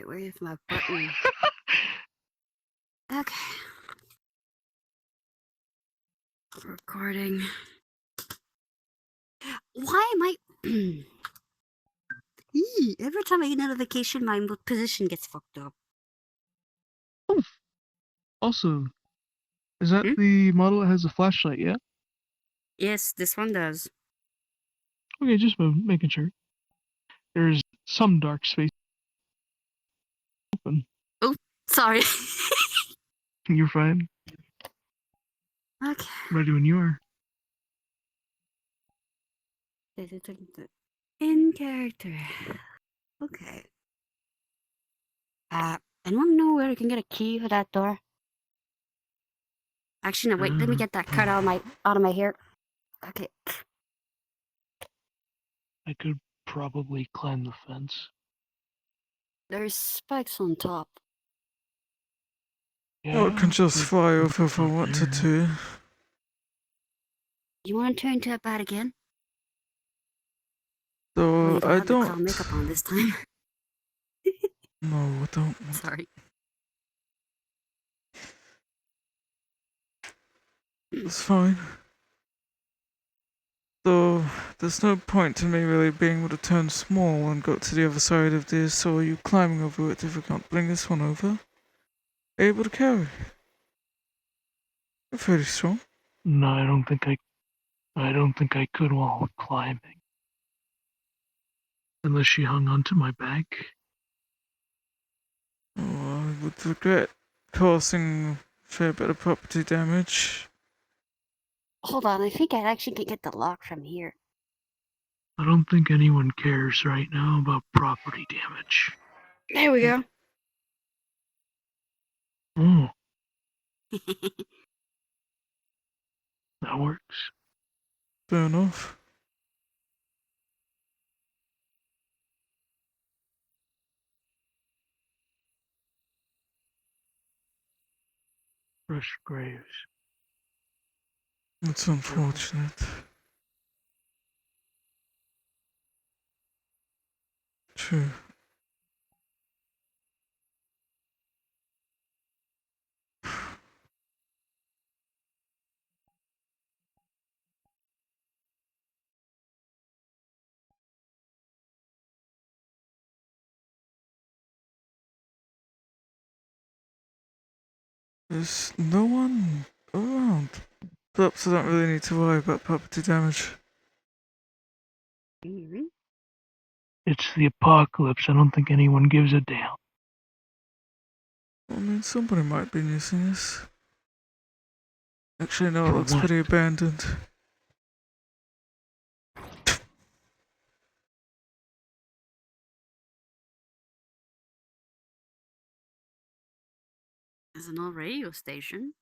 Wait, where is my button? Okay. Recording. Why am I... Every time I get a notification, my position gets fucked up. Oh, also, is that Hmm? the model that has a flashlight, yeah? Yes, this one does. Okay, just making sure. There's some dark space open. Oh, sorry. You're fine. Okay. Ready when you are. In character. Okay. Anyone know where I can get a key for that door? Actually, no, wait, let me get that cut out of my hair. Okay. I could probably climb the fence. There's spikes on top. Yeah, I can just but fly off if I up wanted there. to. You want to turn into a bat again? Though You don't I have the clown don't. makeup on this time. No, I don't. Sorry. It's fine. Though there's no point to me really being able to turn small and go to the other side of this, or you climbing over it if I can't bring this one over. Able to carry. You're fairly strong. No, I don't think I could while climbing. Unless she hung onto my back. Oh, I would regret causing a fair bit of property damage. Hold on, I think I actually can get the lock from here. I don't think anyone cares right now about property damage. There we go. Oh, that works. Fair enough. Fresh graves. It's unfortunate. True. There's no one around. Perhaps I don't really need to worry about property damage. It's the apocalypse. I don't think anyone gives a damn. I mean, somebody might be using this. Actually, no, it For looks what? pretty abandoned. There's an old radio station.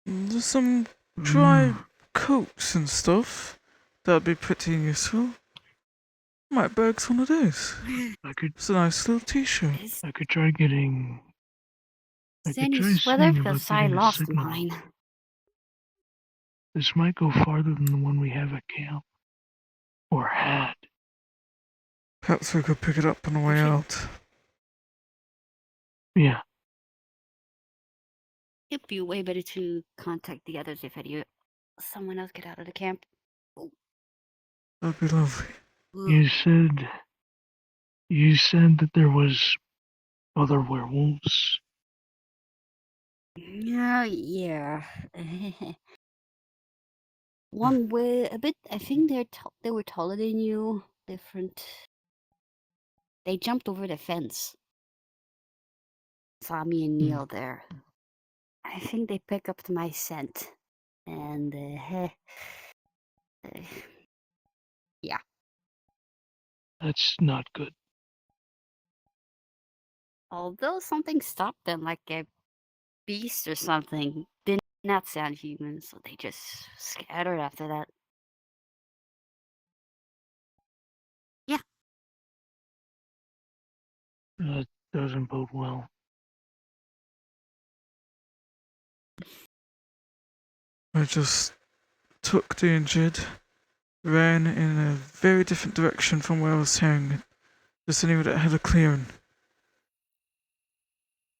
There's some dry coats and stuff. That'd be pretty useful. Might bag's one of those. It's a nice little t-shirt. I could try getting. I could try Sandy's weather seeing about because I getting a lost signal. mine. This might go farther than the one we have at camp. Or had. Perhaps we could pick it up on the way Okay. out. Yeah. It'd be way better to contact the others if someone else get out of the camp. That'd be lovely. You said that there was other werewolves. Yeah. One way a bit. I think they were taller than you. Different. They jumped over the fence. Saw me and Neil there. I think they pick up my scent, and yeah. That's not good. Although something stopped them, like a beast or something, did not sound human, so they just scattered after that. Yeah. That doesn't bode well. I just took the injured, ran in a very different direction from where I was hearing it, Just anywhere that had a clearing.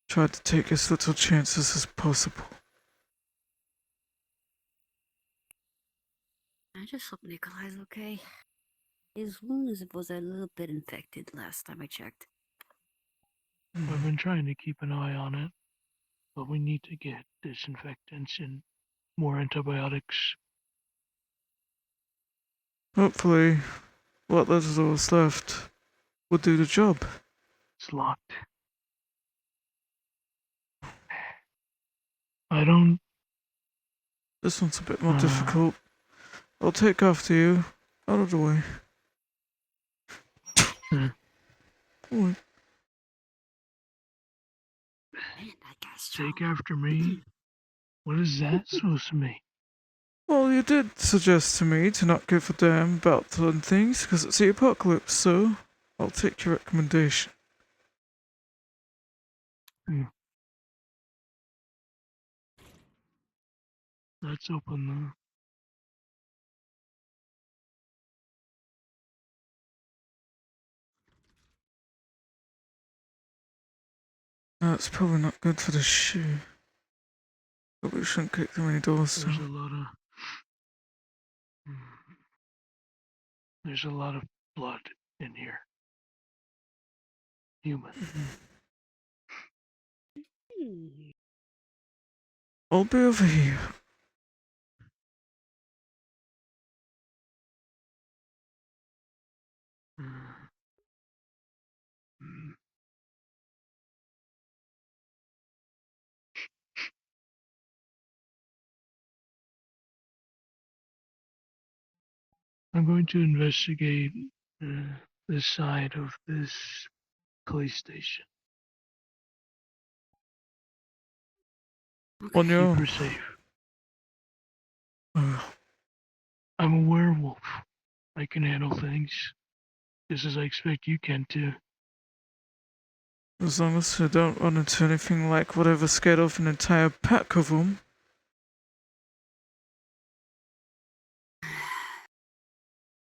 Tried to take as little chances as possible. I just hope Nikolai's okay. His wound was a little bit infected last time I checked. I've been trying to keep an eye on it, but we need to get disinfectants and more antibiotics. Hopefully, what little was left will do the job. It's locked. I don't. This one's a bit more difficult. I'll take after you. Out of the way. Alright. Man, that guy's Take strong. after me? What is that supposed to mean? Well, you did suggest to me to not give a damn about certain things because it's the apocalypse, so I'll take your recommendation. Let's open That's probably not good for the shoe. Probably shouldn't kick too many doors There's a down. lot of. There's a lot of blood in here. Human. Hmm. I'll be over here. I'm going to investigate this side of this police station. On your Keep own. her safe. Oh, I'm a werewolf. I can handle things, just as I expect you can too. as long as I don't run into anything like whatever scared off an entire pack of them.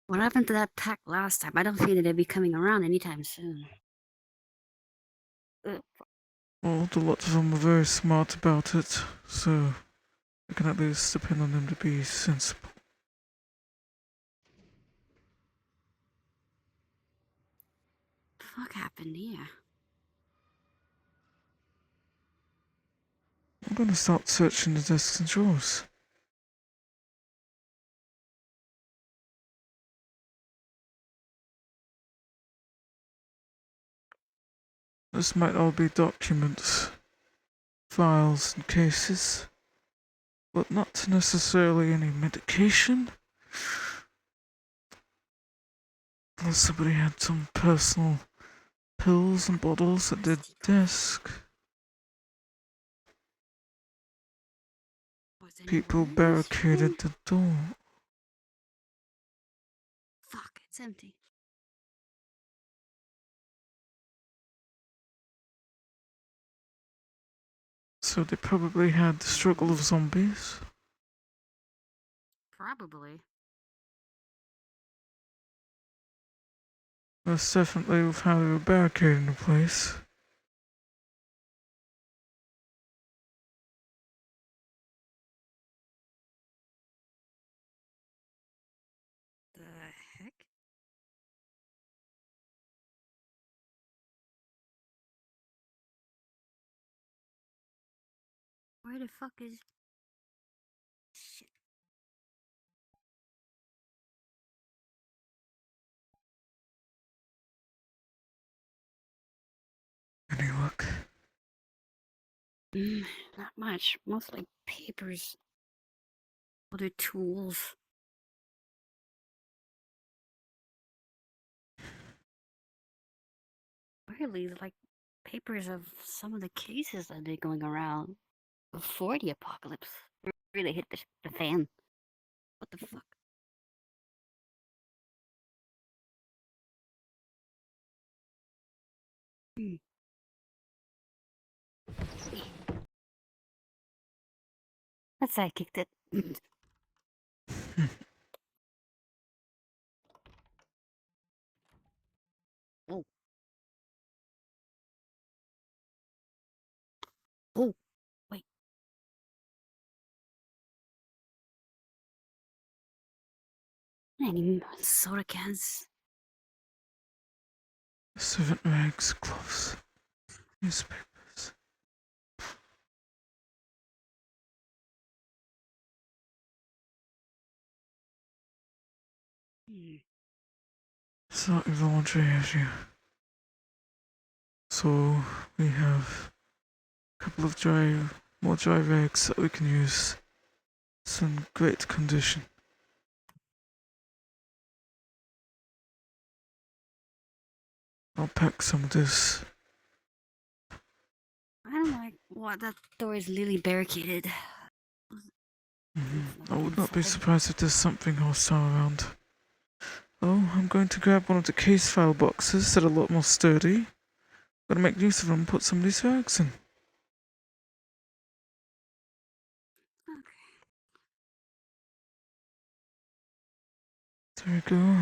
What happened to that pack last time? I don't feel that they'll be coming around anytime soon. Well, the lots of them are very smart about it, so I can at least depend on them to be sensible. What the fuck happened here? I'm gonna start searching the desks and drawers. This might all be documents, files, and cases, but not necessarily any medication. Unless somebody had some personal pills and bottles at their desk. Was anyone People in this barricaded room? the door. Fuck, it's empty. So they probably had the struggle of zombies. Probably. Most definitely with how they were barricading the place. The heck? Where the fuck is... Shit. Any luck? Not much. Mostly papers. Other tools. Really, like papers of some of the cases that are going around before the apocalypse really hit the fan. What the fuck? Hmm. Let's say I kicked it. Oh. Any soda cans? Servant rags, gloves, newspapers. Hmm. It's not your laundry, have you? So we have a couple of more dry rags that we can use. It's in great condition. I'll pack some of this. I don't like what that door is lily barricaded. I would not be Inside. surprised if there's something hostile around. Oh, I'm going to grab one of the case file boxes that are a lot more sturdy. Gotta make use of them and put some of these rags in. There we go.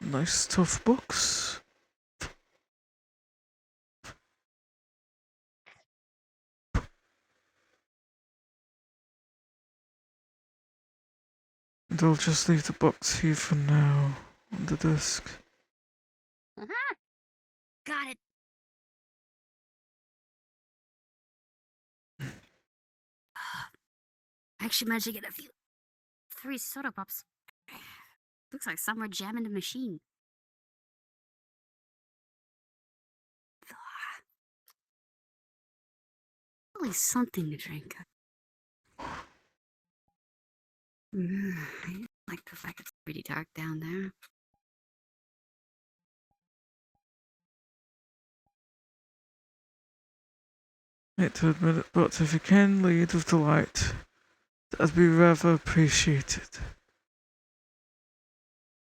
Nice tough box. And I'll just leave the box here for now on the desk. Got it. I actually managed to get a few. 3 soda pops. Looks like some were jamming the machine. Probably something to drink. I like the fact it's pretty dark down there. Hate to admit it, but if you can lead with the light, that'd be rather appreciated.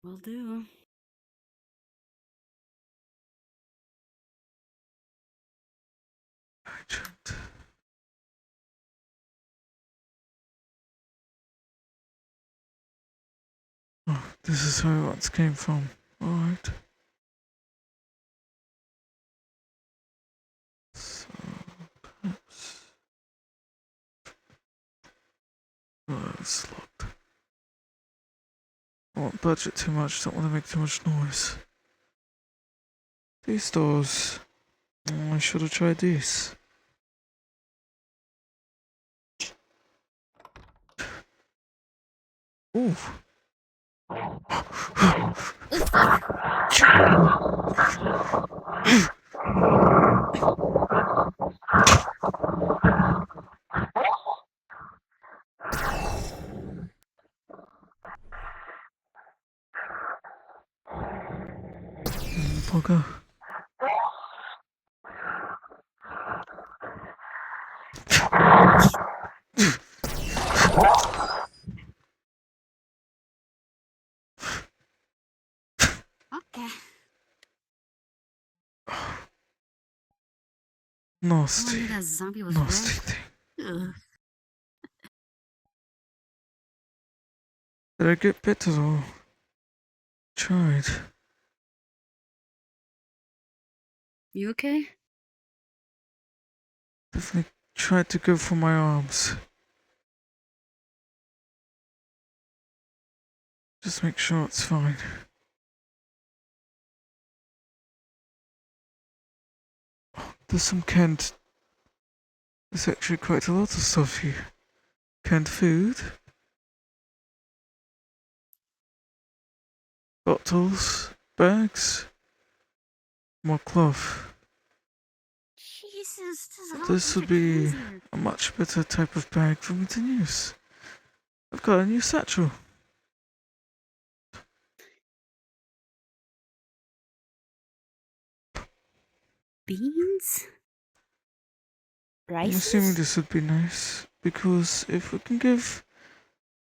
Will do. Agent. Oh, this is where it once came from. Alright. So, perhaps. Oh, it's locked. I won't budget too much, don't want to make too much noise. These doors. Oh, I should have tried these. Ooh. Bugger. Okay. Nasty. Only that zombie was Nasty red. thing. Ugh. Did I get bit at all? Tried. You okay? Definitely tried to go for my arms. Just make sure it's fine. There's some canned. There's actually quite a lot of stuff here. Canned food. Bottles. Bags. More cloth. Jesus, there's a whole This bunch would of be cans here. a much better type of bag for me to use. I've got a new satchel. Beans? I'm assuming Rices? this would be nice, because if we can give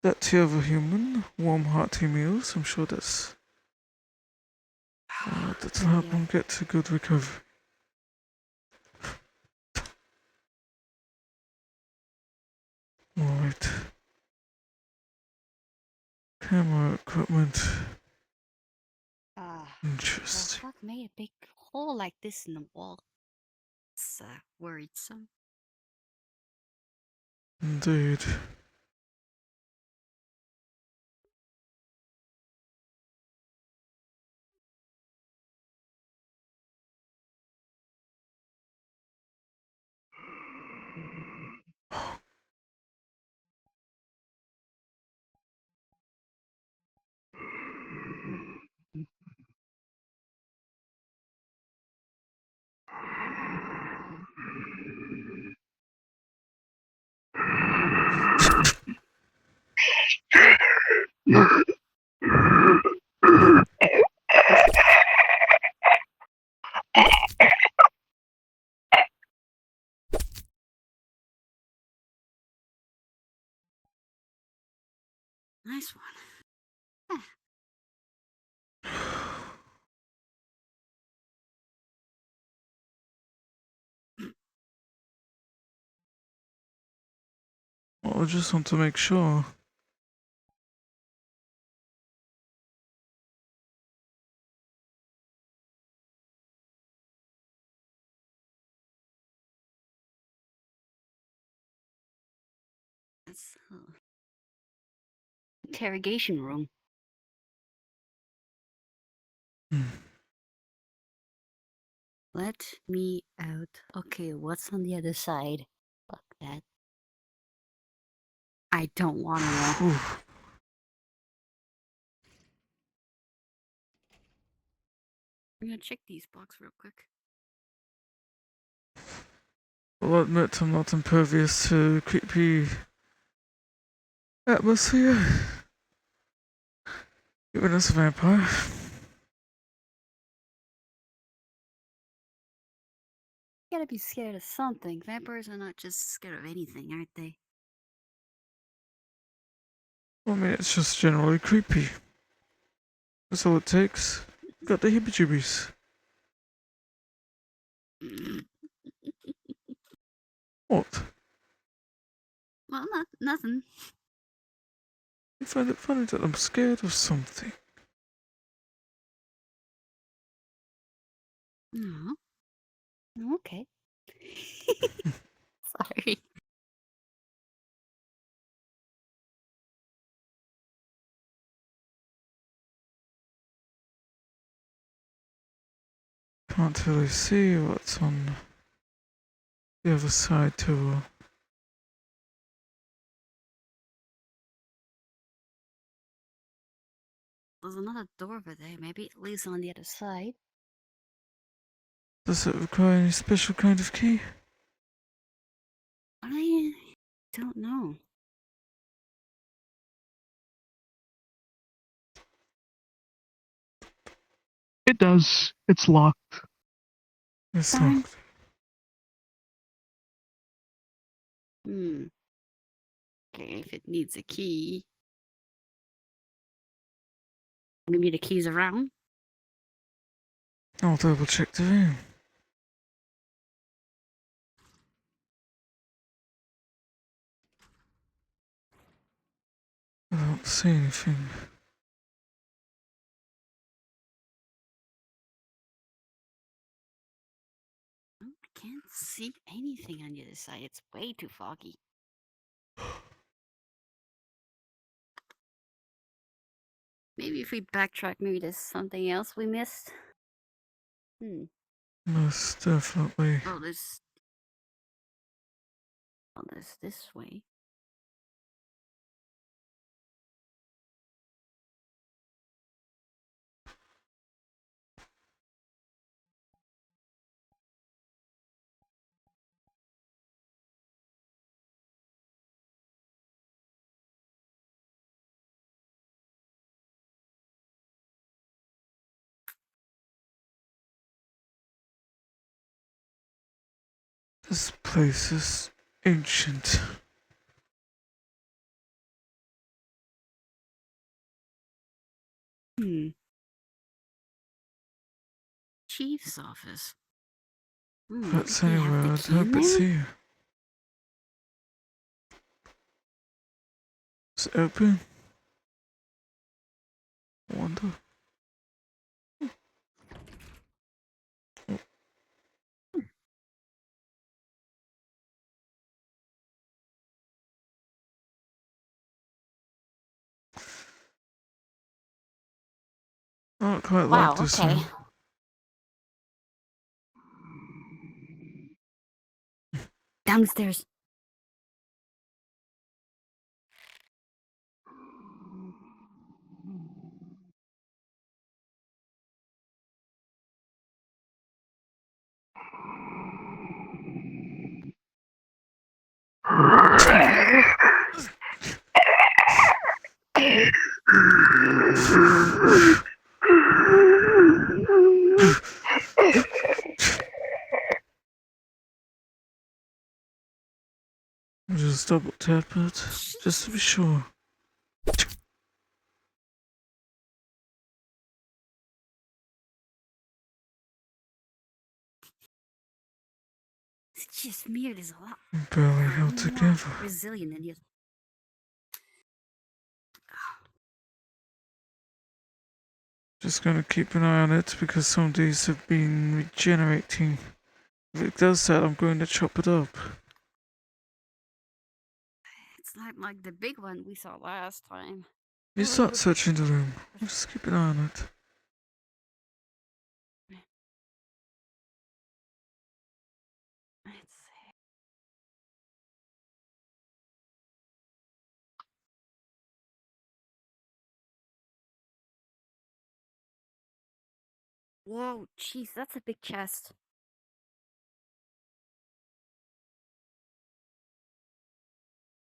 that to other human warm, hearty meals, I'm sure that'll help Yeah. them get to good recovery. Alright. Camera equipment. The Interesting. fuck made a big hole like this in the wall? It's worrisome. Indeed. Nice one. Well, I just want to make sure. That's interrogation room. Hmm. Let me out. Okay, what's on the other side? Fuck that. I don't want to know. Oof. I'm gonna check these box real quick. I'll admit I'm not impervious to creepy atmosphere. Even as a vampire. You gotta be scared of something. Vampires are not just scared of anything, aren't they? I mean, it's just generally creepy. That's all it takes. Got the heebie-jeebies. What? Well, nothing. You find it funny that I'm scared of something. No. Okay. Sorry. Can't really see what's on the other side too well. There's another door over there. Maybe it leads on the other side. Does it require any special kind of key? I don't know. It does. It's locked. It's Darn. locked. Okay, if it needs a key. Maybe the key's around. I'll double check the room. I don't see anything. I can't see anything on the other side. It's way too foggy. Maybe if we backtrack, maybe there's something else we missed. Most definitely. Oh, there's this way. This place is ancient. Chief's office. That's Do they have anywhere the I'd key in hope it's there? here. It's open. I wonder. Not quite Wow, like this okay. room. Downstairs. Just double tap it, just to be sure. It's just Mirror is a lot Barely held more together. resilient than you. Just gonna keep an eye on it because some of these have been regenerating. If it does that, I'm going to chop it up. It's not like the big one we saw last time. You start searching the room. Just keep an eye on it. Let's see. Whoa, jeez, that's a big chest.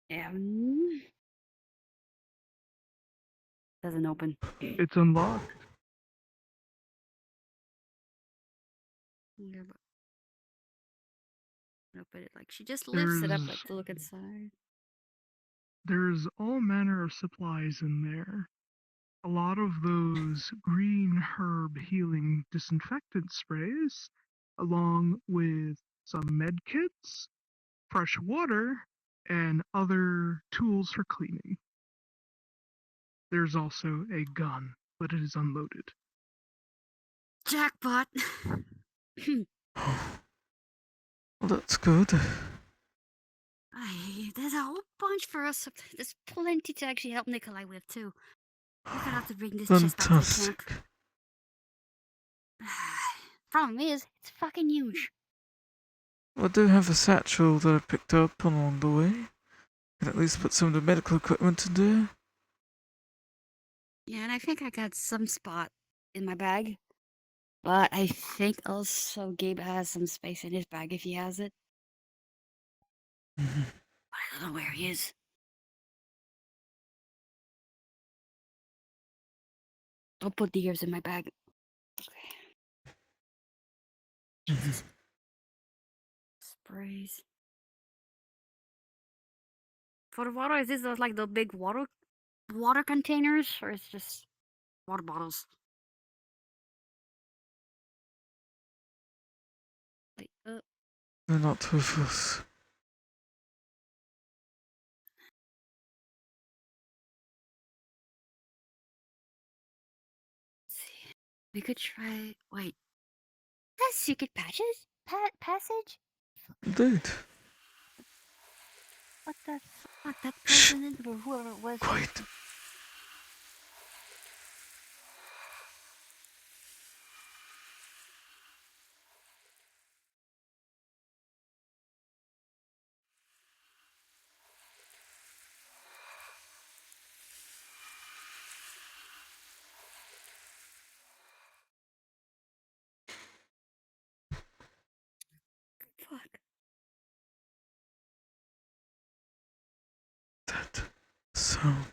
Yeah. Doesn't open. It's unlocked. Yeah, but open it like she just lifts it up like to look inside. There's all manner of supplies in there. A lot of those green herb healing disinfectant sprays, along with some med kits, fresh water, and other tools for cleaning. There's also a gun, but it is unloaded. Jackpot! Well, that's good. There's a whole bunch for us. There's plenty to actually help Nikolai with, too. We're gonna have to bring this chest back to the camp. Fantastic. Problem is, it's fucking huge. I do have a satchel that I picked up along the way. Can at least put some of the medical equipment in there. Yeah, and I think I got some spot in my bag. But I think also Gabe has some space in his bag if he has it. Mhm. I don't know where he is. I'll put the ears in my bag. Okay. Jesus. Sprays. For the water, is this like the big water containers, or it's just water bottles? Like, They're not with us. let's see. We could try. Wait. That's secret patches? Passage? Indeed. What the fuck? That Shh. person or whoever it was. Quiet. Fuck. That sound.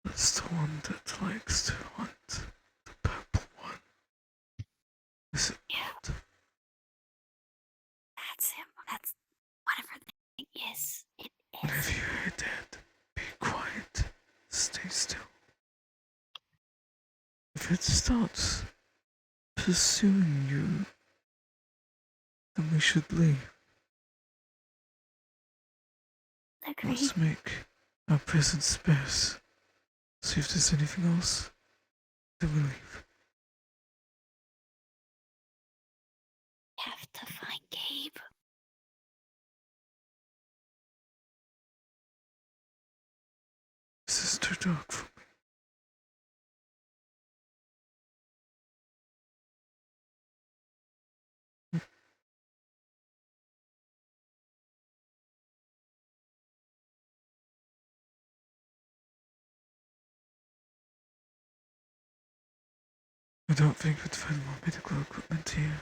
That's the one that likes to hunt. The purple one. Is it Yeah. not? That's him. That's whatever the thing is. It Whenever is. you hear that, be quiet. Stay still. If it starts pursuing you, then we should leave. Agreed. Let's make our presence sparse. See if there's anything else. Then we leave. Have to find Gabe. This is too dark for me. I don't think we'd find more medical equipment here.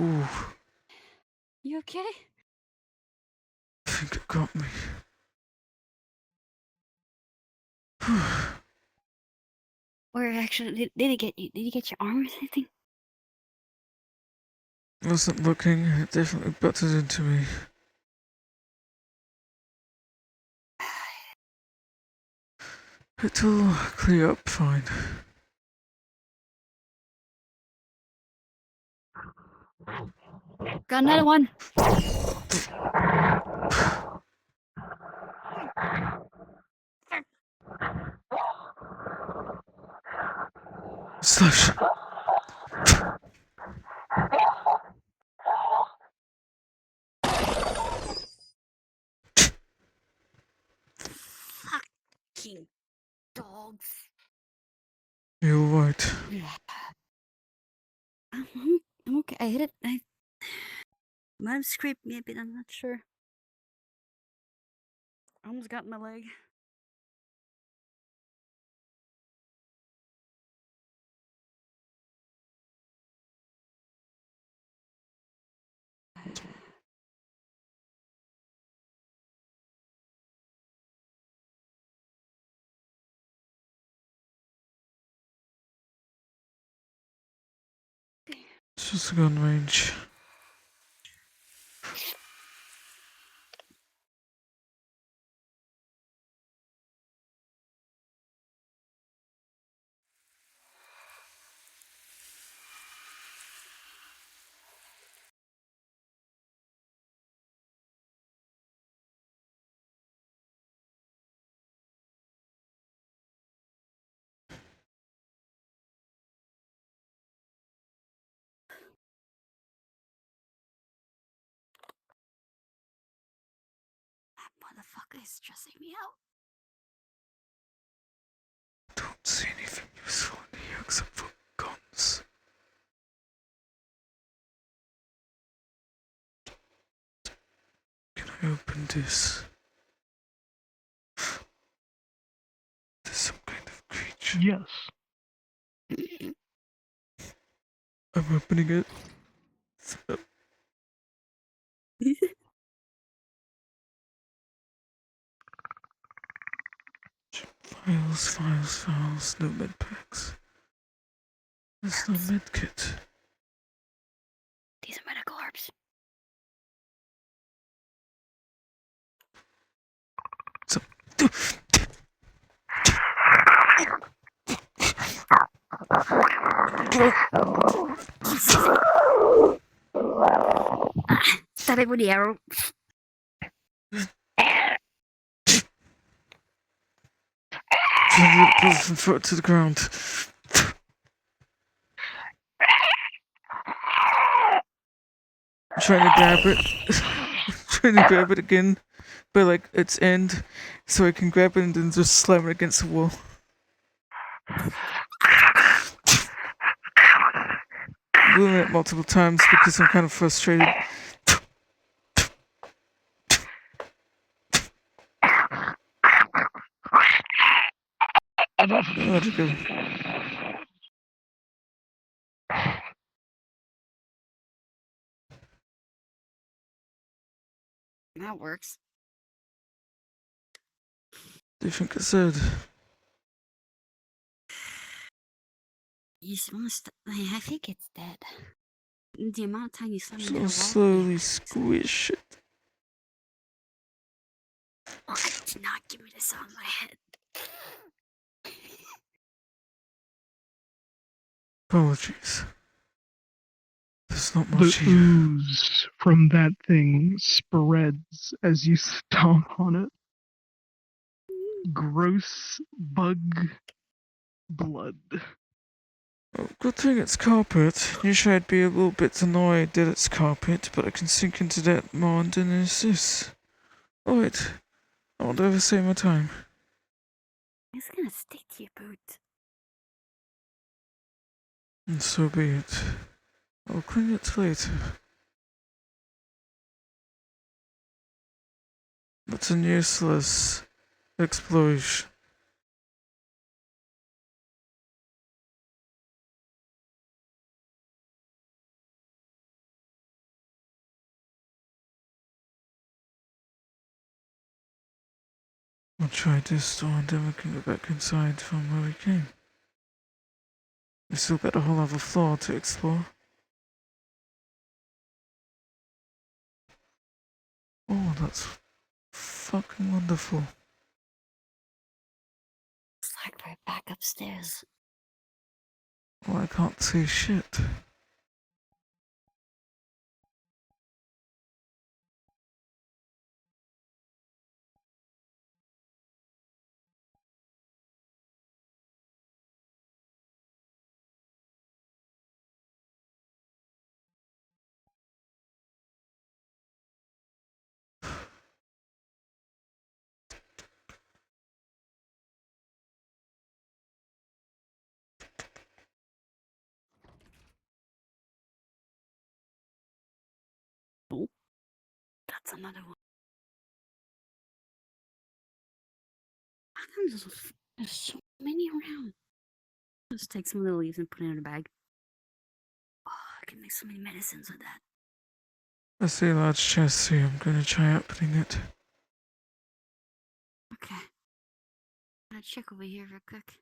Ooh, You okay? I think it got me. Or actually, did it get you? Did you get your arm or something? Wasn't looking, it definitely butted into me. It'll clear up fine. Got another one. Slash. Fucking dogs. You're right. I'm okay. I hit it. I might have scraped me a bit. I'm not sure. I almost got my leg. It's just a gun range. That motherfucker is stressing me out. Don't see anything useful in here except for guns. Can I open this? There's some kind of creature. Yes. I'm opening it. Files, no med packs. There's no med kit. These are medical herbs. Stab it with the arrow. Trying to pull from foot to the ground. Trying to grab it. Trying to grab it again by like its end so I can grab it and then just slam it against the wall. Doing it multiple times because I'm kind of frustrated. Where'd it go? That works. Do you think it's dead? You must. I think it's dead. The amount of time you slam it in So the wall. slowly squish it. Oh, do not give me this on my head. Apologies. There's not The much here. ooze from that thing spreads as you stomp on it. Gross bug blood. Oh, good thing it's carpet. Usually I'd be a little bit annoyed that it's carpet, but I can sink into that more than is this. Oh wait. I won't ever save my time. It's gonna stick to your boot. And so be it. I'll clean it later. It's an useless explosion. I'll try this door and then we can go back inside from where we came. We still got a whole other floor to explore. Oh, that's fucking wonderful. It's like we're back upstairs. Well, I can't see shit. Oh, that's another one. How come there's so many around? Let's take some of the leaves and put it in a bag. Oh, I can make so many medicines with that. I see a large chest here. I'm gonna try opening it. Okay. I'm gonna check over here real quick.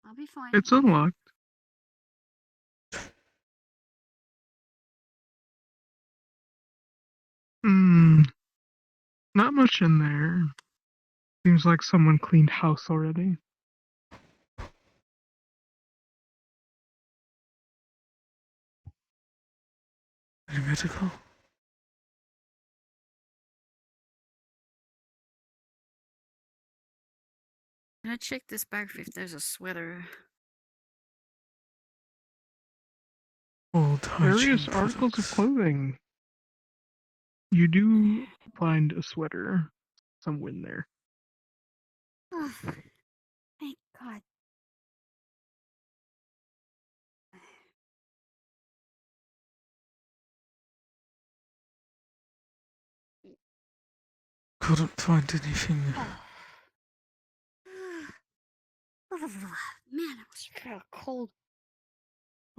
I'll be fine. It's I'll be fine. unlocked. Hmm. Not much in there. Seems like someone cleaned house already. Any medical? Can I check this bag for if there's a sweater? Old hygiene Various articles of products. clothing. You do find a sweater somewhere in there. Oh, thank God. Couldn't find anything. Man, it was kind of cold.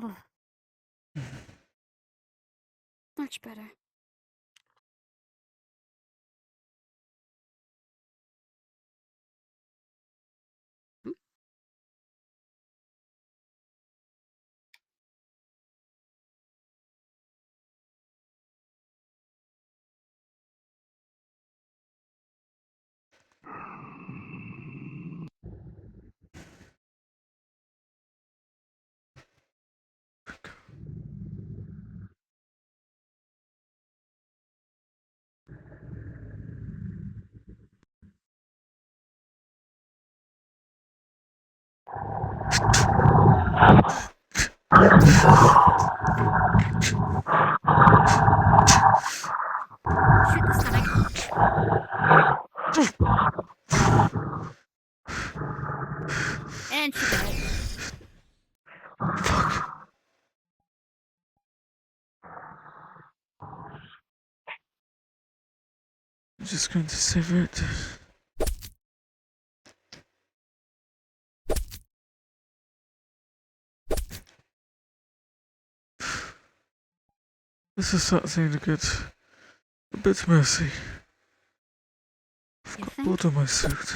Oh, much better. Hmm? Shoot the stomach. And shoot the head. Fuck. I'm just going to sever it. This is starting to get a bit messy. I've You got think? blood on my suit.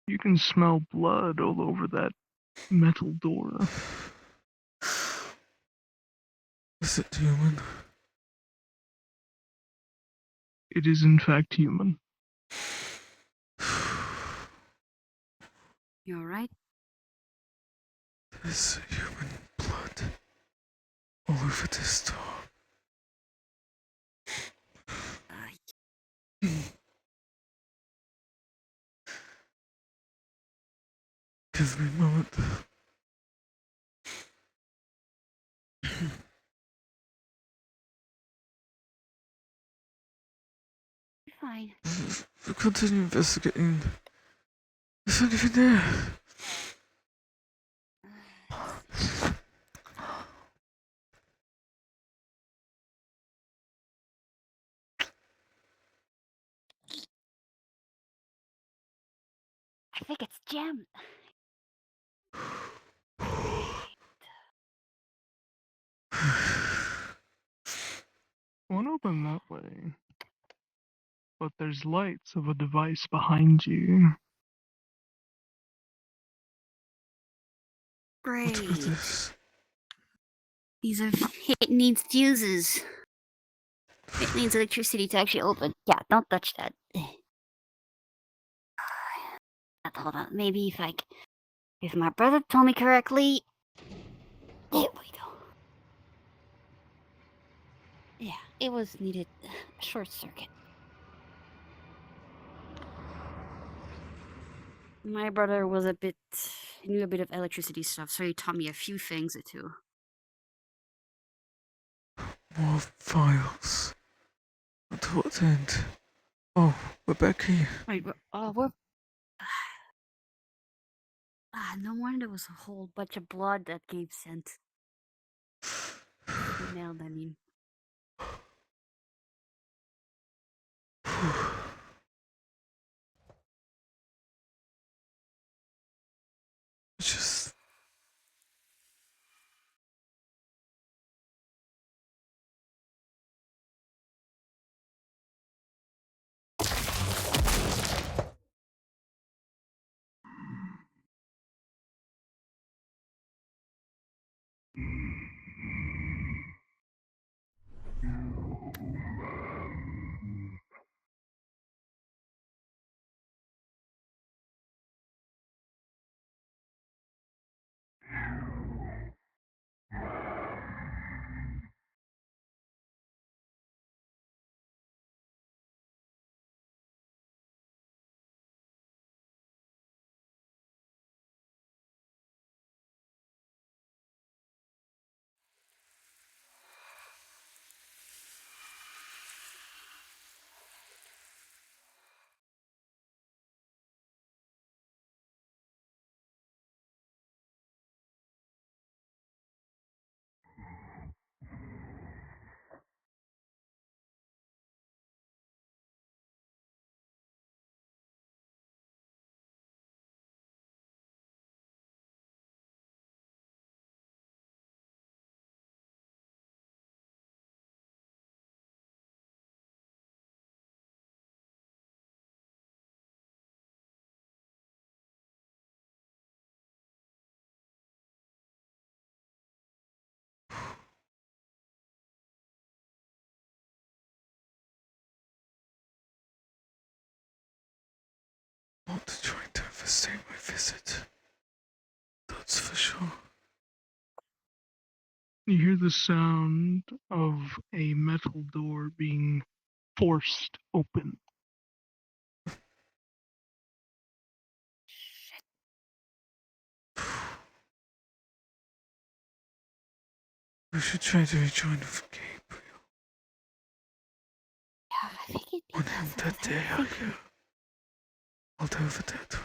You can smell blood all over that metal door. Is it human? It is in fact human. You alright? There's human blood all over this door. Give me a moment. Fine. We'll continue investigating. Is there anything there? I think it's jammed. Won't open that way. But there's lights of a device behind you. What about Great. this? These are it needs fuses. It needs electricity to actually open. Yeah, don't touch that. Hold on. Maybe if my brother told me correctly. There we go. Yeah, it was needed short circuit. My brother knew a bit of electricity stuff, so he taught me a few things or two. More files. To what end? Oh, we're back here. Right, we're no wonder there was a whole bunch of blood that Gabe sent. Emailed, I mean. Just not trying to overstay my visit. That's for sure. You hear the sound of a metal door being forced open. We should try to rejoin with Gabriel. Yeah, I think it'd be On him best that day, I think I'll do over that way.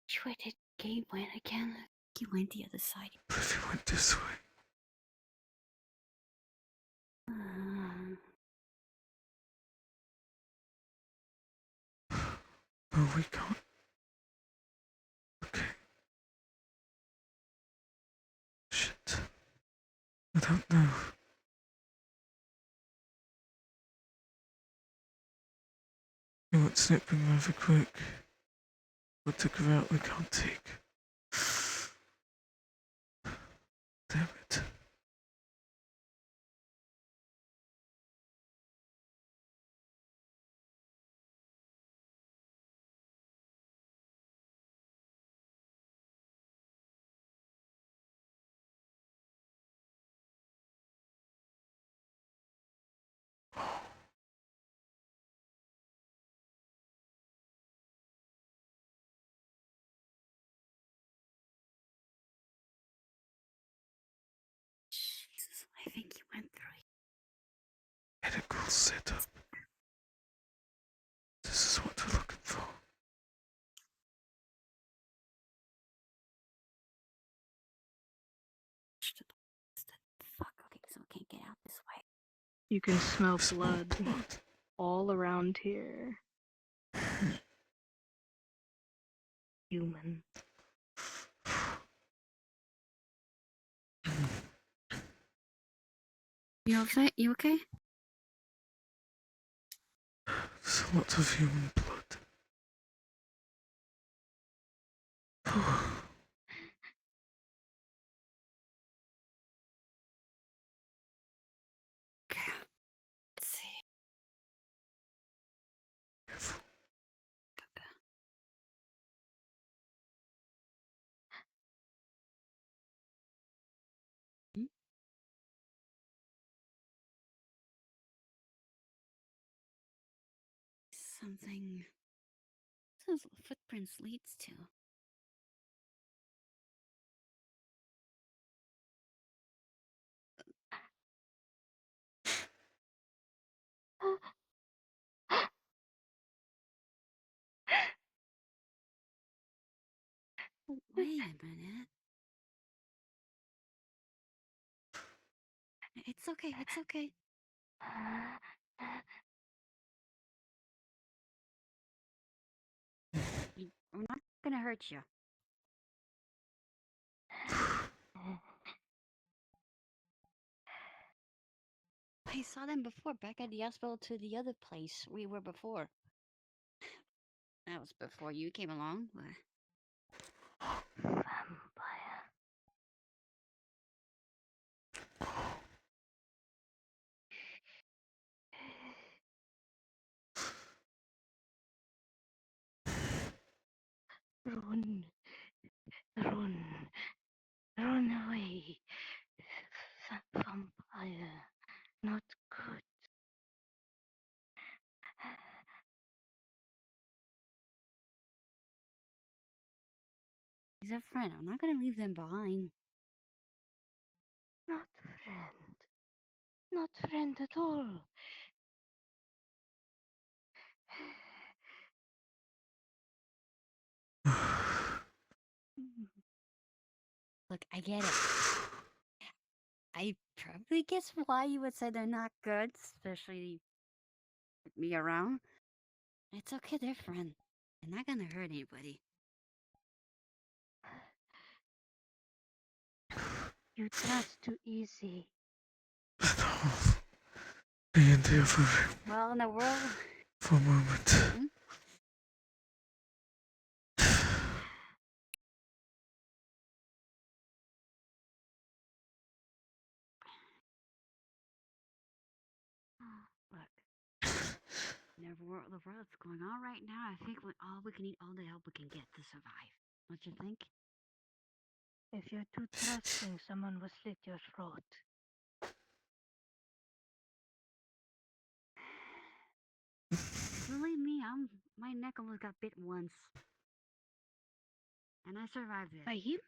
which way did Gabe went again? He went the other side. But if he went this way, Uh, well, we can't. Okay. Shit. I don't know. You want snipping over quick? We'll take her out we can't take. Damn it. I think you went through it. Medical setup. This is what we're looking for. Fuck, okay, so we can't get out this way. You can smell Small blood all around here. Human. You okay? You okay? There's a lot of human blood. Okay. Let's see. Careful. Hmm? Something. Those footprints leads to. Wait a minute. It's okay. It's okay. We're not gonna hurt you. I saw them before, back at the hospital to the other place we were before. That was before you came along. Vampire. Run. Run. Run away. Vampire. Not good. He's a friend. I'm not gonna leave them behind. Not friend. Not friend at all. Look, I get it. I probably guess why you would say they're not good, especially with me around. It's okay, they're friends. They're not gonna hurt anybody. You trust too easy. Be in there for Well, in the world. a moment. Hmm? Look, the world that's going on right now, I think all we can need all the help we can get to survive. Don't you think? If you're too trusting, someone will slit your throat. Believe me, my neck almost got bit once, and I survived it. By him?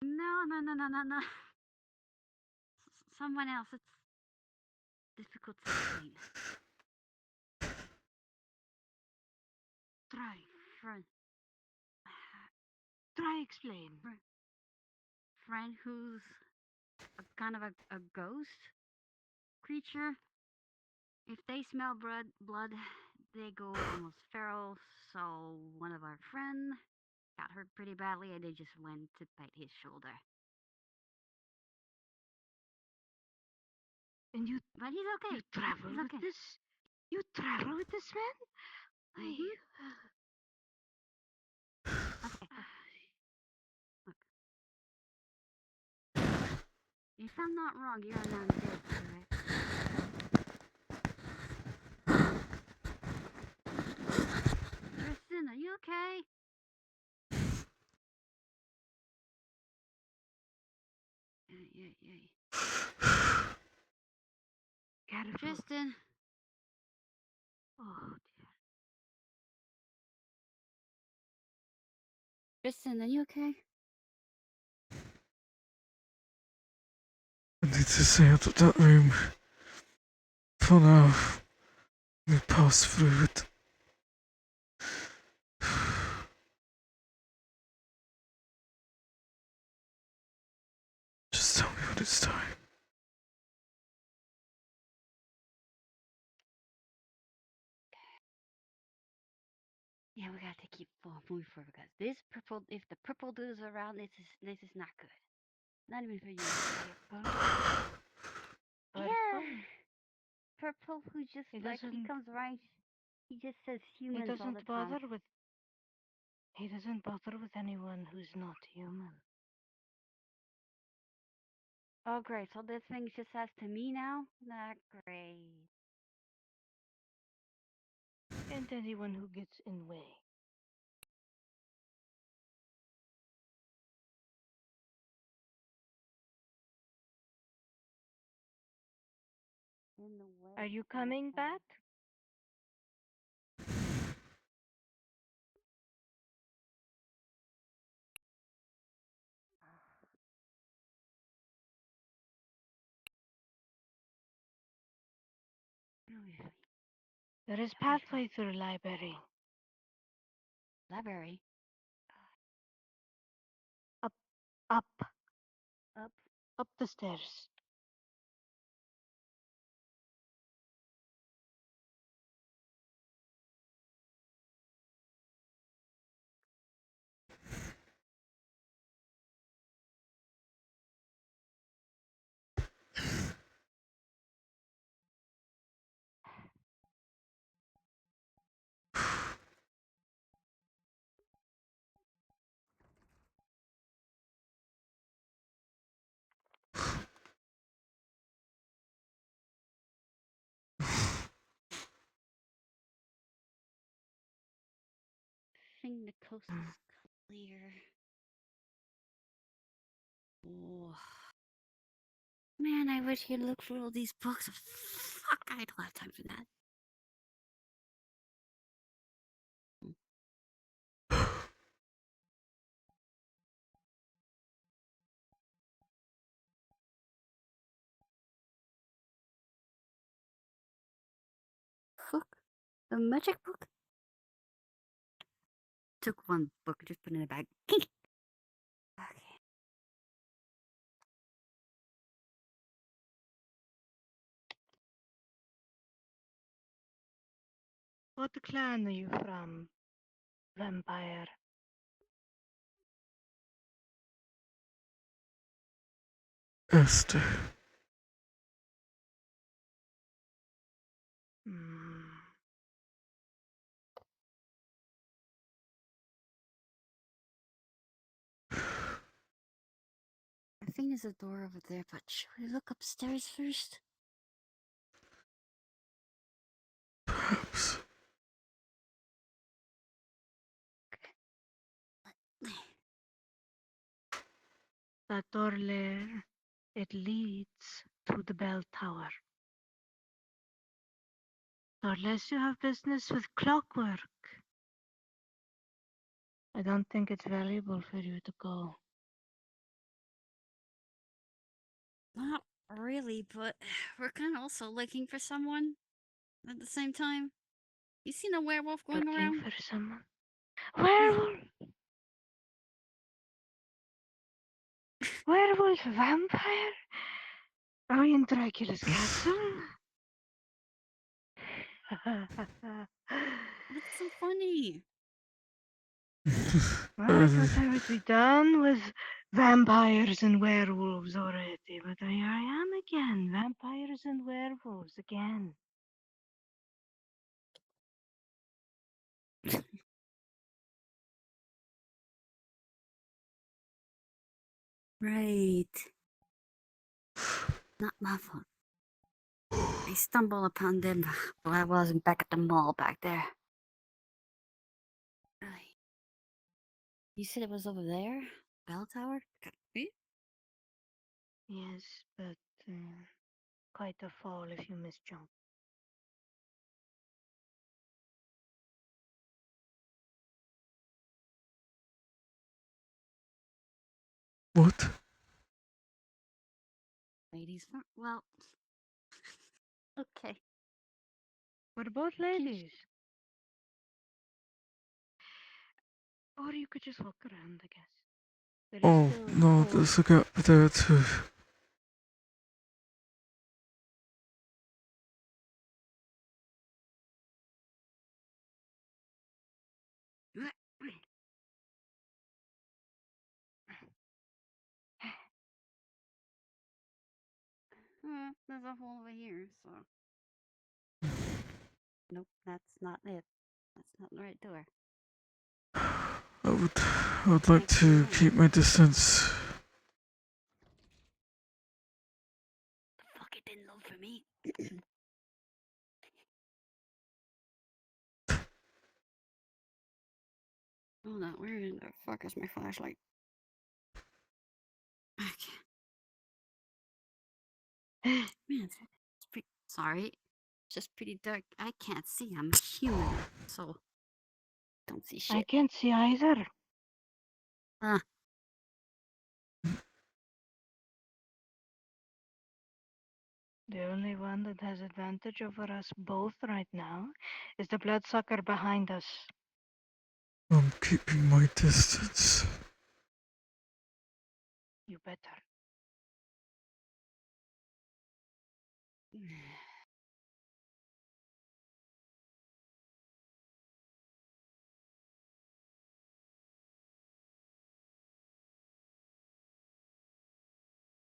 No, no, no, no, no, no. Someone else. It's difficult to explain. Try, friend. Try explain. Friend who's kind of a ghost creature. If they smell blood, they go almost feral. So one of our friends got hurt pretty badly, and they just went to bite his shoulder. And but he's okay. You travel he's okay. With this? You travel with this man? Okay. Look. If I'm not wrong, you're now dead, correct? Tristan, are you okay? Yeah. Tristan. Oh dear. Tristan, are you okay? need to stay out of that room. For now, we pass through it. Just tell me when it's time. Yeah, we gotta keep moving forward because this purple, if the purple dude is around, this is not good. Not even for you. Yeah, purple who just He like he doesn't. comes around, he just says He humans all the doesn't time. bother with. He doesn't bother with anyone who's not human. Oh great, so this thing just says to me now? Not great. And anyone who gets in way. In the way. Are you coming back? There is pathway through library. Library. Up, Up. up the stairs. I think the coast is clear. Oh. Man, I wish he'd look through all these books. Fuck, I don't have time for that. Fuck. The magic book? Took one book, just put it in a bag. Okay. What clan are you from? Vampire. Esther. Hmm. I think there's a door over there, but should we look upstairs first? Perhaps. That door there, it leads to the bell tower. So unless you have business with clockwork, I don't think it's valuable for you to go. Not really, but we're kind of also looking for someone at the same time. You seen a werewolf going Looking around? for someone. Yeah. Werewolf! Werewolf vampire? Are we in Dracula's castle? What's so funny? I thought I would be done with vampires and werewolves already, but here I am again. Vampires and werewolves again. Right. Not my fault. I stumbled upon them while I wasn't back at the mall back there. Right. You said it was over there? Bell tower? Yes, but quite a fall if you misjump. What? Ladies first. Well, okay. We're both ladies. Or you could just walk around, I guess. There is Oh, still no, more. there's a gap there too. There's a hole over here, so. Nope, that's not it. That's not the right door. I would like to keep my distance. Fuck, it didn't load for me. Hold on, where in the fuck is my flashlight? Okay. Man, it's pretty. Sorry. It's just pretty dark. I can't see. I'm human, so. Don't see I shit. can't see either. The only one that has advantage over us both right now is the bloodsucker behind us. I'm keeping my distance. You better.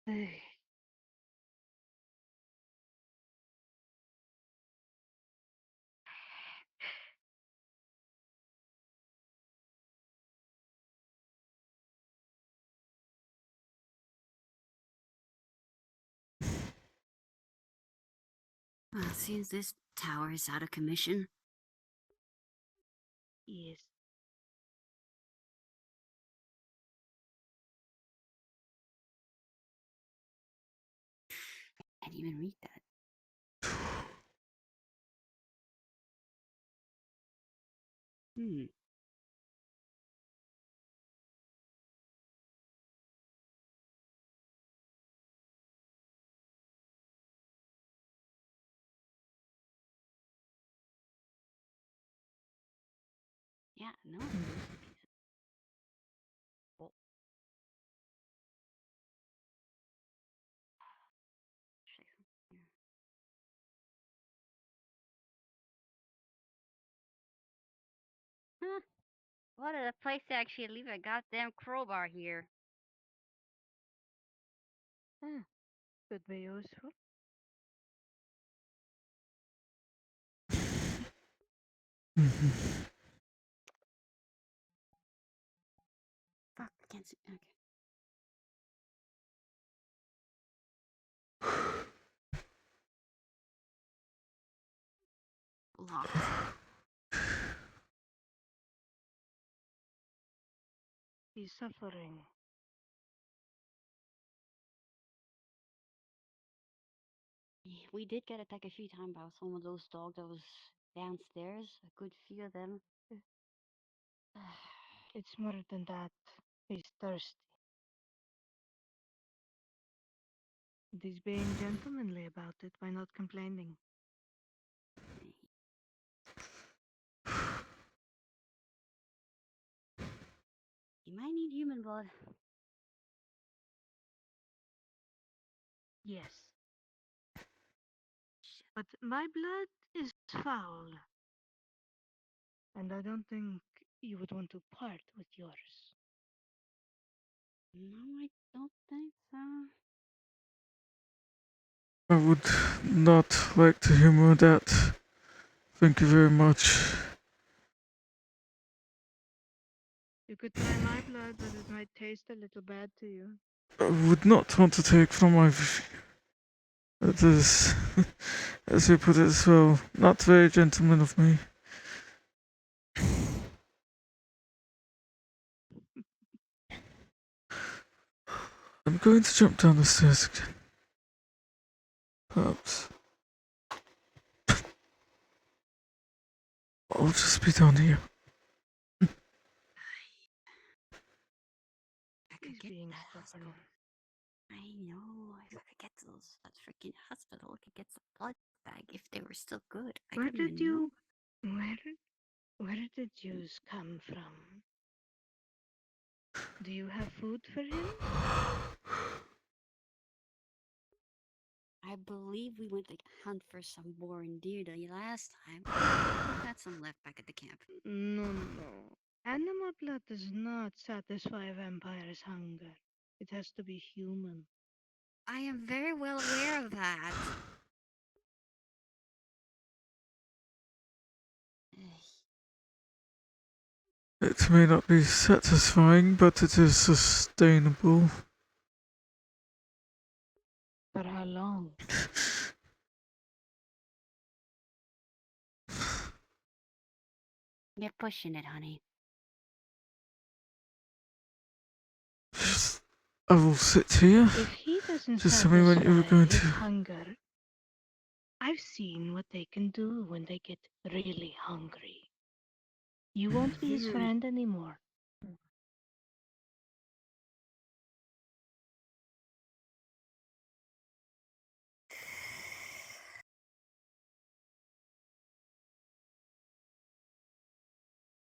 Ugh. Well, seems this tower is out of commission. Yes. Can't even read that. Hmm. Yeah, no. Oh. Huh. What a place to actually leave a goddamn crowbar here. Could be useful. Fuck, I can't see. Okay. Locked. He's suffering. We did get attacked a few times by some of those dogs that was downstairs. A good few of them. It's more than that. He's thirsty. And he's being gentlemanly about it by not complaining. You might need human blood. Yes. But my blood is foul. And I don't think you would want to part with yours. No, I don't think so. I would not like to humor that. Thank you very much. You could try my blood, but it might taste a little bad to you. I would not want to take from my. That is, as you put it as well, not very gentleman of me. I'm going to jump down the stairs again. Perhaps. I'll just be down here. I could He's get being that. stubborn. I know. If I could get to those pills. That freaking hospital could get some blood back if they were still good. I Where couldn't did even know. you where did yous come from? Do you have food for him? I believe we went to hunt for some boar and deer the last time. We got some left back at the camp. No, no. Animal blood does not satisfy a vampire's hunger. It has to be human. I am very well aware of that. It may not be satisfying, but it is sustainable. For how long? You're pushing it, honey. I will sit here. If he doesn't Just tell me when you were satisfy going his to. hunger, I've seen what they can do when they get really hungry. You won't be his friend anymore.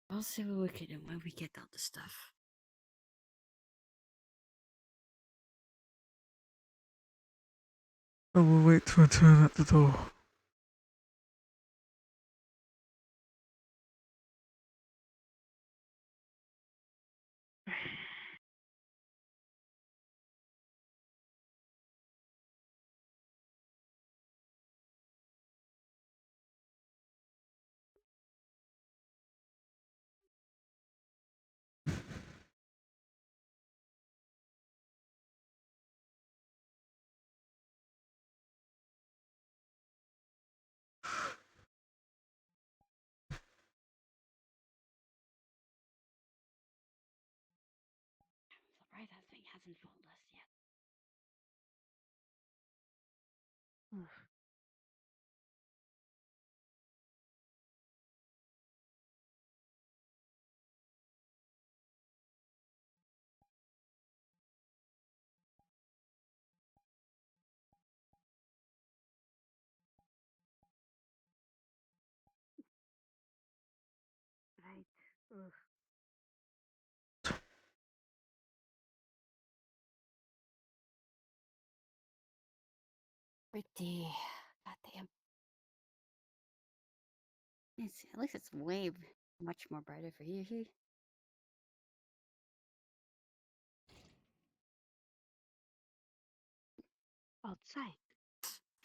I'll see what we can do when we get all the stuff. I will wait to return at the door. I'm surprised that thing hasn't fooled us yet. Right. Ugh. Pretty. Goddamn. At least it's way much more brighter for you here. Outside.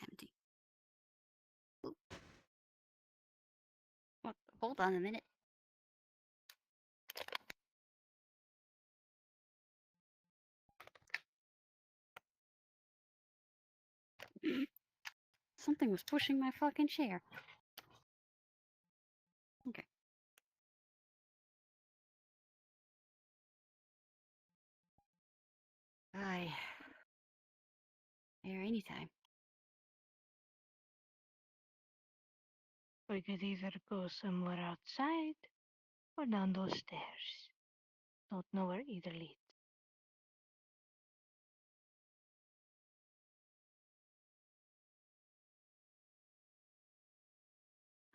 Empty. Ooh. What? Hold on a minute. Something was pushing my fucking chair. Okay. Bye. Here anytime. We could either go somewhere outside or down those stairs. Don't know where either leads.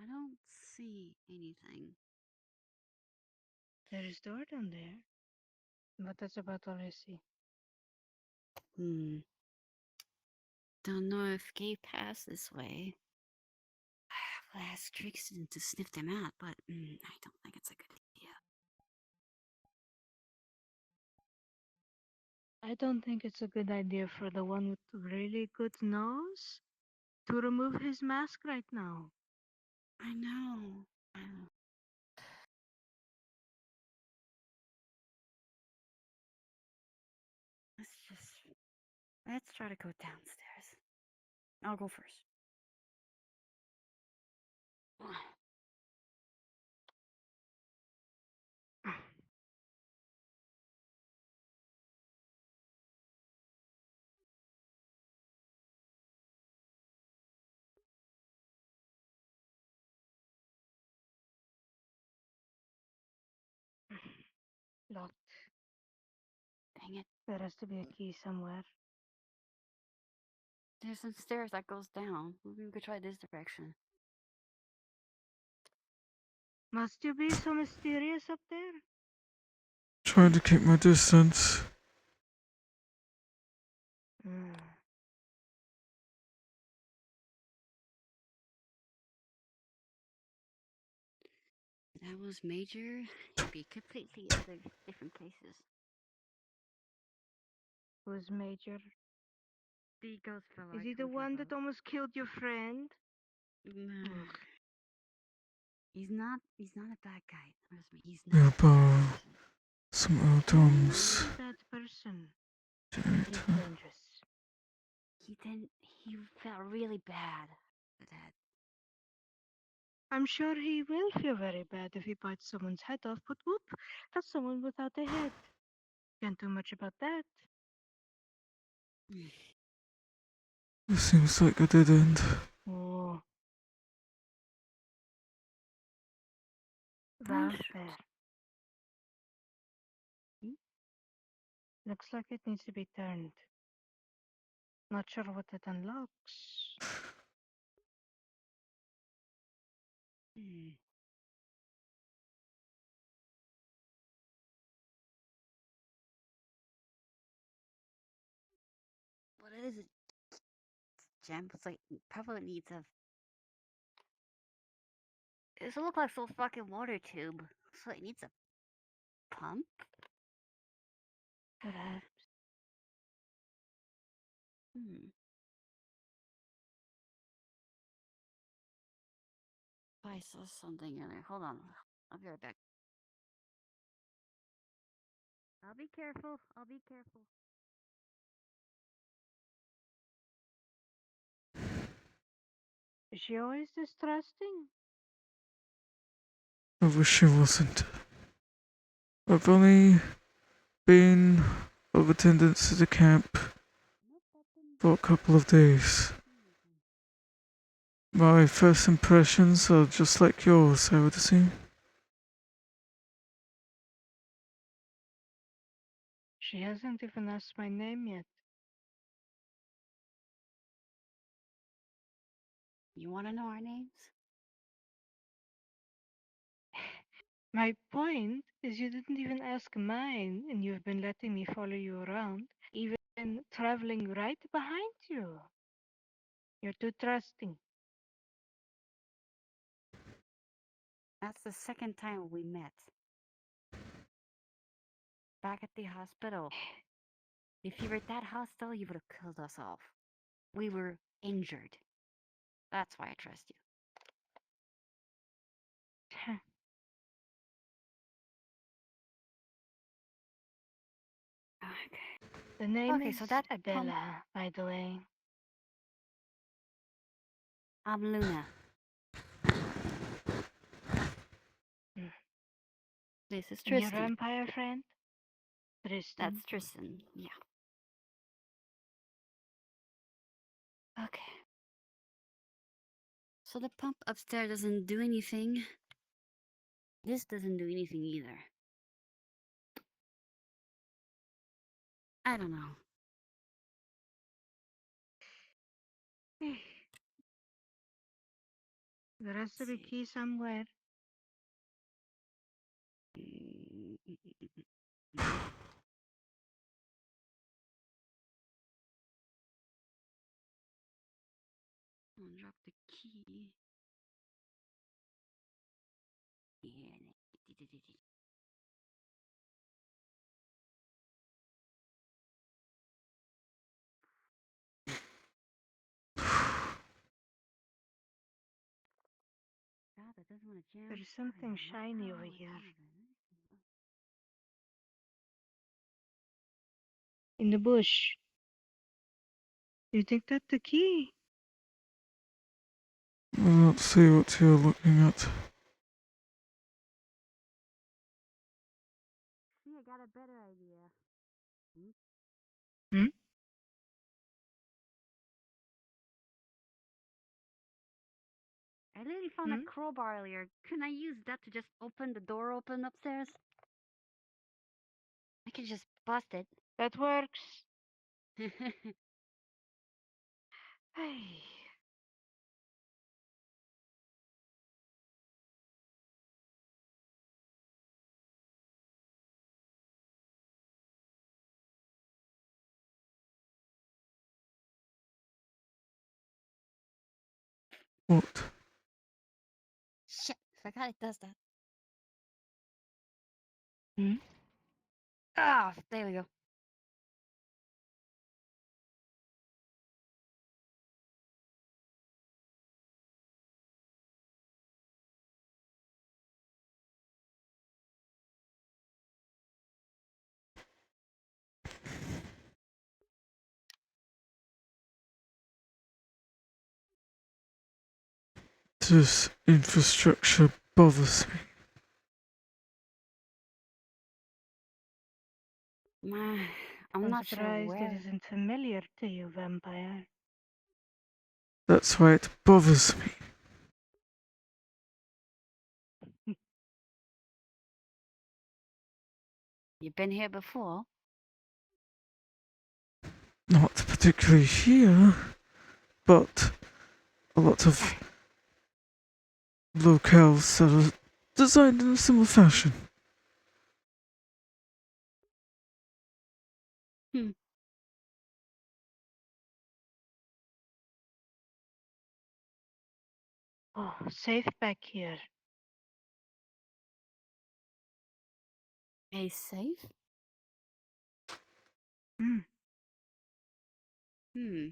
I don't see anything. There is door down there, but that's about all I see. Don't know if Gabe passed this way. I'll ask Trixton to sniff them out, but I don't think it's a good idea. I don't think it's a good idea for the one with really good nose to remove his mask right now. I know. I know. Let's try to go downstairs. I'll go first. Locked. Dang it. There has to be a key somewhere. There's some stairs that goes down. Maybe we could try this direction. Must you be so mysterious up there? Trying to keep my distance. Mm. That was Major. It'd be completely other different cases. Who's Major? The ghost fellow. Is I he the told you one that about. almost killed your friend? Nah. Ugh. He's not a bad guy. Trust me, he's Yeah, not a bad but person. some old He's not drums. a bad person. He's Generator. dangerous. He felt really bad for that. I'm sure he will feel very bad if he bites someone's head off, but whoop, that's someone without a head. Can't do much about that. This seems like a dead end. Oh. Oh, Valve shoot. there. Looks like it needs to be turned. Not sure what it unlocks. Hmm. What is it? Gem? It's like probably needs a. It look like some fucking water tube. So it needs a pump. Perhaps. Hmm. I saw something in there. Hold on. I'll be right back. I'll be careful. I'll be careful. Is she always distrusting? I wish she wasn't. I've only been of attendance at the camp for a couple of days. My first impressions are just like yours, I would assume. She hasn't even asked my name yet. You want to know our names? My point is you didn't even ask mine, and you've been letting me follow you around, even traveling right behind you. You're too trusting. That's the second time we met. Back at the hospital. If you were that hostile, you would have killed us off. We were injured. That's why I trust you. Okay. The name Okay, is so that pump. Adela, by the way. I'm Luna. Mm. This is And your Tristan. vampire friend? Tristan. That's Tristan. Yeah. Okay. So the pump upstairs doesn't do anything. This doesn't do anything either. I don't know. There has to be See. key somewhere. I'll drop the key. Yeah. God, that doesn't want to jam. There's something Sorry, shiny no, over it's here. not. In the bush. You think that's the key? I don't see what you're looking at. See, I got a better idea. Hmm? I literally found a crowbar earlier. Couldn't I use that to just open the door open upstairs? I can just bust it. That works. Hey. What? Shit, forgot it does that. Hmm? Ah, there we go. This infrastructure bothers me. I'm I'm not sure surprised it where. isn't familiar to you, vampire. That's why it bothers me. You've been here before? Not particularly here, but a lot of locales that are designed in a similar fashion. Hmm. Oh, safe back here. A safe? Hmm. Hmm.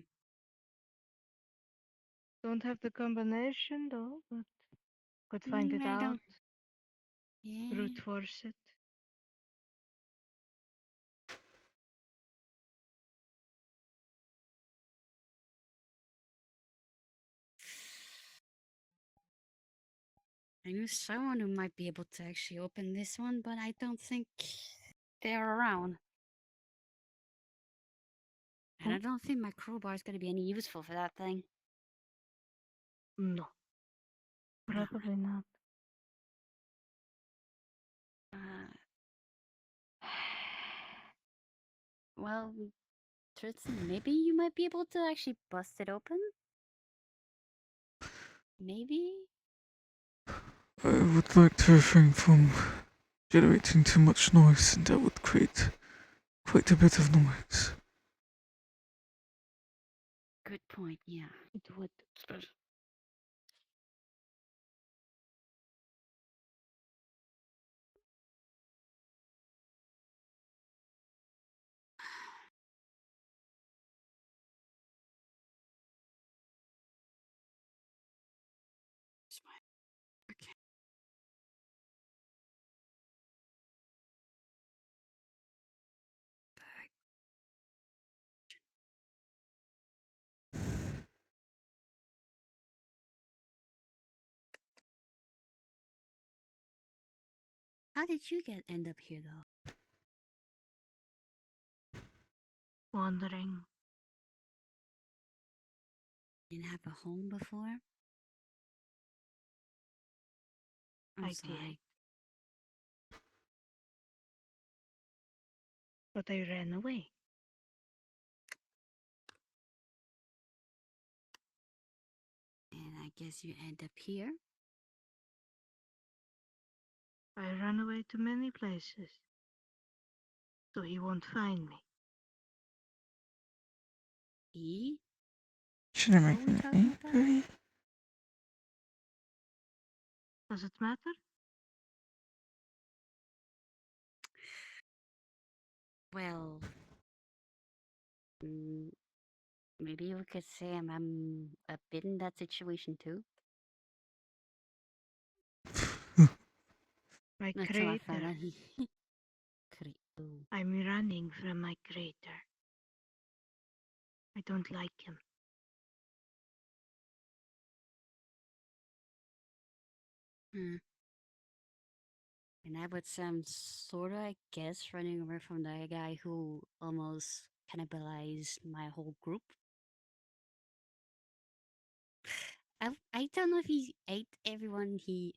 Don't have the combination though, but could find it I out. don't. Yeah. Brute force it. I knew someone who might be able to actually open this one, but I don't think they're around. And I don't think my crowbar is going to be any useful for that thing. No, No. probably not. Uh, well, Tristan, maybe you might be able to actually bust it open? Maybe? I would like to refrain from generating too much noise, and that would create quite a bit of noise. Good point, yeah. It would. Okay. How did you end up here, though? Wandering. Didn't have a home before? I'm I did. sorry. But I ran away. And I guess you end up here? I ran away to many places. So he won't find me. E? Should I What make are we him talking about? angry? Does it matter? Well, mm, maybe you could say I'm a bit in that situation too. My Not to my friend. crater. Ooh. I'm running from my crater. I don't like him. Hmm. And I would say I'm sort of, I guess, running away from the guy who almost cannibalized my whole group. I don't know if he ate everyone he.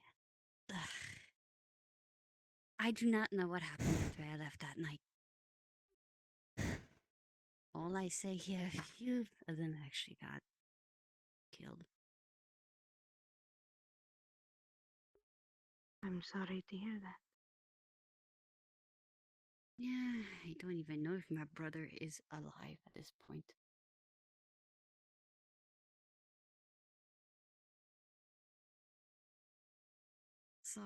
I do not know what happened after I left that night. All I say here, few of them actually got killed. I'm sorry to hear that. Yeah, I don't even know if my brother is alive at this point. So,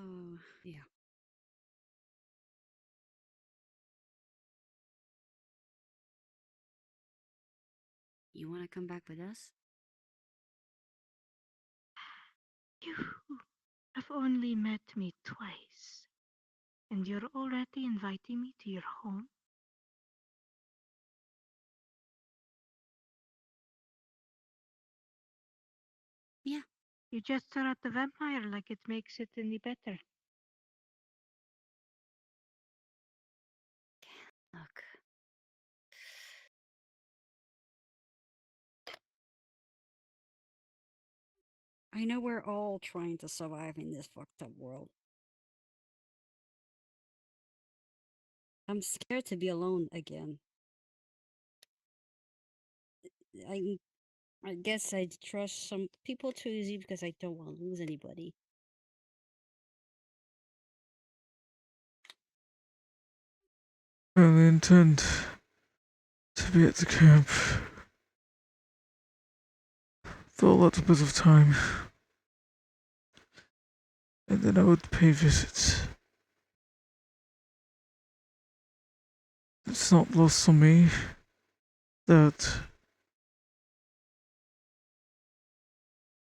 yeah. You want to come back with us? You have only met me twice, and you're already inviting me to your home? Yeah. You just saw at the vampire like it makes it any better. Look. I know we're all trying to survive in this fucked up world. I'm scared to be alone again. I I guess I trust some people too easy because I don't want to lose anybody. I only intend to be at the camp for a little bit of time, and then I would pay visits. It's not lost on me that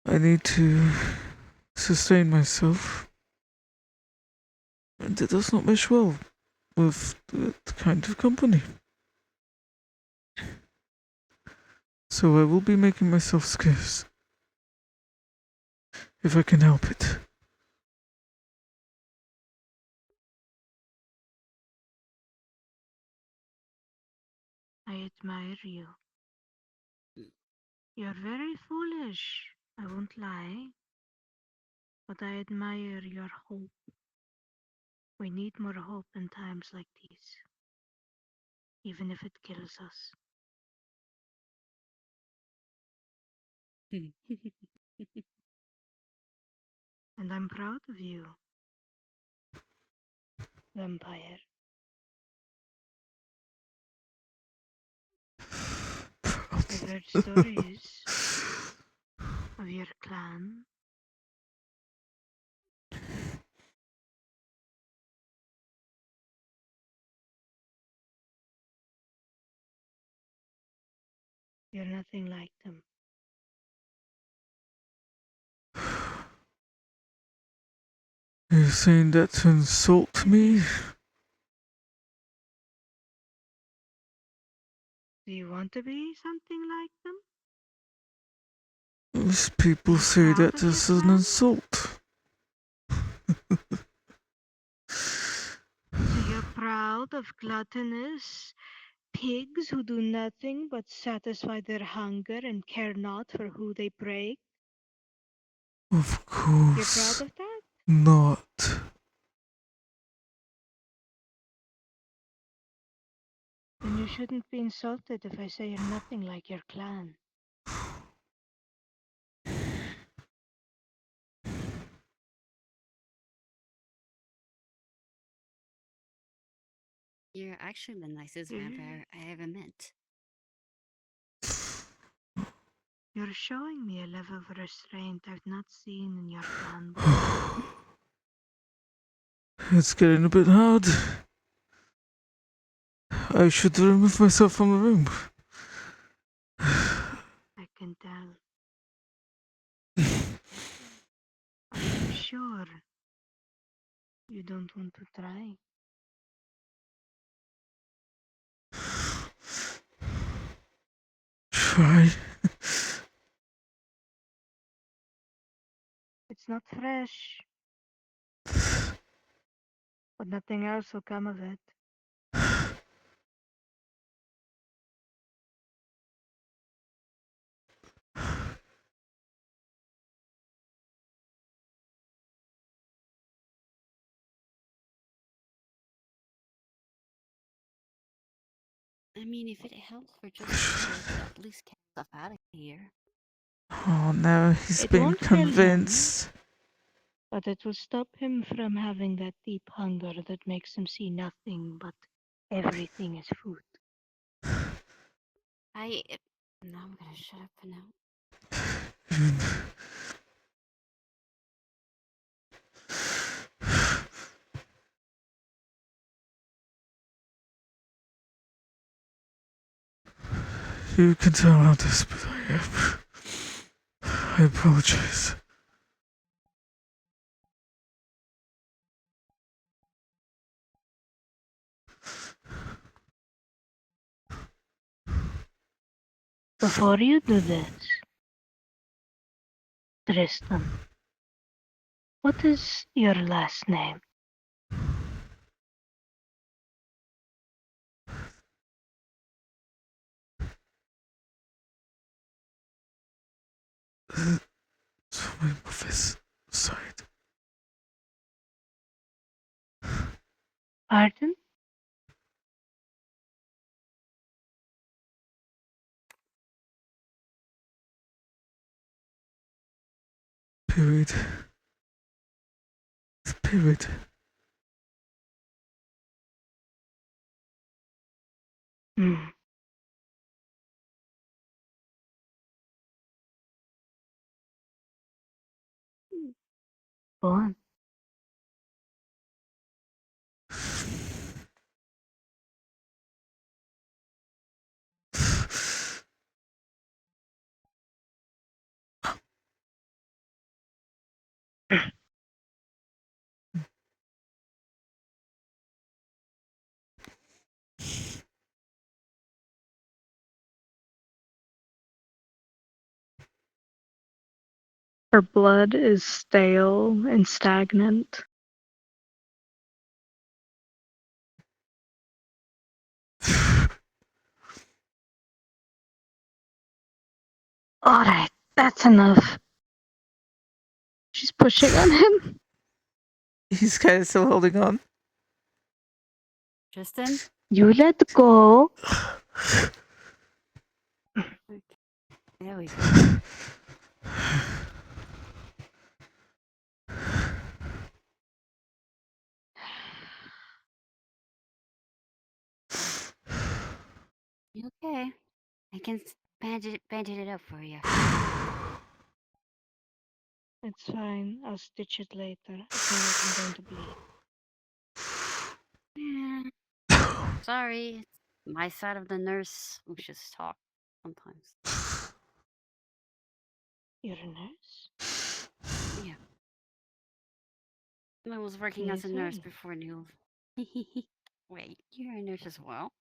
I need to sustain myself, and it does not mesh well with the kind of company. So I will be making myself scarce, if I can help it. I admire you. You're very foolish, I won't lie, but I admire your hope. We need more hope in times like these, even if it kills us. And I'm proud of you, vampire. I've heard stories of your clan. You're nothing like them. You're saying that to insult me? Do you want to be something like them? Most people You say proud that of your as an clan? insult. So you're proud of gluttonous pigs who do nothing but satisfy their hunger and care not for who they break? Of You're proud course of that? not. Then you shouldn't be insulted if I say you're nothing like your clan. You're actually the nicest vampire I ever met. You're showing me a level of restraint I've not seen in your clan before. It's getting a bit hard. I should remove myself from the room. I can tell. Are you sure you don't want to try? Try. It's not fresh, but nothing else will come of it. I mean, if it helps for just a bit, at least get stuff out of here. Oh no, he's It been won't kill him, convinced. but it will stop him from having that deep hunger that makes him see nothing but everything as food. No, I'm gonna shut up for now. You can tell how desperate I am. I apologize. Before you do this, Tristan, what is your last name? So my mother's side. Pardon? Period. Period. Hmm. Go on. Her blood is stale and stagnant. Alright, that's enough. She's pushing on him. He's kind of still holding on. Tristan? You let go. There we go. You okay? I can bandage it up for you. It's fine. I'll stitch it later. It's not like I'm going to bleed. Yeah. Sorry. It's my side of the nurse. We just talk sometimes. You're a nurse? Yeah. I was working as a nurse Easy. before Neil. Wait, you're a nurse as well?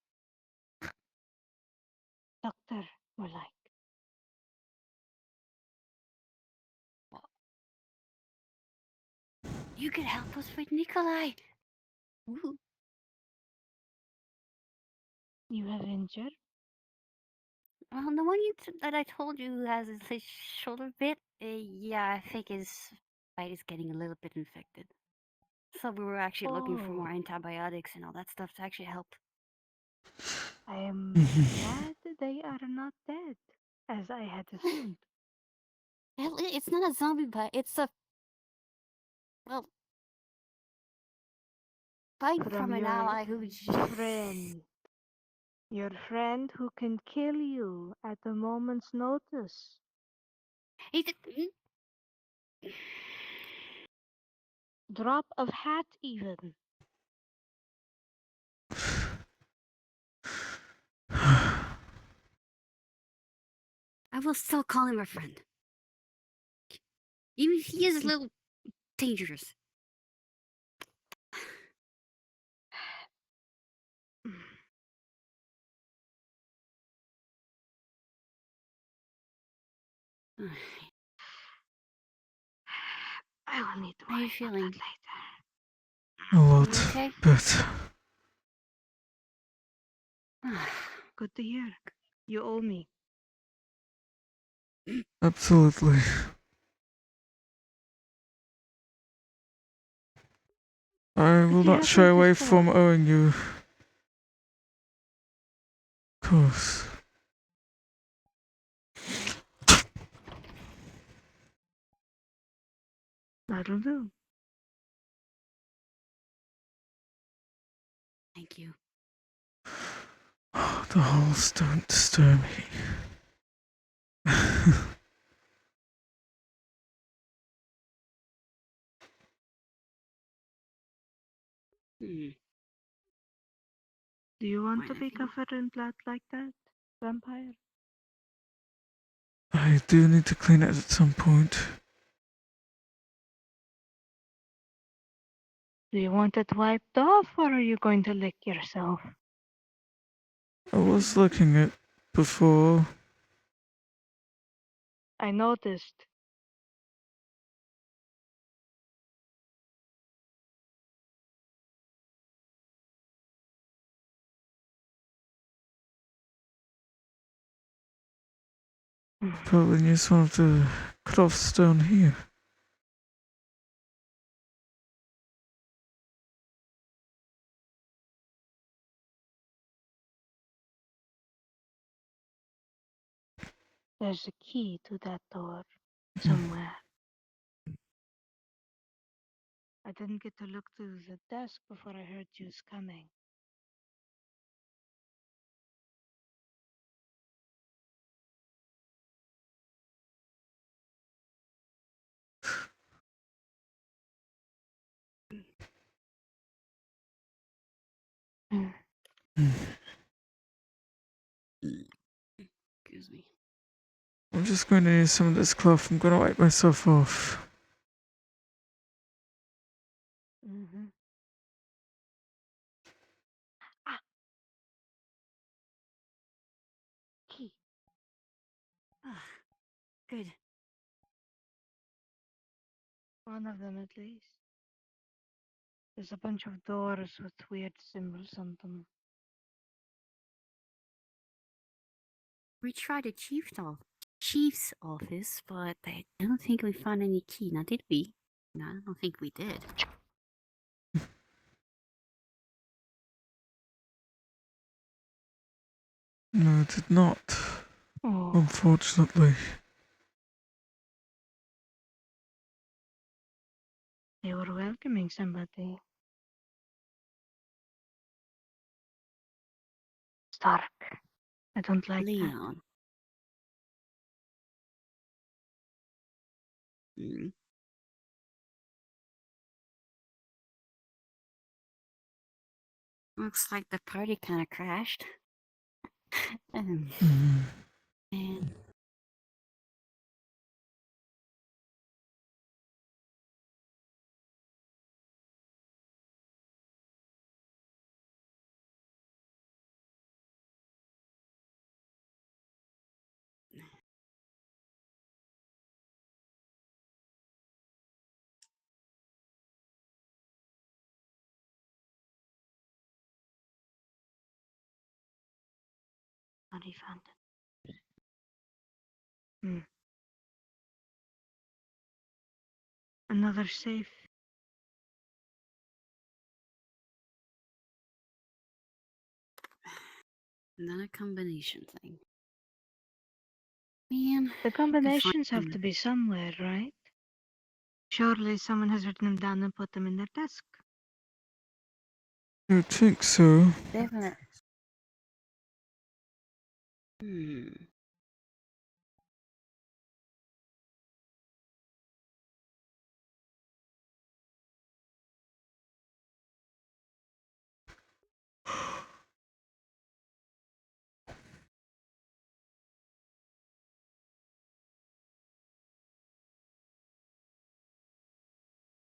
Doctor, more like. You could help us with Nikolai. Woo. You have injured? Well, the one that I told you has his shoulder bit. Yeah, I think his bite is getting a little bit infected. So we were actually looking for more Oh, antibiotics and all that stuff to actually help. I am glad they are not dead, as I had assumed. Hell, it's not a zombie bite. It's a well bite From from an your ally who friend. Your friend who can kill you at a moment's notice. He did. Drop of hat, even. I will still call him a friend, even if he is a little dangerous. I will need to How are worry you about feeling? that later. A lot You okay? better. Good to hear. You owe me. Absolutely. I will If you not shy happen to away fall, from owing you. Of course. That'll do. Thank you. The holes don't disturb me. Hmm. Do you want Why to be nothing? covered in blood like that, vampire? I do need to clean it at some point. Do you want it wiped off, or are you going to lick yourself? I was looking at before. I noticed. Probably use one of the crofts down here. There's a key to that door somewhere. I didn't get to look through the desk before I heard you coming. Mm. Excuse me. I'm just going to use some of this cloth. I'm going to wipe myself off. Mm-hmm. Ah, key. Ah, good. One of them at least. There's a bunch of doors with weird symbols on them. We tried the chief's office, but I don't think we found any key. Now, did we? No, I don't think we did. No, I did not. Oh, Unfortunately. they were welcoming somebody. Stark. I don't like that. Leon. Hmm. Looks like the party kind of crashed. And Bloody fountain. Hmm. Another safe. another combination thing. Man, The combinations have them. to be somewhere, right? Surely someone has written them down and put them in their desk. I think so. Definitely. Hmm.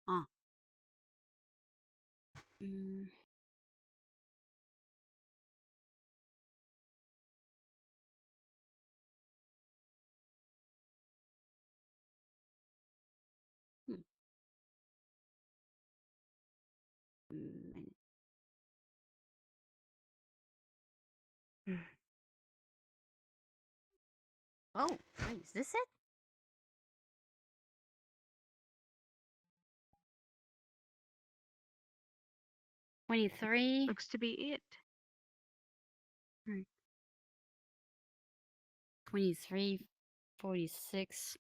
Huh. Mm. Hmm. Mm. Hmm. Oh, wait, is this it? $23. Looks to be it. 23, 46.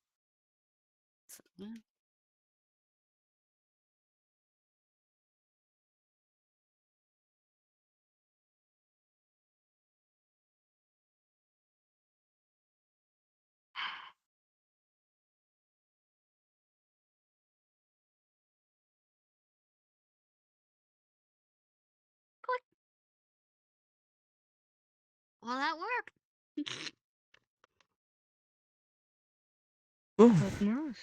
Well, that worked. Oh, Good news.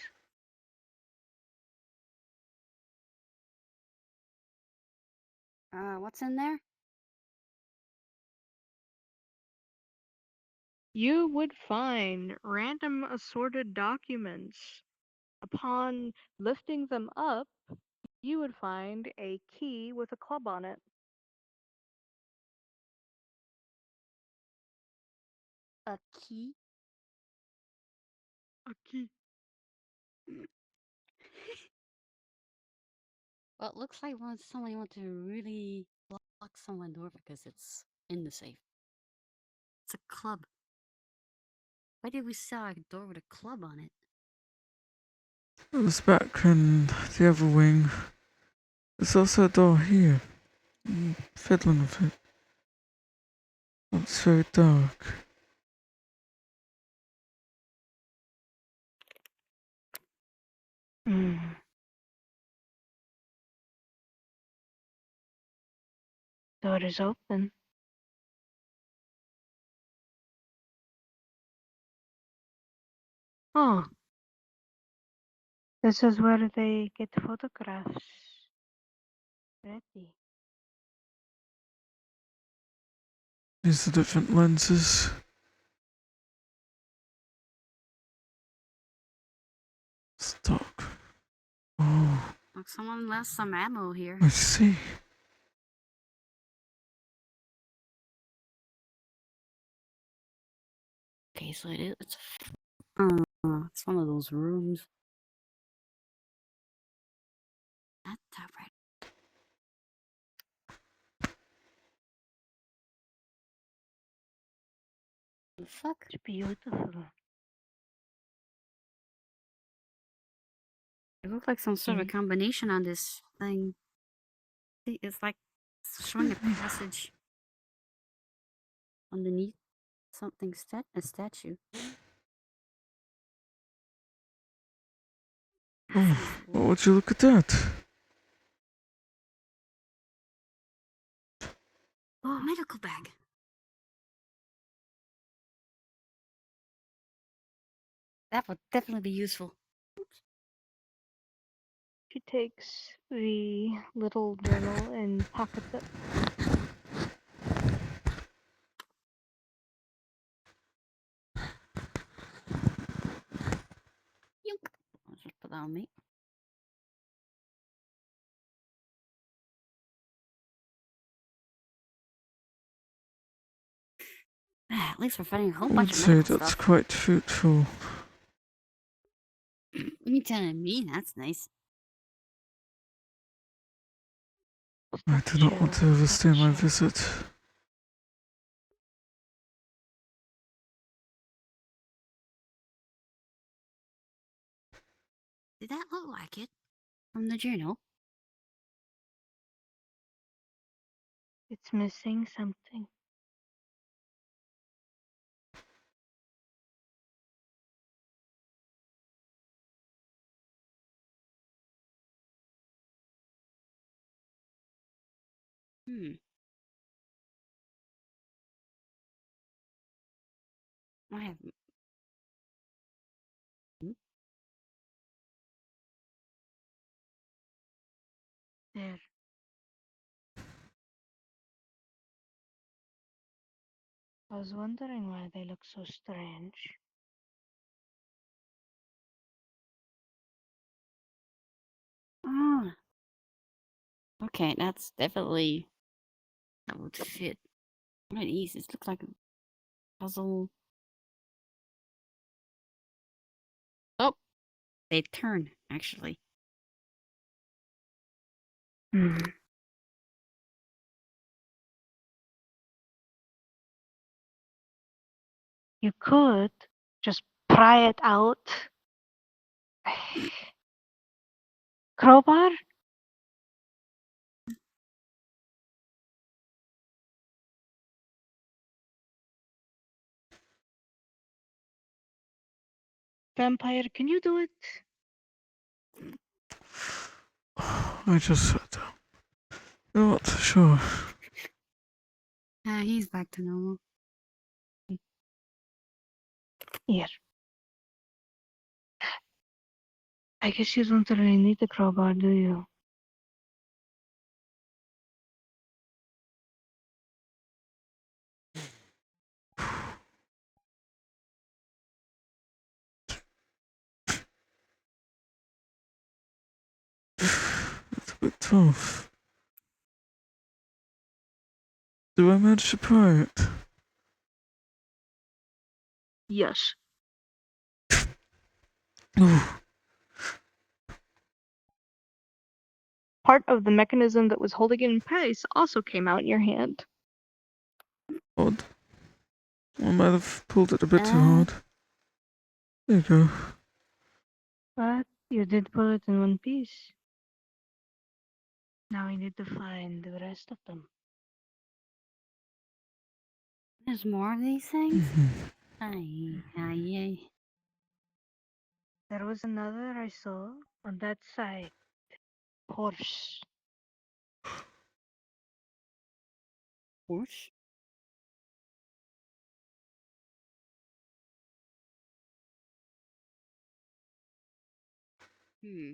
What's in there? You would find random assorted documents. Upon lifting them up, you would find a key with a club on it. A key. A key. Well, it looks like somebody wants to really lock someone's door because it's in the safe. It's a club. Why did we sell a door with a club on it? it was back in the other wing. There's also a door here. Fiddling with it. It's very dark. Hmm. Door is open. Oh, this is where they get photographs ready. These are different lenses. Stock. Oh, Look, someone left some ammo here. I see. Okay, so it's it's one of those rooms. That typewriter. The fuck? It's beautiful. It looks like some sort of a Mm. combination on this thing. See, it's like showing a passage underneath something a statue. Oh, what would you look at that? Oh, medical bag. That would definitely be useful. She takes the little journal and pockets it. Yoink. Let's just put that on me. At least we're finding a whole I would bunch of say medical that's stuff. quite fruitful. You telling me that's nice. I do not want to overstay my visit. Did that look like it from the journal? It's missing something. Hmm. I have. There. I was wondering why they look so strange. Ah. Okay, that's definitely that would fit. What it is? It looks like a puzzle. Oh, they turn actually. Hmm. You could just pry it out. Crowbar? Vampire, can you do it? I just sat down. You're not sure. He's back to normal. Here. I guess you don't really need the crowbar, do you? It's a bit tough. Do I manage to pry it? Yes. Ooh, Part of the mechanism that was holding it in place also came out in your hand. odd. I might have pulled it a bit too Uh. hard. There you go. But you did pull it in one piece. Now we need to find the rest of them. There's more of these things? Mhm. Aye, aye, aye. There was another I saw on that side. Horse. Horse? Hmm.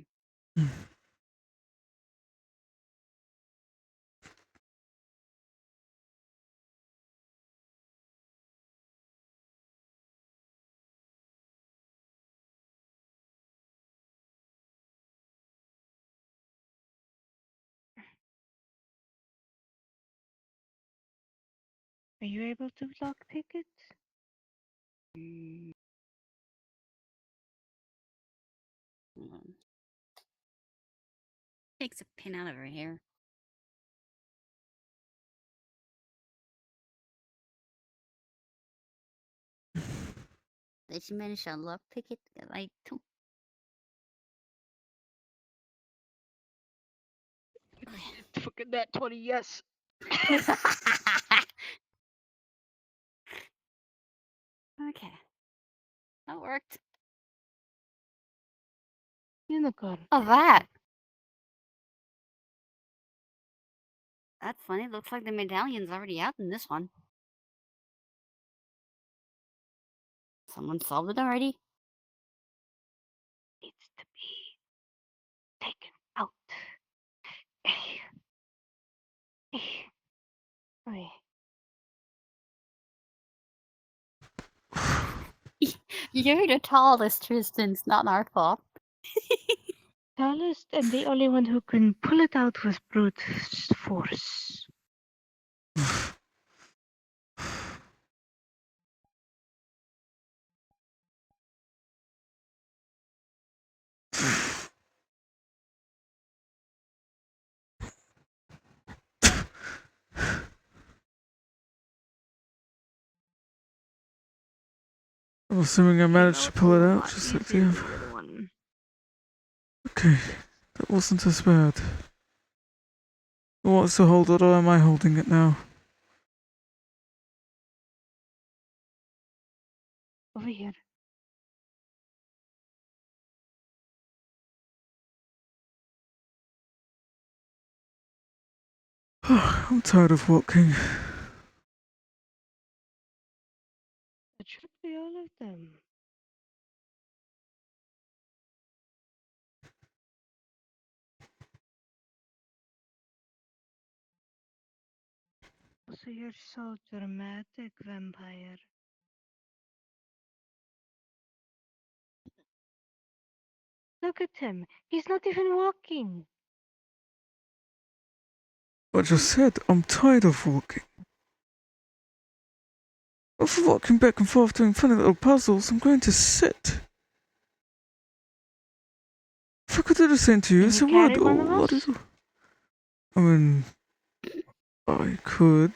Are you able to lockpick it? Mm. Hold on. Takes a pin out of her hair. Did she manage to lockpick it? I don't. Fucking that 20, yes. Okay. That worked. Unicorn. Oh, that! That's funny. Looks like the medallion's already out in this one. Someone solved it already. Needs to be taken out. Okay. You're the tallest, Tristan. It's not our fault. Tallest and the only one who can pull it out with brute force. I'm assuming I managed to pull it out just like the other. other one. Okay, that wasn't as bad. Who wants to hold it, or am I holding it now? Over here. I'm tired of walking. It should be all of them. So you're so dramatic, vampire. Look at him. He's not even walking. I just said, I'm tired of walking. Of walking back and forth doing funny little puzzles, I'm going to sit. If I could do the same to you, Can it's you a word. carry one of What us? is? I mean, I could,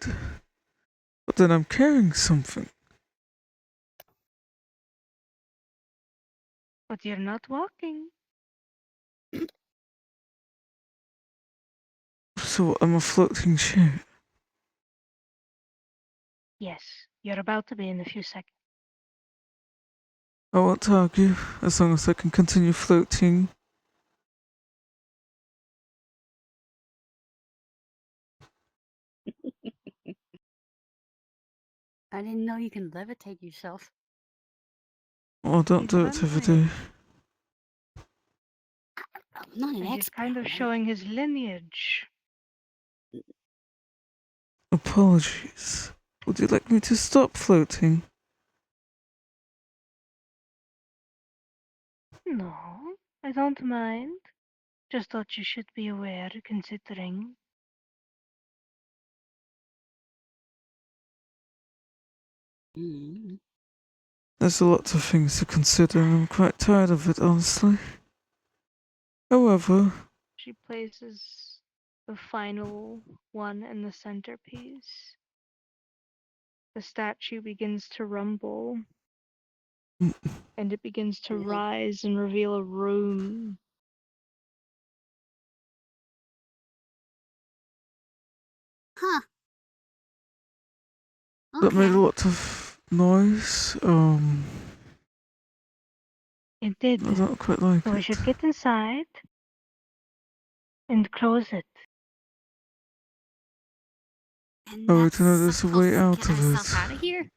but then I'm carrying something. But you're not walking. So I'm a floating chair. Yes, you're about to be in a few seconds. I won't argue, as long as I can continue floating. I didn't know you can levitate yourself. Oh, don't He's do it every friendly. day. I'm not an And he's expert. kind of right? showing his lineage. Apologies. Would you like me to stop floating? No, I don't mind. Just thought you should be aware, considering. Mm. There's a lot of things to consider and I'm quite tired of it, honestly. However, She places the final one in the centerpiece. The statue begins to rumble, mm, and it begins to Ew. rise and reveal a room. Huh. that made a Okay. lot of noise. It did. I don't quite like So we it. should get inside and close it. And Oh, that's you know, there's a supposed way to out get of ourselves it. out of here?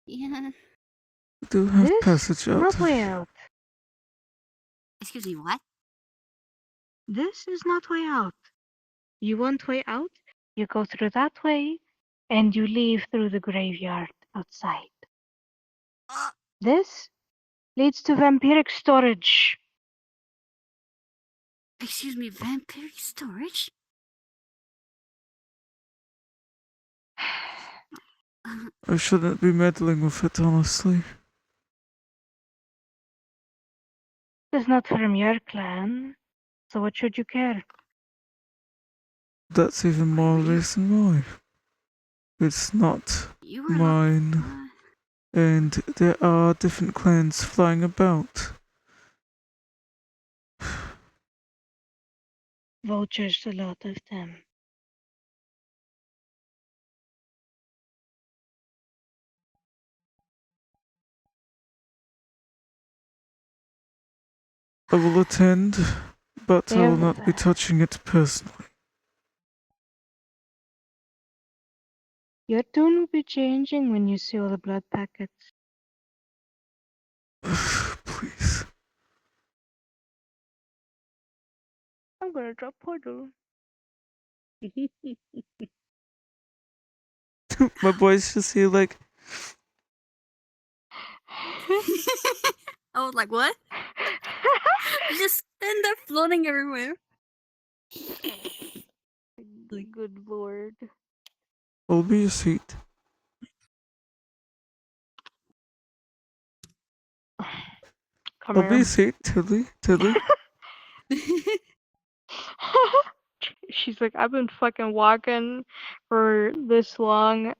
Yeah. We do have This passage out not of way here. out. Excuse me, what? This is not way out. You want way out? You go through that way, and you leave through the graveyard outside. Uh, This leads to vampiric storage. excuse me, vampiric storage? I shouldn't be meddling with it, honestly. It's not from your clan, so what should you care? That's even Wait, more were you- reason why. It's not You were mine, and there are different clans flying about. Vultures, a lot of them. I will attend, but I will They've, not be touching it personally. your tune will be changing when you see all the blood packets. Please. I'm gonna drop portal. My boy's just here like, I was like, what? You just stand there floating everywhere. Good lord. hold me a seat. Come Hold me a here. seat, Tilly, Tilly. She's like, I've been fucking walking for this long.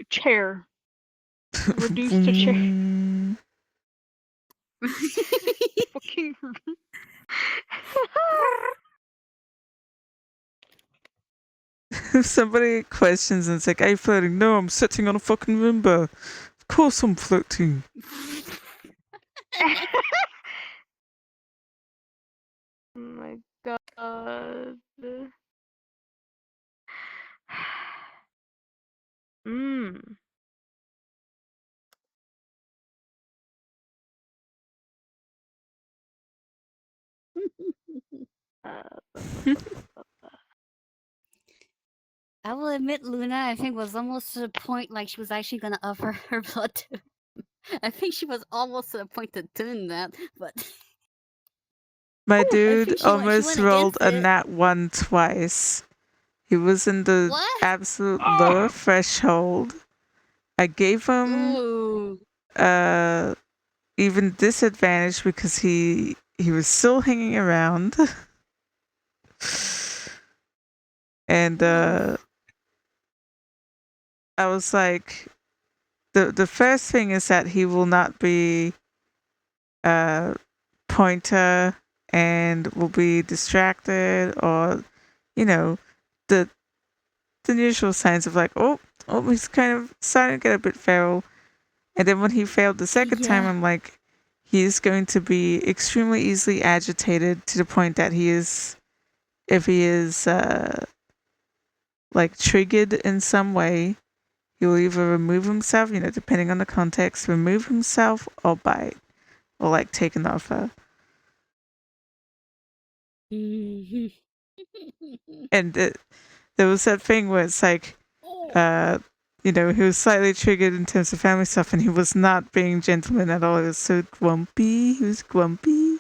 Chair. Reduced to chair. Mm. Fucking. If somebody questions and it's like, are you floating? No, I'm sitting on a fucking Roomba. Of course I'm floating. Oh my god. Mmm. I will admit, Luna, I think was almost to the point like she was actually gonna offer her blood to. I think she was almost to the point to doing that, but My I dude think she almost went rolled against a it. nat 1 twice. He was in the What? absolute lower threshold. I gave him Ooh. even disadvantage because he was still hanging around. And I was like, the first thing is that he will not be pointer and will be distracted, or you know, the usual signs of like, oh, he's kind of starting to get a bit feral. And then when he failed the second time, Yeah. I'm like, he is going to be extremely easily agitated to the point that he is, if he is like triggered in some way, He'll either remove himself, depending on the context, remove himself or bite. Or like take an offer. And there was that thing where it's like, he was slightly triggered in terms of family stuff and he was not being gentleman at all. He was so grumpy. He was grumpy.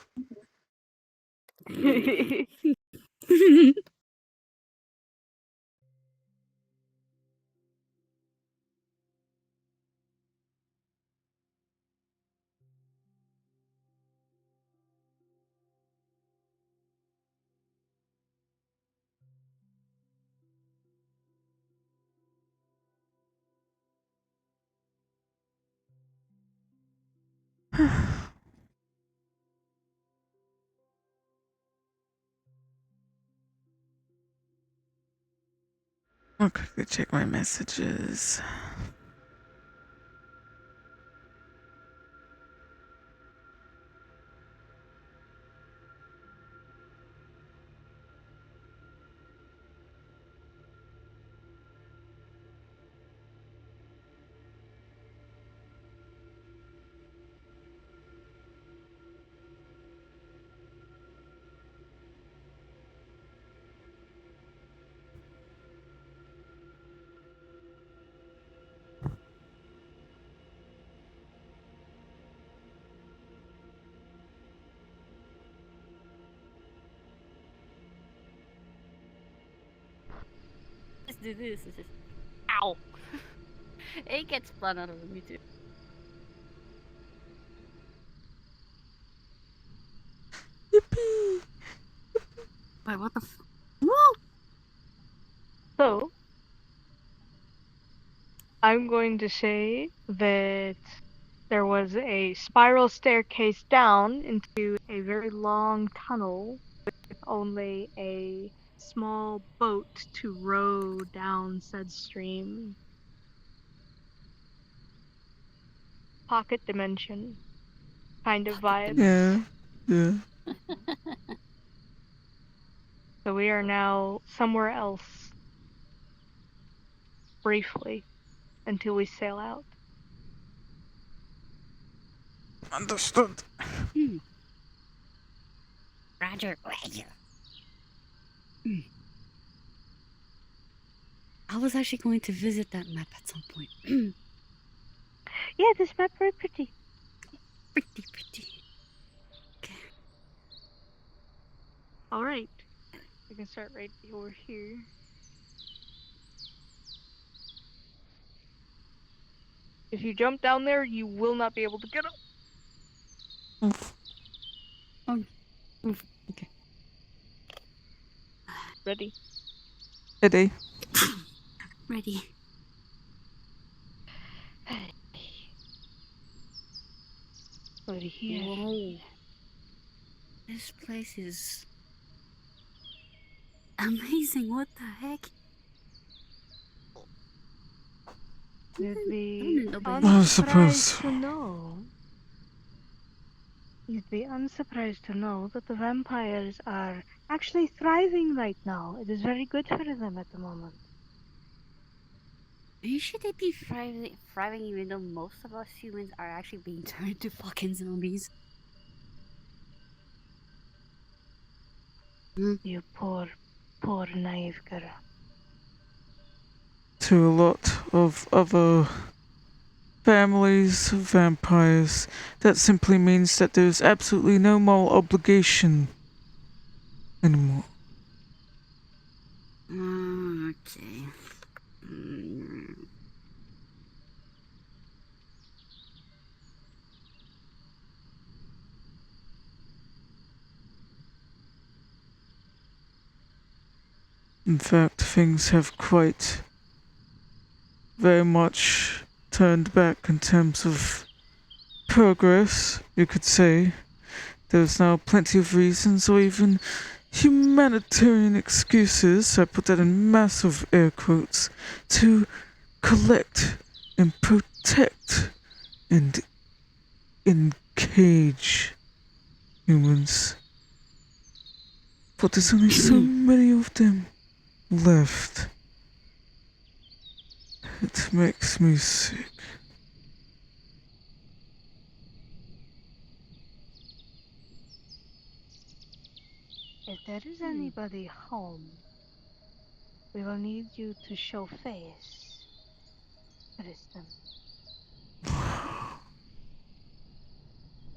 I'll quickly check my messages. Let's do this. It's just, ow! It gets blood out of me too. Yippee! Wait, what the Woo! So, I'm going to say that there was a spiral staircase down into a very long tunnel with only a small boat to row down said stream. Pocket dimension kind of vibes. Yeah. So we are now somewhere else. Briefly. Until we sail out. Understood. Roger. Roger. I was actually going to visit that map at some point. Yeah, this map very pretty. Pretty. Okay. Alright. We can start right over here. If you jump down there, you will not be able to get up. Okay. Ready? Ready. Ready. Ready here. Whoa. This place is amazing. What the heck? You'd I be was supposed- unsurprised to know. You'd be unsurprised to know that the vampires are actually thriving right now. It is very good for them at the moment. Should they be thriving even though most of us humans are actually being turned to fucking zombies? You poor naive girl. To a lot of other families of vampires, that simply means that there's absolutely no moral obligation anymore. Okay. In fact, things have quite very much turned back in terms of progress, you could say. There's now plenty of reasons or even humanitarian excuses, I put that in massive air quotes, to collect and protect and encage humans. But there's only so many of them left. It makes me sick. If there is anybody home, we will need you to show face, Tristan.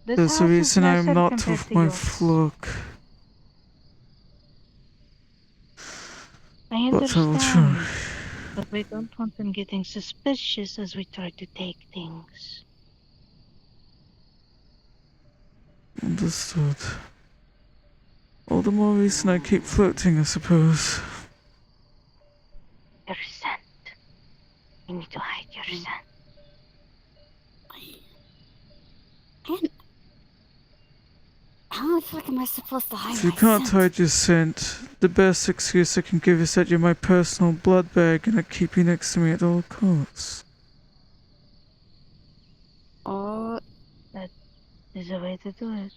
This There's a house is reason I'm nicer not compared with to my yours. flock. I But I will understand, try. but we don't want them getting suspicious as we try to take things. Understood. All the more reason I keep floating, I suppose. Your scent. You need to hide your scent. And how the fuck am I supposed to hide If you my can't scent? hide your scent, the best excuse I can give is that you're my personal blood bag and I keep you next to me at all costs. Oh, That is a way to do it.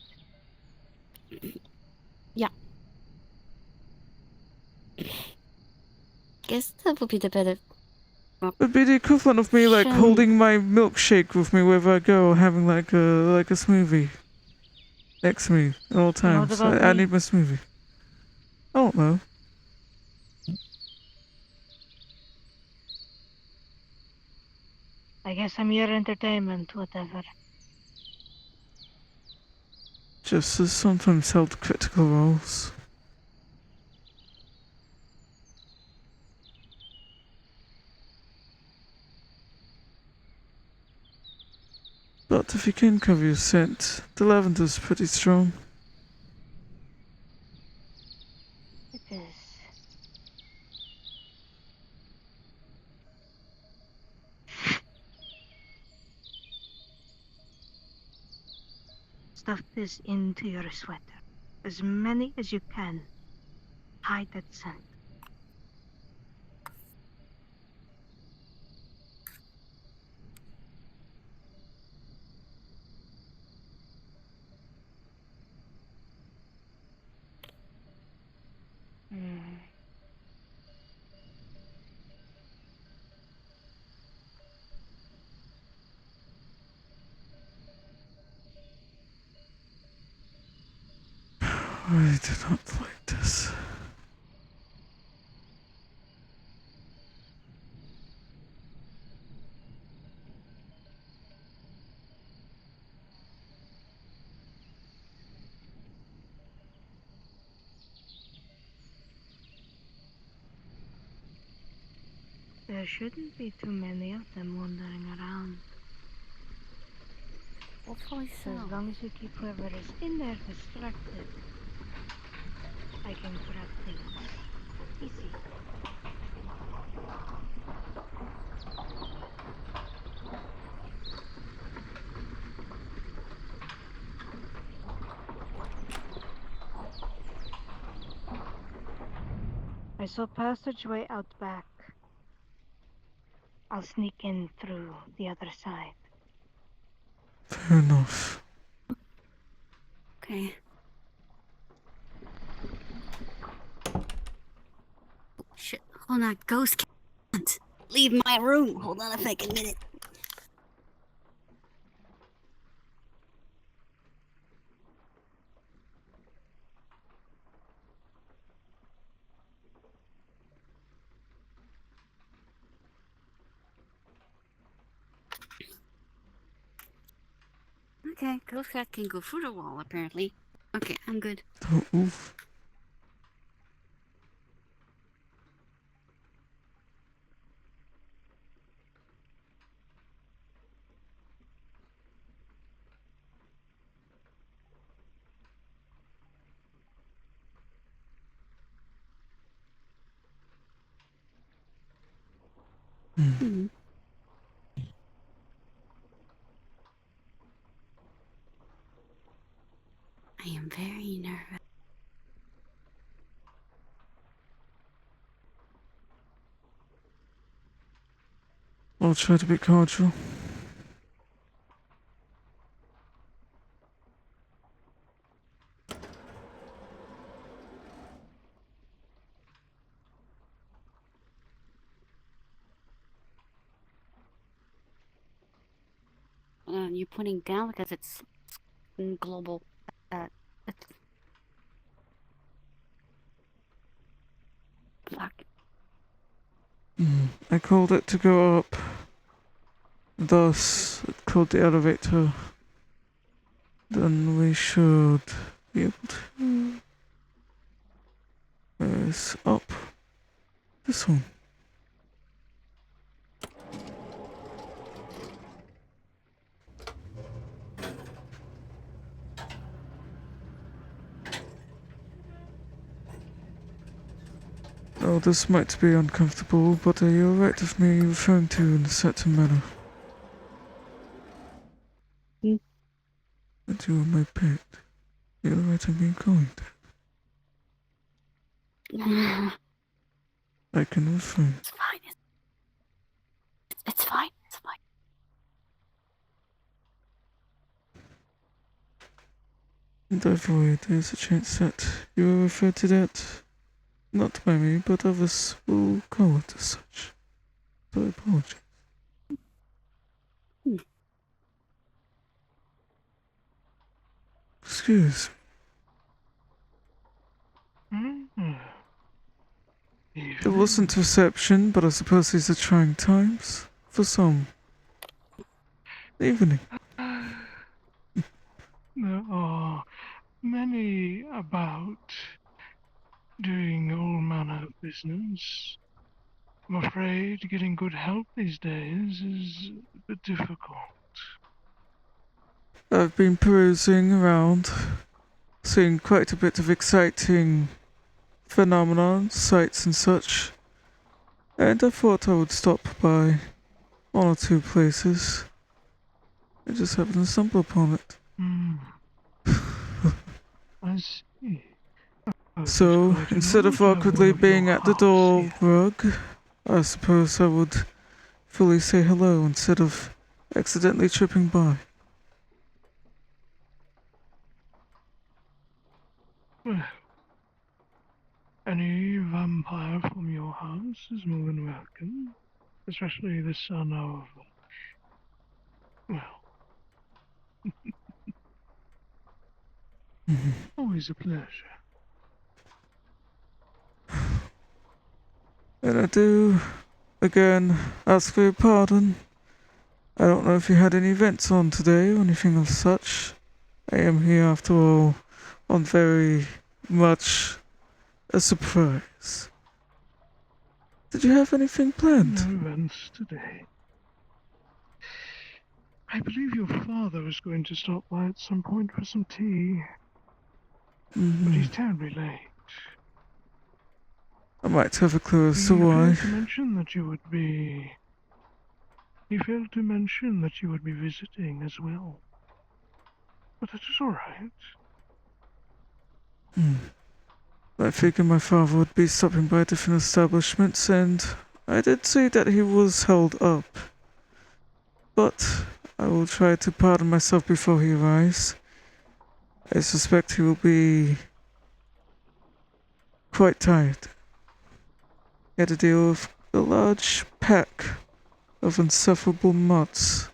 guess that would be the better. It'd be the equivalent of me like Shem. holding my milkshake with me wherever I go, or having like a smoothie next to me at all And what times. about I me? need my smoothie. I don't know. I guess I'm your entertainment, whatever. Just as sometimes held critical roles. But if you can cover your scent, the lavender's pretty strong. It is. Stuff this into your sweater. As many as you can. Hide that scent. I do not like this. There shouldn't be too many of them wandering around. Hopefully so. As long as you keep whoever is in there distracted, I can grab things. Easy. I saw passageway out back. I'll sneak in through the other side. Fair enough. Okay. Oh, shit. Hold on. Ghost can't leave my room. Hold on a fucking minute. Okay, Ghost Cat can go through the wall, apparently. Okay, I'm good. Don't move. Hmm. I am very nervous. I'll try to be cordial. you're putting down because it's global. It's, fuck. I called it to go up. Thus, it called the elevator. Then we should be able to. Where's up? This one. Oh, this might be uncomfortable, but are you alright with me referring to you in a certain manner? That you are my pet. You're alright with me calling that. I can refrain. It's fine. It's fine. It's fine. And therefore, there's a chance that you will refer to that, not by me, but others will call it as such. So I apologize. Excuse me. It wasn't reception, but I suppose these are trying times for some. Evening. There are many about doing all manner of business. I'm afraid getting good help these days is a bit difficult. I've been perusing around, seeing quite a bit of exciting phenomenon, sights and such, and I thought I would stop by one or two places. I just happened to stumble upon it. I see. So, instead of awkwardly being at the door rug, I suppose I would fully say hello instead of accidentally tripping by. Well, any vampire from your house is more than welcome, especially the son of, well, always a pleasure. And I do, again, ask for your pardon. I don't know if you had any events on today or anything of such. I am here, after all, on very much a surprise. Did you have anything planned? No events today. I believe your father was going to stop by at some point for some tea, but he's terribly late. I might have a clue as to He why. failed to mention that you would be... He failed to mention that you would be visiting as well. But that is all right. I figured my father would be stopping by different establishments, and I did see that he was held up. But I will try to pardon myself before he arrives. I suspect he will be quite tired. He had to deal with a large pack of insufferable mutts.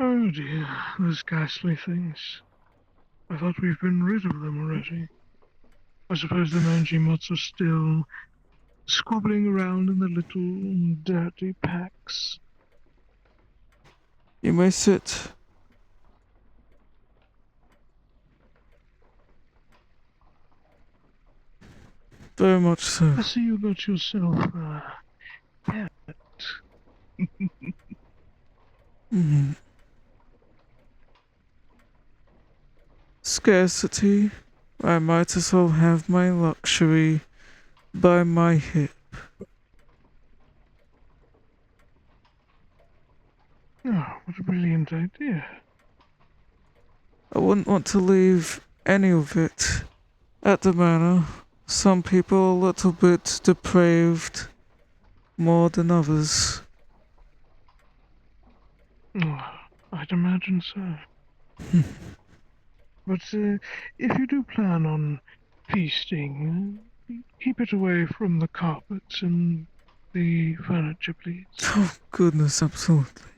Oh dear, those ghastly things. I thought we've been rid of them already. I suppose the mangy mutts are still squabbling around in the little dirty packs. You may sit. Very much so. I see you got yourself a pet. Scarcity. I might as well have my luxury by my hip. Oh, what a brilliant idea. I wouldn't want to leave any of it at the manor. Some people are a little bit depraved, more than others. Oh, I'd imagine so. But if you do plan on feasting, keep it away from the carpets and the furniture, please. Oh, goodness, absolutely.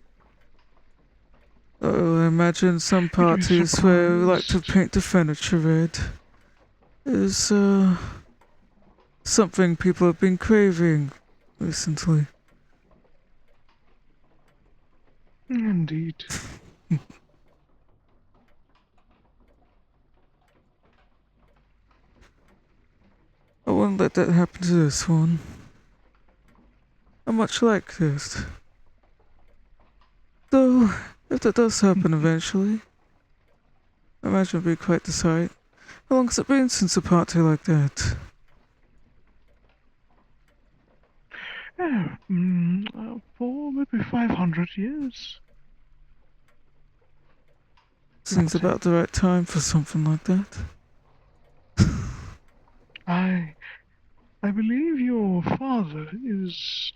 Oh, I imagine some You'd be parties where we like to surprised. paint the furniture red is something people have been craving recently. Indeed. I won't let that happen to this one. I'm much like this. Though, if that does happen eventually, I imagine it'll be quite the sight. How long has it been since a party like that? Yeah, for maybe 500 years. Seems That's it. about the right time for something like that. I believe your father is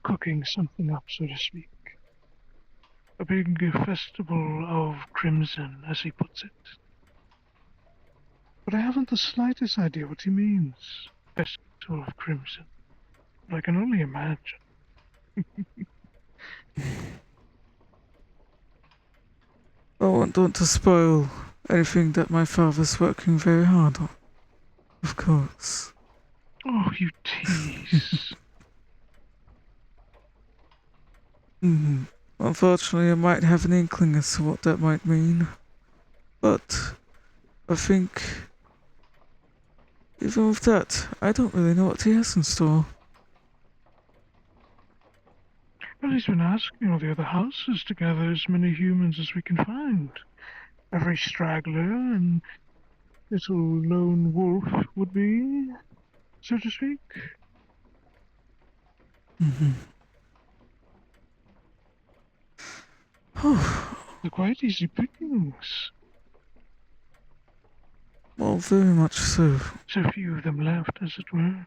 cooking something up, so to speak. A big festival of crimson, as he puts it. But I haven't the slightest idea what he means. Festival of crimson. But I can only imagine. I won't want to spoil anything that my father's working very hard on. Of course. Oh, you tease. Unfortunately, I might have an inkling as to what that might mean. But I think, even with that, I don't really know what he has in store. Well, he's been asking all the other houses to gather as many humans as we can find. Every straggler and little lone wolf would be, so to speak. They're quite easy pickings. Well, very much so. So few of them left, as it were.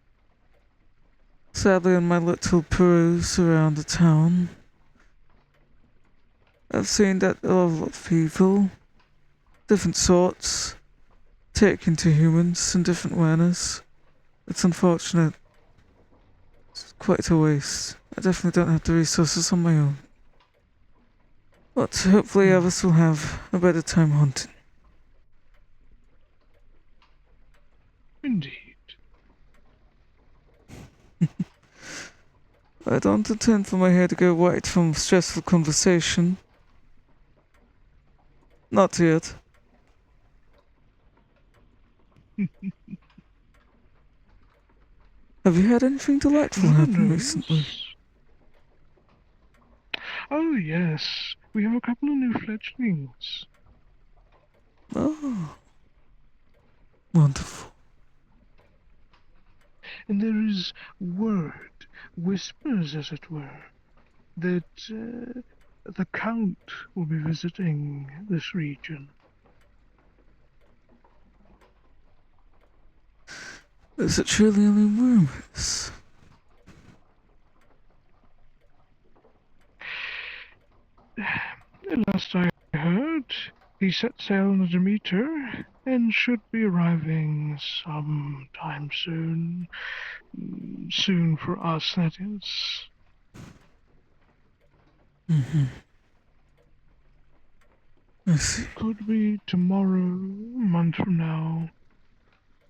Sadly, in my little peruse around the town, I've seen that a lot of people, different sorts, take into humans in different manners. It's unfortunate. It's quite a waste. I definitely don't have the resources on my own. But hopefully others will have a better time hunting. Indeed. I don't intend for my hair to go white from stressful conversation. Not yet. Have you had anything delightful Who happen knows? recently? Oh, yes. We have a couple of new fledglings. Oh, wonderful. And there is word, whispers as it were, that the Count will be visiting this region. Is it truly only rumors? Last I heard, he set sail on a Demeter and should be arriving sometime soon. Soon for us, that is. I see. Could be tomorrow, a month from now,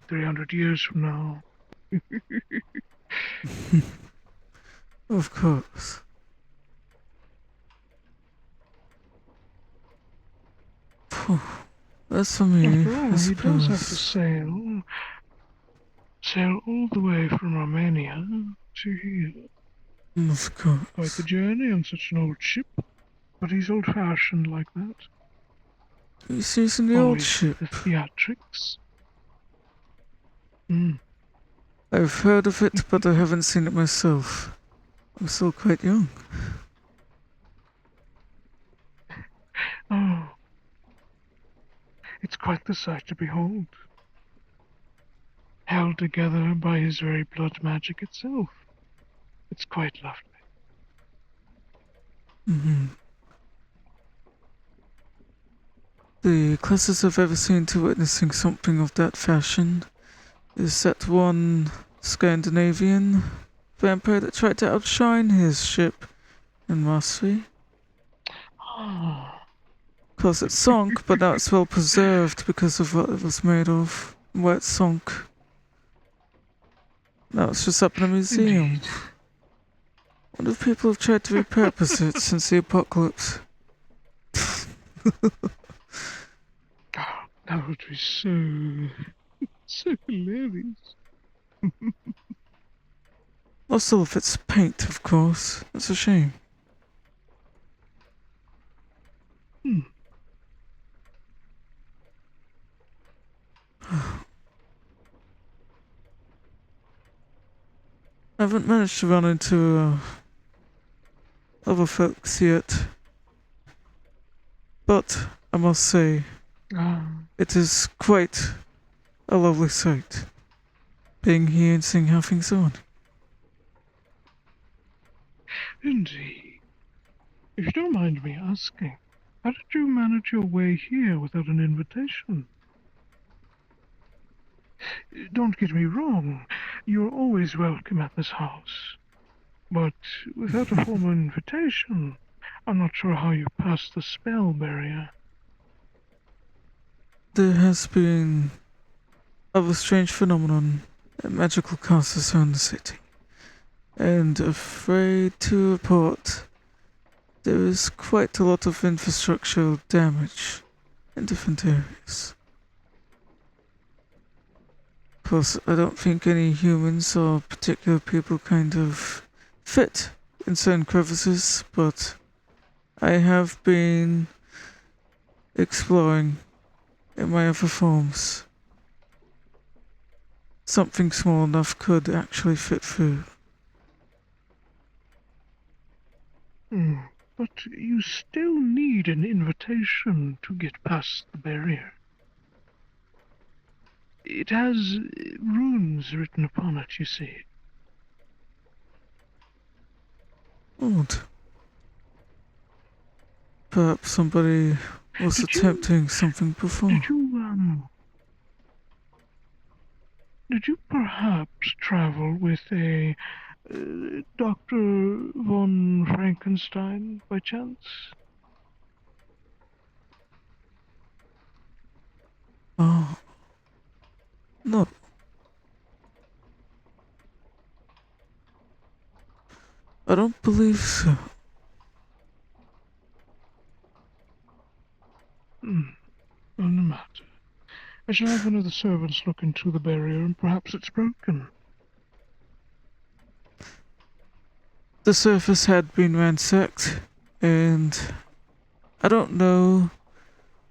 300 years from now. Of course. Phew. That's for me, After all, I he does have to suppose. sail all the way from Romania to here. Of Quite the course. journey on such an old ship, but he's old-fashioned like that. He's using the old Always ship. the theatrics. I've heard of it, but I haven't seen it myself. I'm still quite young. Oh, it's quite the sight to behold. Held together by his very blood magic itself. It's quite lovely. The closest I've ever seen to witnessing something of that fashion is that one Scandinavian vampire that tried to outshine his ship in mastery. Ah, 'Cause it sunk, but now it's well preserved because of what it was made of, where it sunk. Now it's just up in a museum. Indeed. What if people have tried to repurpose it since the apocalypse? Oh, that would be so hilarious. Lost all of its paint, of course. That's a shame. Hmm. I haven't managed to run into other folks yet. But I must say, Ah, it is quite a lovely sight. Being here and seeing how things are. indeed. If you don't mind me asking, how did you manage your way here without an invitation? Don't get me wrong, you're always welcome at this house. But without a formal invitation, I'm not sure how you passed the spell barrier. There has been of a strange phenomenon that magical casters around the city. And afraid to report, there is quite a lot of infrastructural damage in different areas. Of course, I don't think any humans or particular people kind of fit in certain crevices, but I have been exploring in my other forms. Something small enough could actually fit through. But you still need an invitation to get past the barrier. It has runes written upon it, you see. Odd. Perhaps somebody was Did you- attempting something before. Did you perhaps travel with a Dr. von Frankenstein by chance? Oh. No. I don't believe so. No matter. I shall have one of the servants look into the barrier, and perhaps it's broken. The surface had been ransacked, and I don't know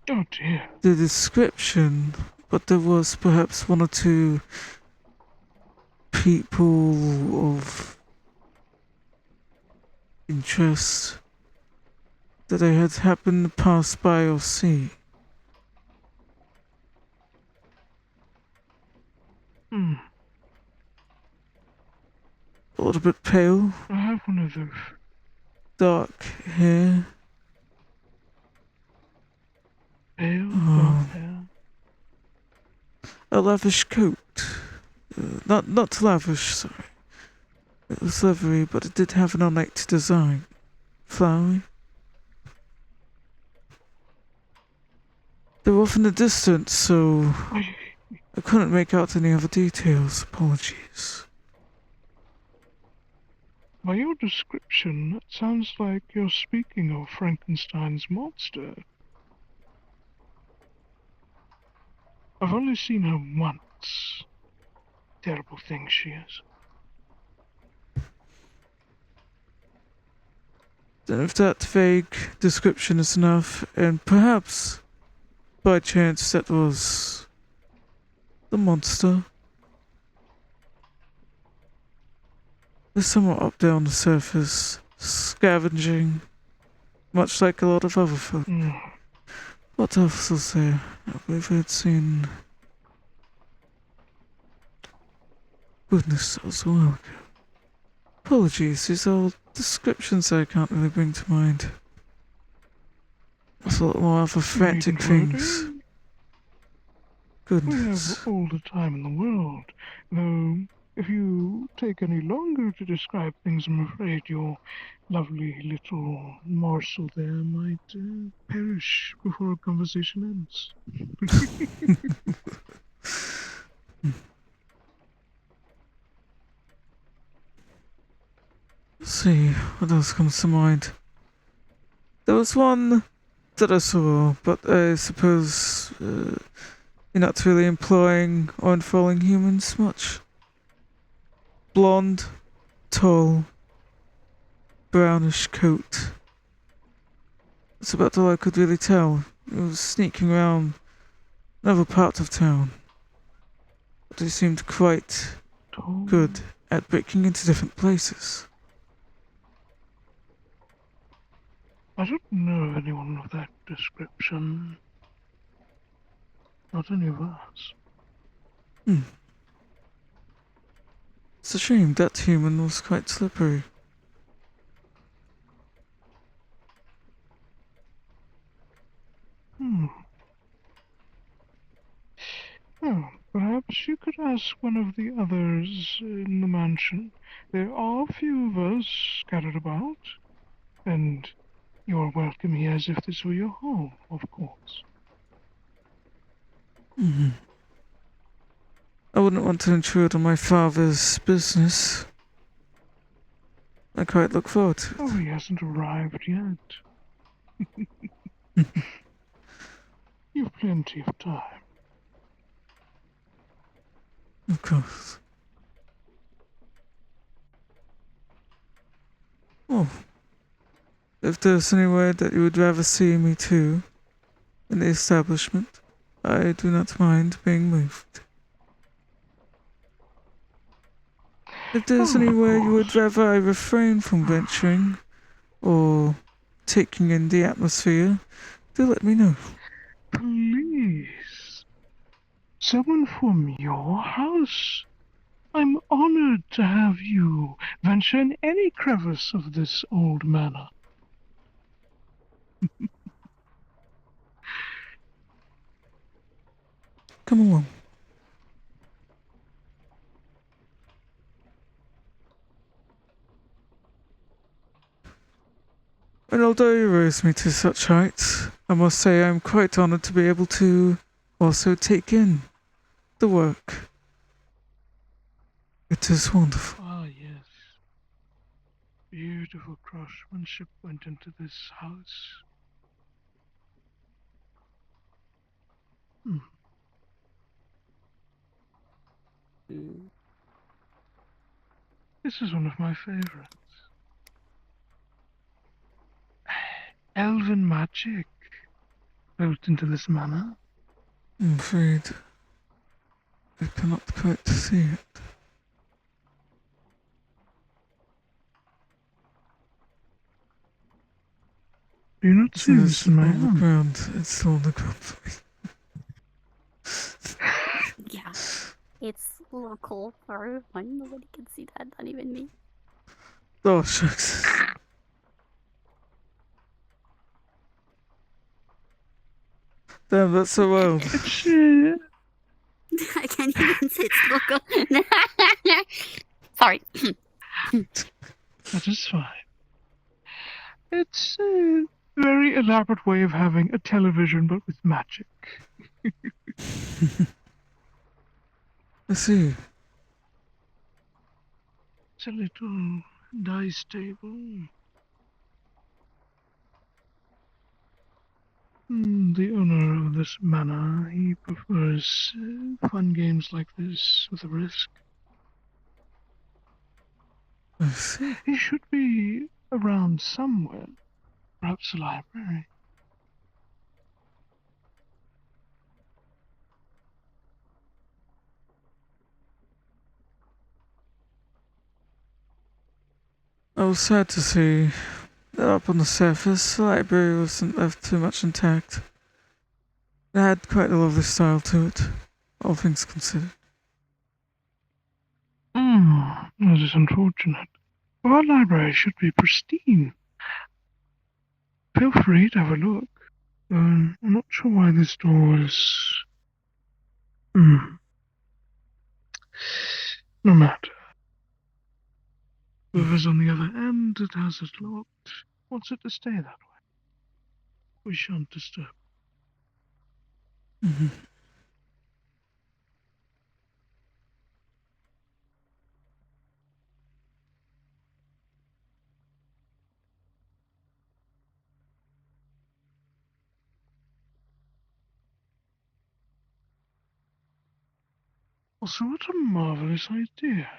Oh dear. the description, but there was perhaps one or two people of interest that I had happened to pass by or see. Hmm. A little bit pale, I have one of those. dark hair. Pale, Oh. dark hair. A lavish coat. Not lavish, sorry. It was livery, but it did have an ornate design. Flowery. They were off in the distance, so I couldn't make out any other details. Apologies. By your description, it sounds like you're speaking of Frankenstein's monster. I've only seen her once. Terrible thing she is. Then if that vague description is enough, and perhaps by chance that was the monster. There's someone up there on the surface, scavenging, much like a lot of other folk. What else was there? I believe I had seen. Goodness, that was a while ago. Apologies, these are all descriptions I can't really bring to mind. There's a lot more other frantic things. We Goodness. have all the time in the world, though If you take any longer to describe things, I'm afraid your lovely little morsel there might perish before our conversation ends. Let's see, what else comes to mind? There was one that I saw, but I suppose you're not really employing or unfurling humans much. Blonde, tall, brownish coat. That's about all I could really tell. He was sneaking around another part of town. But he seemed quite good at breaking into different places. I don't know anyone of that description. Not any of us. It's a shame that human was quite slippery. Oh, perhaps you could ask one of the others in the mansion. There are a few of us scattered about, and you're welcome here as if this were your home, of course. I wouldn't want to intrude on my father's business. I quite look forward to it. Oh, he hasn't arrived yet. You've plenty of time. Of course. Oh. If there's anywhere that you would rather see me to in the establishment, I do not mind being moved. If there's Oh, of anywhere you would course. rather I refrain from venturing or taking in the atmosphere, do let me know. Please. Someone from your house? I'm honored to have you venture in any crevice of this old manor. Come along. And although you raised me to such heights, I must say I'm quite honored to be able to also take in the work. It is wonderful. Ah, yes. Beautiful craftsmanship went into this house. This is one of my favorites. Elven magic built into this manor. I'm afraid I cannot quite see it. Do you not see this It's in my on the hand? ground. It's still on the ground for me. Yeah. It's a little cold for everyone. Nobody can see that, not even me. Oh, shucks. Damn, that's so wild. It's, I can't even say it's local. Sorry. that is fine. It's a very elaborate way of having a television, but with magic. I see. It's a little dice table. The owner of this manor, he prefers fun games like this with a risk. I see. He should be around somewhere. Perhaps a library. I was sad to see that up on the surface, the library wasn't left too much intact. It had quite a lovely style to it, all things considered. That is unfortunate. Our library should be pristine. Feel free to have a look. I'm not sure why this door is... No matter. Whoever's on the other end that has it locked wants it to stay that way. We shan't disturb. Mm-hmm. Also, what a marvelous idea.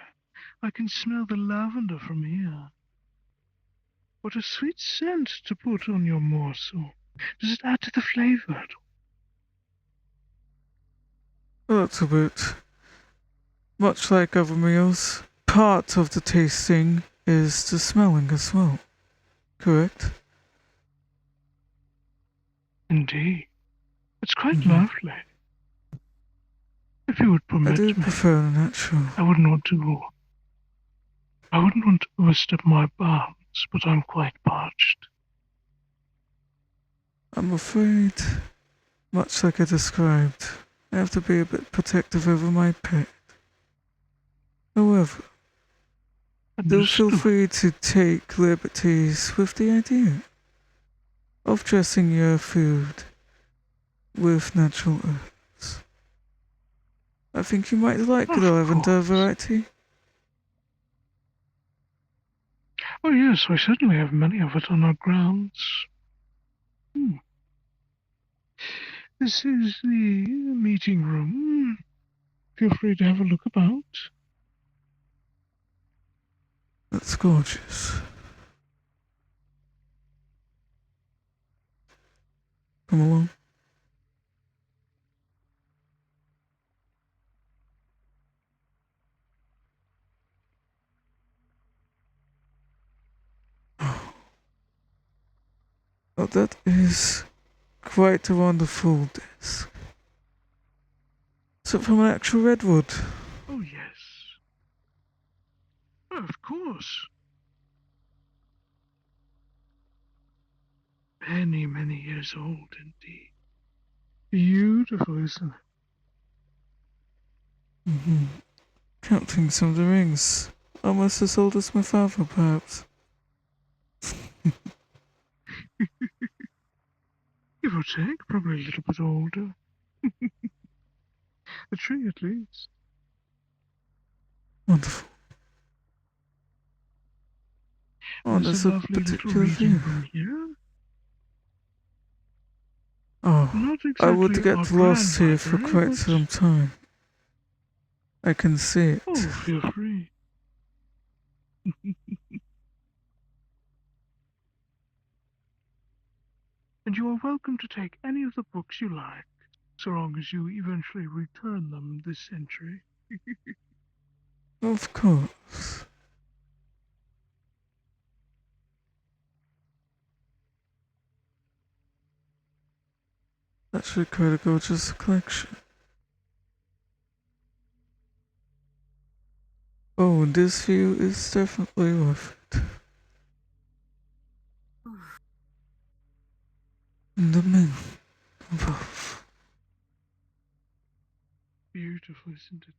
I can smell the lavender from here. What a sweet scent to put on your morsel. Does it add to the flavor at all? A little bit. Much like other meals, part of the tasting is the smelling as well. Correct? Indeed. It's quite Mhm. lovely. If you would I permit do me, prefer the natural. I wouldn't want to overstep my bounds, but I'm quite parched. I'm afraid, much like I described, I have to be a bit protective over my pet. However, do feel Understood. free to take liberties with the idea of dressing your food with natural herbs. I think you might like the Of lavender course. variety. Oh yes, we certainly have many of it on our grounds. This is the meeting room. Feel free to have a look about. That's gorgeous. Come along. Oh, that is quite a wonderful desk. Is it from an actual redwood? Oh yes. Of course. Many, many years old indeed. Beautiful, isn't it? Mm-hmm. Counting some of the rings. Almost as old as my father, perhaps. Give or take, probably a little bit older. The tree at least. Wonderful. Oh, There's there's a a lovely little particular reading view. room here. Oh, Not I would exactly our get grand lost here for library, quite but some time. I can see it. oh, feel free. And you are welcome to take any of the books you like, so long as you eventually return them this century. Of course. That's really quite a gorgeous collection. Oh, this view is definitely worth it. And the men above. Beautiful, isn't it?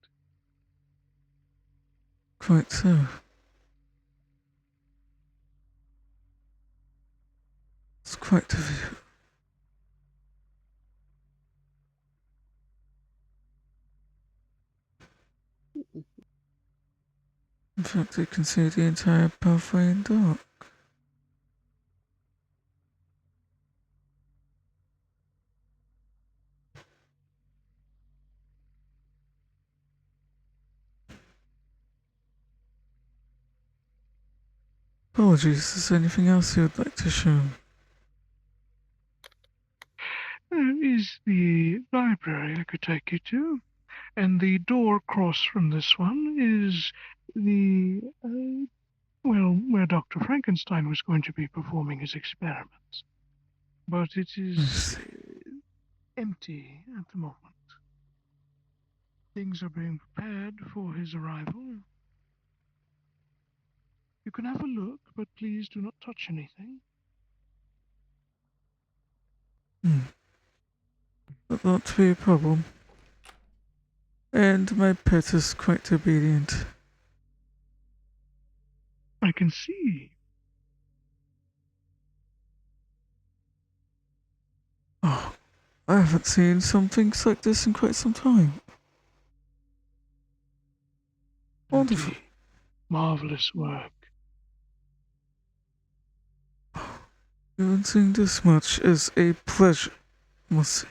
Quite so. It's quite a view. In fact, you can see the entire pathway in dark. Apologies, is there anything else you would like to show? There is the library I could take you to, and the door across from this one is the, well, where Dr. Frankenstein was going to be performing his experiments. But it I is see. empty at the moment. Things are being prepared for his arrival. You can have a look, but please do not touch anything. That not to be a problem. And my pet is quite obedient. I can see. Oh, I haven't seen some things like this in quite some time. Wonderful. Indeed. Marvelous work. Even seeing this much is a pleasure, I must say.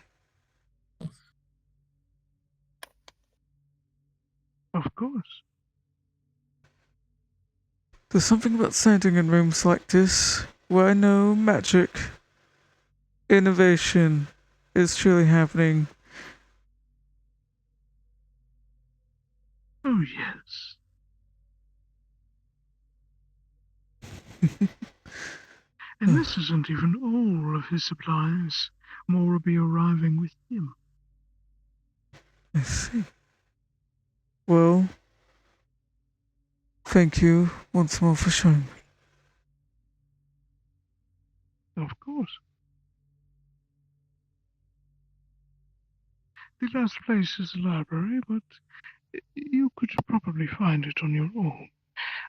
Of course. There's something about standing in rooms like this where I know magic, innovation is truly happening. Oh, yes. And this isn't even all of his supplies. More will be arriving with him. I see. Well, thank you once more for showing me. Of course. The last place is the library, but you could probably find it on your own.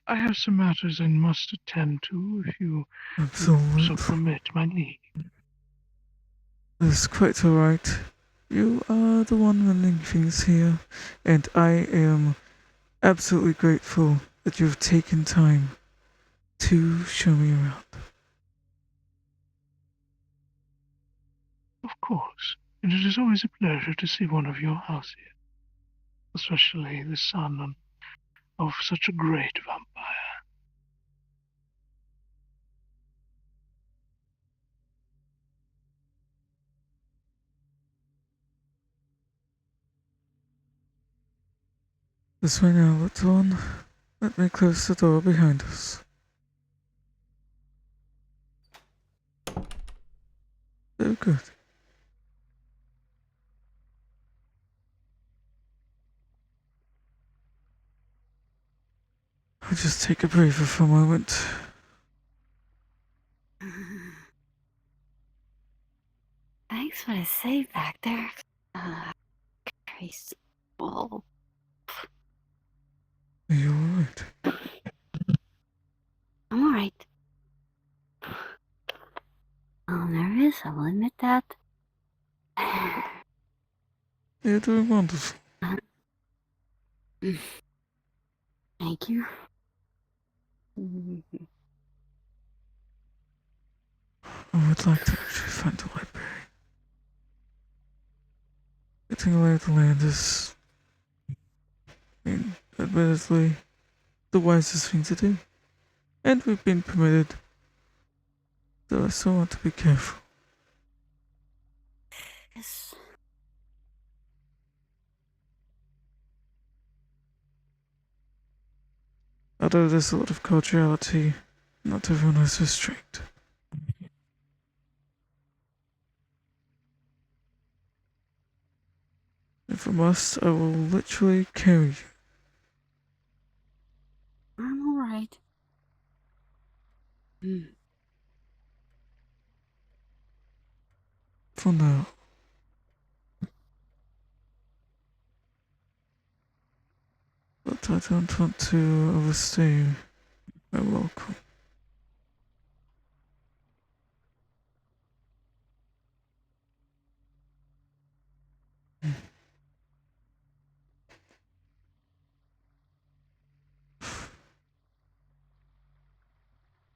I have some matters I must attend to if you so Absolutely. permit my leave. That's quite alright. You are the one running things here, and I am absolutely grateful that you've taken time to show me around. Of course, and it is always a pleasure to see one of your house here, especially the son of such a great vampire. This way now, little one. Let me close the door behind us. Oh, good. I'll just take a breather for a moment. Thanks for the save back there. Christ. Oh, Are you alright? I'm alright. I'm nervous, I will admit that. You're doing wonderful. Thank you. I would like to actually find the library. Getting away with the land is, admittedly, the wisest thing to do. And we've been permitted, though I still want to be careful. Yes. Although there's a lot of cordiality, not everyone is restrained. If I must, I will literally carry you. I'm alright. For now. But I don't want to overstay my welcome.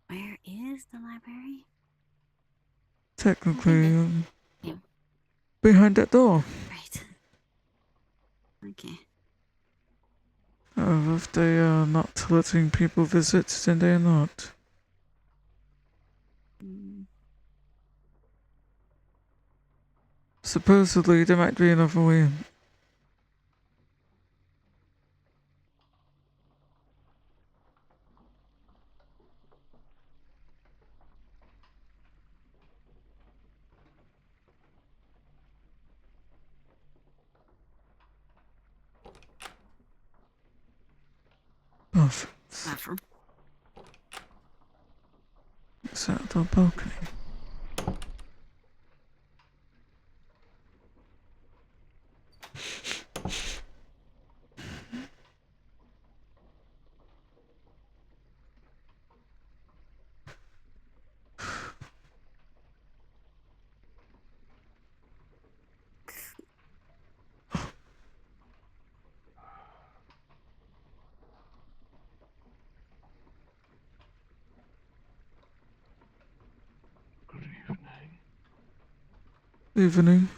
Where is the library? Technically, Yeah. behind that door. Right. Okay. However, if they are not letting people visit, then they are not. Mm. Supposedly, there might be another way in. Perfect. Bathroom. It's out the balcony. evening.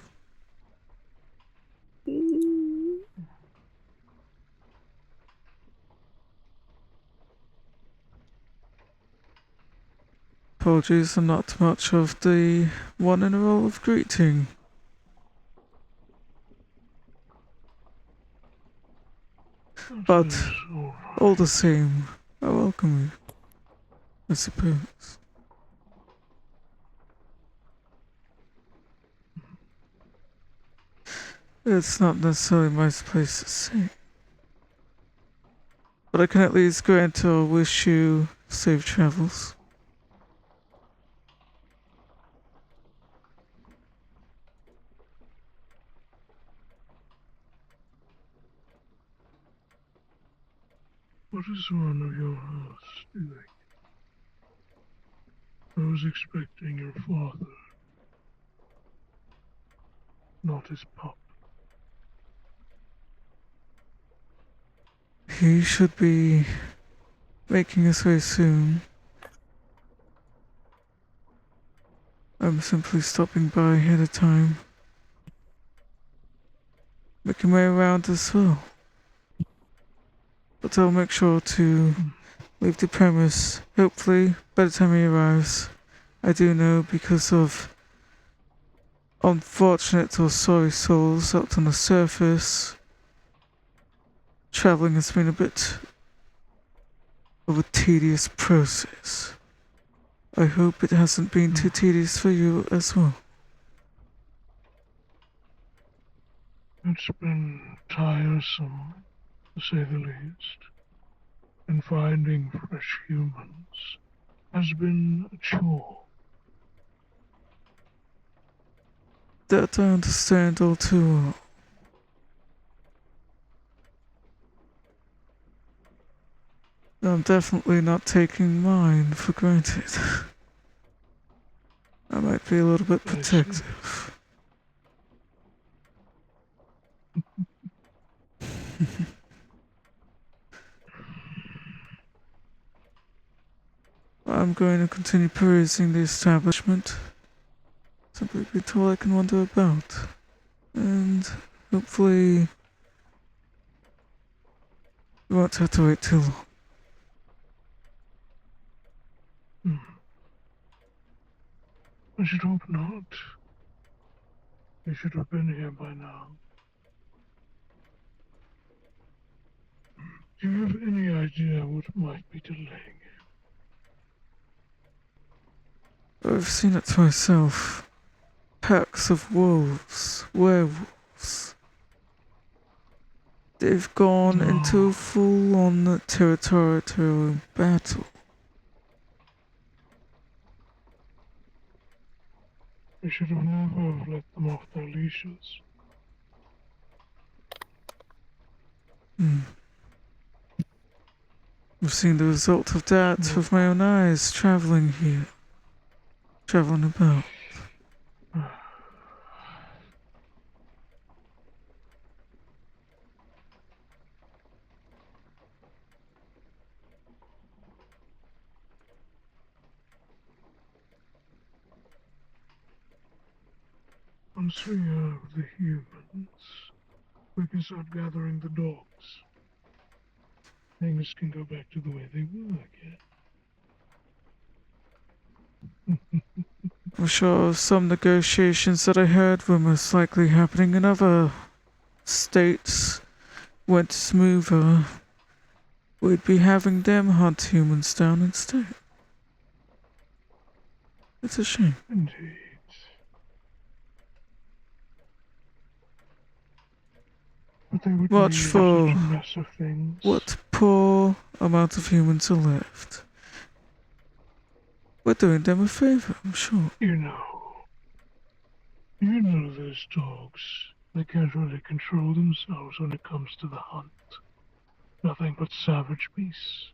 Apologies, I'm not much of the one in a roll of greeting. But That is all all right. the same, I welcome you, I suppose. It's not necessarily my place to say, but I can at least grant or wish you safe travels. What is one of your house doing? I was expecting your father, not his pup. He should be making his way soon. I'm simply stopping by at a time, making my way around as well. But I'll make sure to leave the premise, hopefully, by the time he arrives. I do know because of unfortunate or sorry souls out on the surface, traveling has been a bit of a tedious process. I hope it hasn't been too tedious for you as well. It's been tiresome, to say the least, and finding fresh humans has been a chore. That I understand all too well. I'm definitely not taking mine for granted. I might be a little bit I see. protective. I'm going to continue perusing the establishment. Simply be told I can wander about. And hopefully we won't have to wait too long. I should hope not. You should have been here by now. Do you have any idea what might be delaying it? I've seen it myself. Packs of wolves, werewolves. They've gone into full-on territorial battle. You should have never have let them off their leashes. I've seen the result of that with my own eyes traveling here. Traveling about. Once we have the humans, we can start gathering the dogs. Things can go back to the way they were again. I'm sure some negotiations that I heard were most likely happening in other states went smoother. We'd be having them hunt humans down instead. It's a shame. Indeed. But they would Watch leave for such a mess of things. what poor amount of humans are left. We're doing them a favor, I'm sure. You know those dogs. They can't really control themselves when it comes to the hunt. Nothing but savage beasts.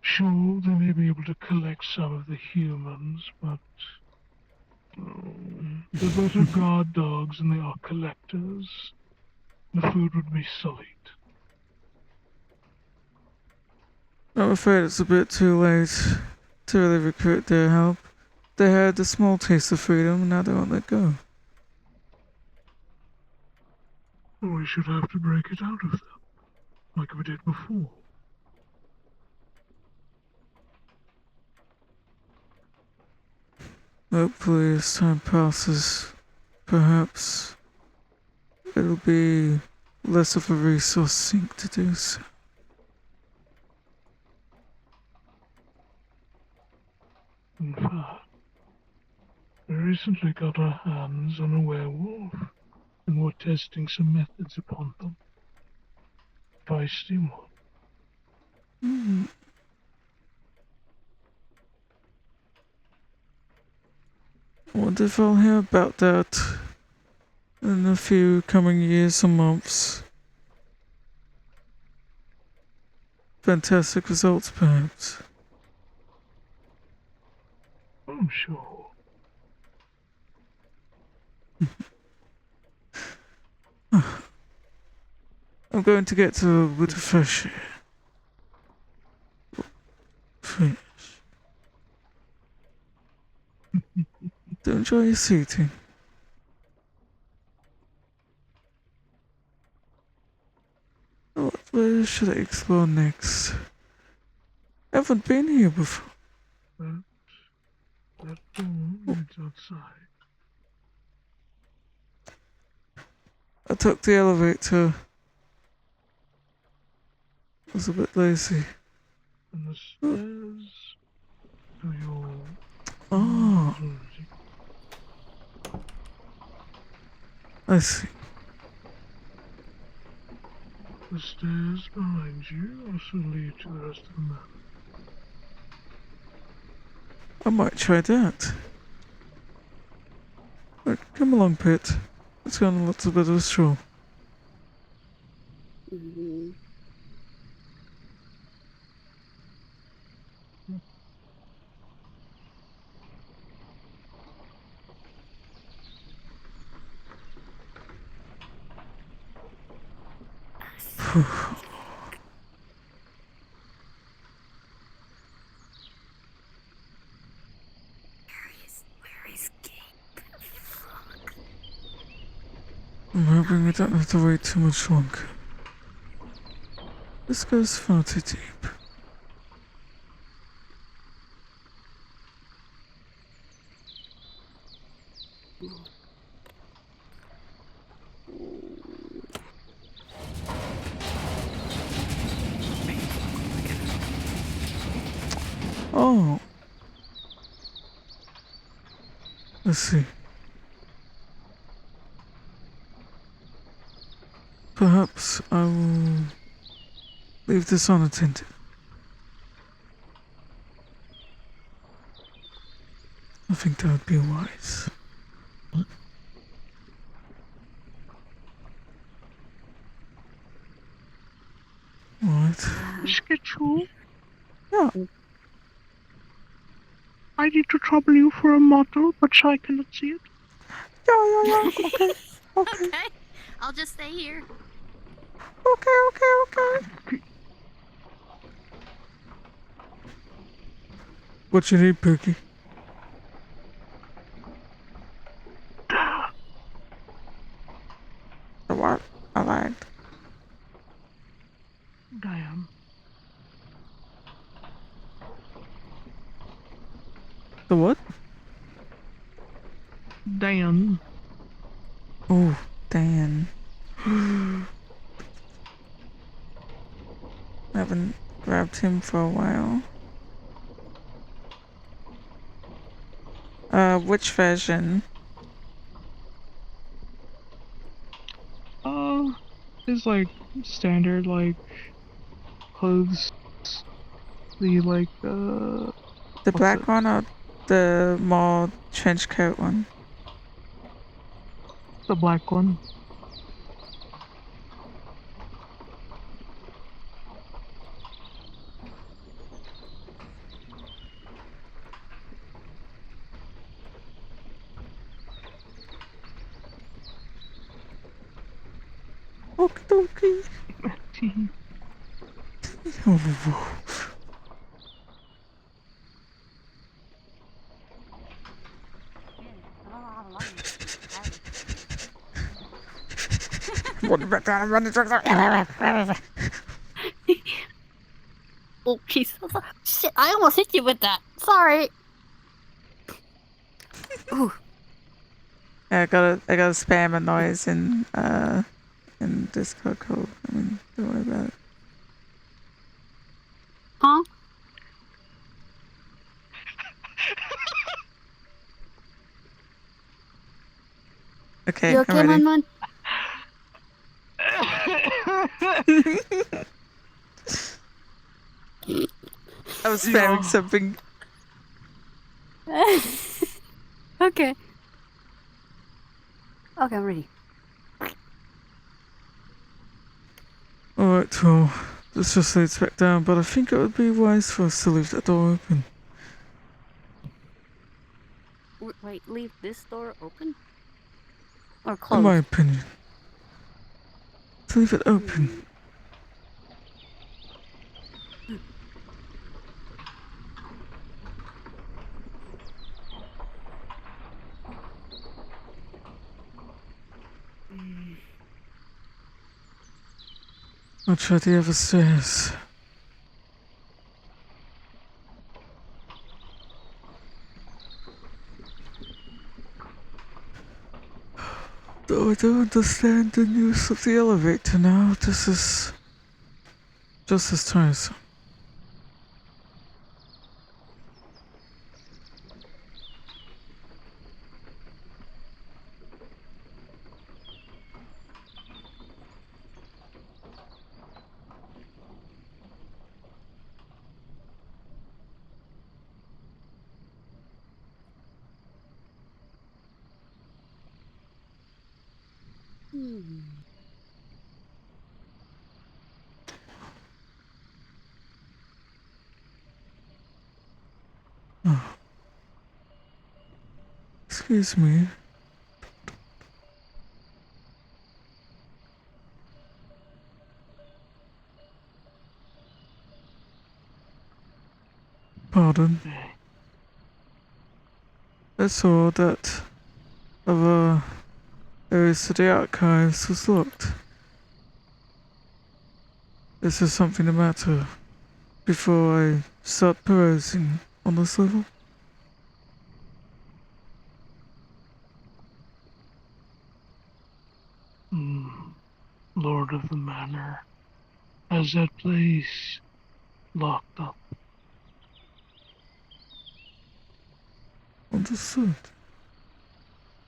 Sure, they may be able to collect some of the humans, but they're better guard dogs than they are collectors. The food would be sullied. I'm afraid it's a bit too late to really recruit their help. They had a small taste of freedom, and now they won't let go. We should have to break it out of them, like we did before. Hopefully, as time passes, perhaps it'll be less of a resource sink to do so. In fact, we recently got our hands on a werewolf, and we're testing some methods upon them. Feisty one. Hmm. I wonder if I'll hear about that in a few coming years or months. Fantastic results, perhaps. I'm sure. I'm going to get to a bit of fresh air. Fresh. Do enjoy your seating. Where should I explore next? I haven't been here before. That door leads outside. I took the elevator. I was a bit lazy. And the stairs to your Oh, majority. I see. The stairs behind you also lead to the rest of the map. I might try that. Right, come along, Pit. Let's go on a little bit of a stroll. Mm-hmm. Where is Gabe? Fuck. I'm hoping we don't have to wait too much longer. This goes far too deep. Oh. Let's see. Perhaps I will leave this unattended. I think that would be wise. Right. Schedule? Yeah. I need to trouble you for a model, but I cannot see it. Yeah. Okay. Okay. Okay. I'll just stay here. Okay. What you need, Perky? The what? Alright. Diane. The what? Dan. Oh, Dan. I haven't grabbed him for a while. Which version? Is like standard like clothes. The like The what's black it? one or the more trench coat one? The black one. Okie dokie. Oh, jeez. Shit, I almost hit you with that. Sorry. Ooh. I gotta spam a noise in Discord code. I mean, don't worry about it. Huh? Okay, You I'm okay, ready. Mun? I was spamming Yeah. something. Okay. Okay, I'm ready. Alright, well, let's just lead back down, but I think it would be wise for us to leave that door open. Wait, leave this door open? Or In closed? my opinion. To leave it open. I'll try the other stairs. Though I don't understand the use of the elevator now, this is just as tiresome. Oh. Excuse me. Pardon. I saw that other areas to the archives was locked. Is there something the matter before I start perusing on this level? Lord of the Manor has that place locked up. Understood.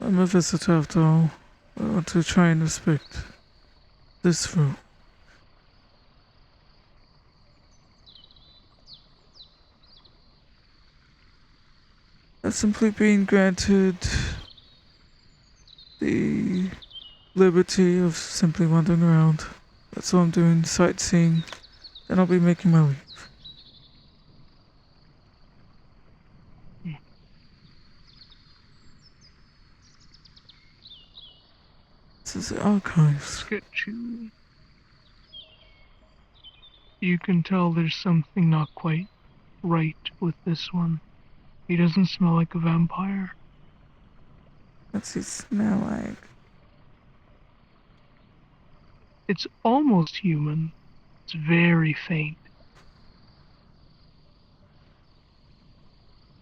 I'm a visitor after all. I want to try and respect this rule. I've simply been granted the liberty of simply wandering around. That's all I'm doing, sightseeing. Then I'll be making my leave. This is the archives. Sketchy. You can tell there's something not quite right with this one. He doesn't smell like a vampire. What's he smell like? It's almost human. It's very faint.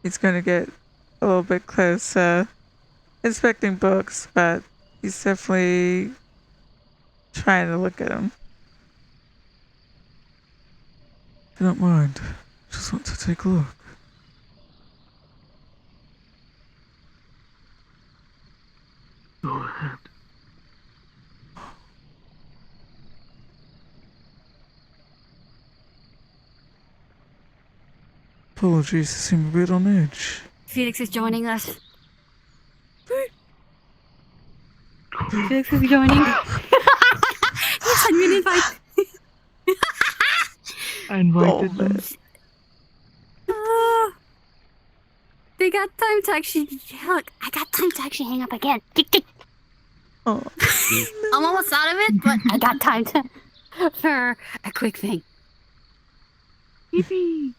He's gonna get a little bit closer, inspecting books, but he's definitely trying to look at him. If you don't mind, just want to take a look. Go ahead. Apologies, I seem a bit on edge. Felix is joining us. Felix is joining. You sent me an invite. I invited Oh, them. man. They got time to actually. Look, I got time to actually hang up again. Oh. I'm almost out of it, but I got time to for a quick thing. Yippee!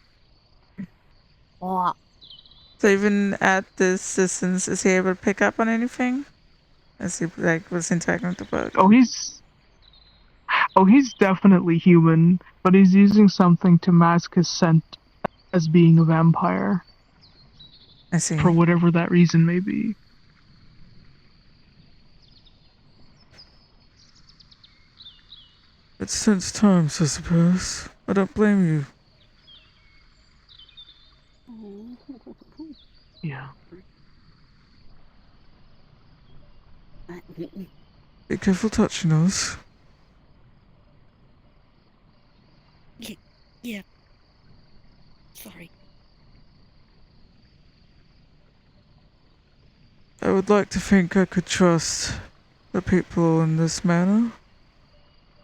Oh, So even at this distance, is he able to pick up on anything? As he was interacting with the book? Oh, he's Oh, he's definitely human, but he's using something to mask his scent as being a vampire, I see. for whatever that reason may be. It's tense times, I suppose. I don't blame you. Yeah. Be careful touching us. Yeah. Sorry. I would like to think I could trust the people in this manner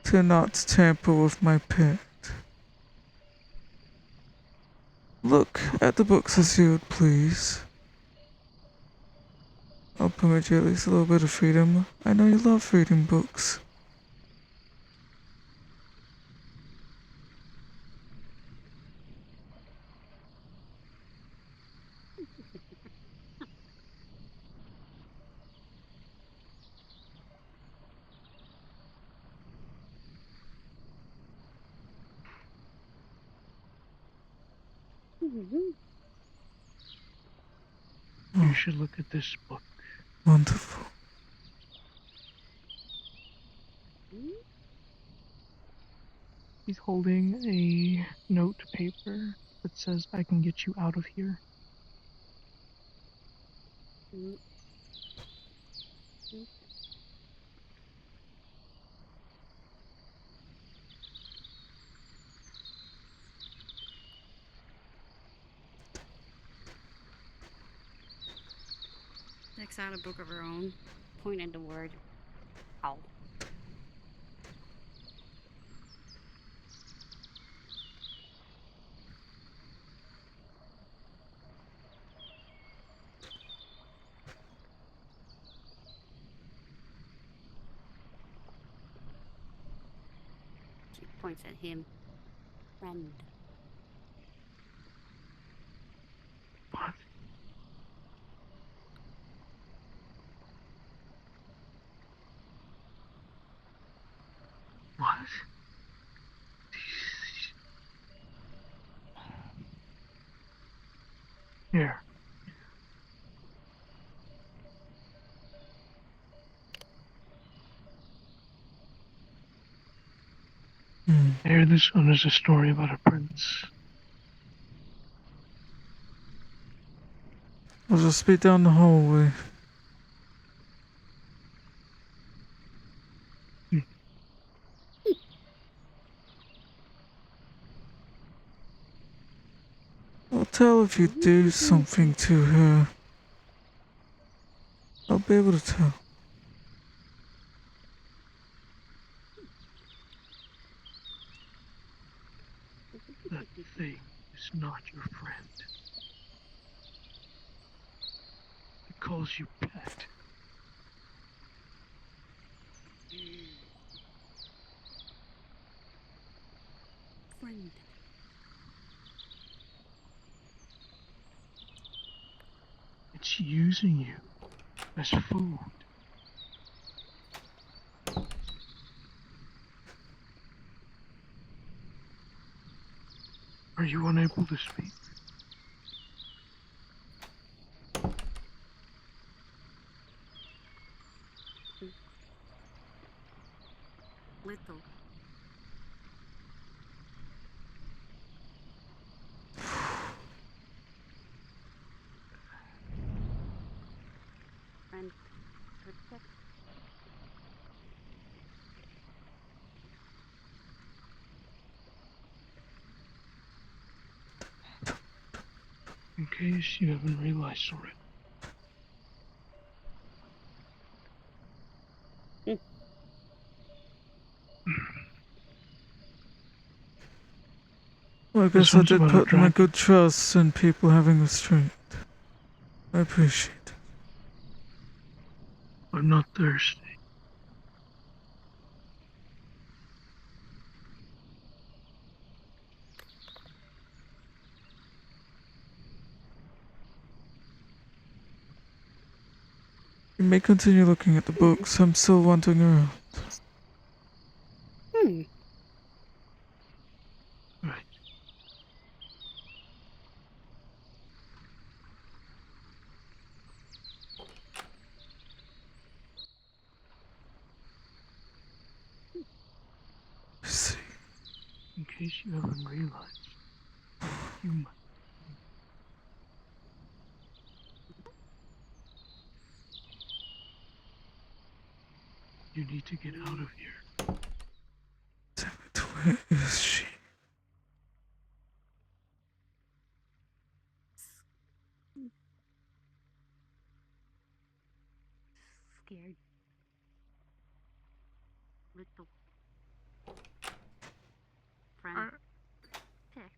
to not tamper with my pet. Look at the books as you would please. I'll permit you at least a little bit of freedom. I know you love reading books. You should look at this book. Wonderful. He's holding a note paper that says, "I can get you out of here." Takes out a book of her own, pointed the word ow. She points at him. Friend. What? What? Here. Here, this one is a story about a prince. I'll just be down the hallway. I'll tell if you do something to her. I'll be able to tell. That thing is not your friend. It calls you pet. Friend. It's using you as food. Are you unable to speak? Little. Friend. Protect. In case you haven't realized already. Well, I This guess I one's did about a put my dragon. good trust in people having restraint. I appreciate it. I'm not thirsty. You may continue looking at the books. I'm still wandering around. case you haven't realized, I'm human. You need to get out of here. Damn it, where is she? Scared. Little friend. Tick.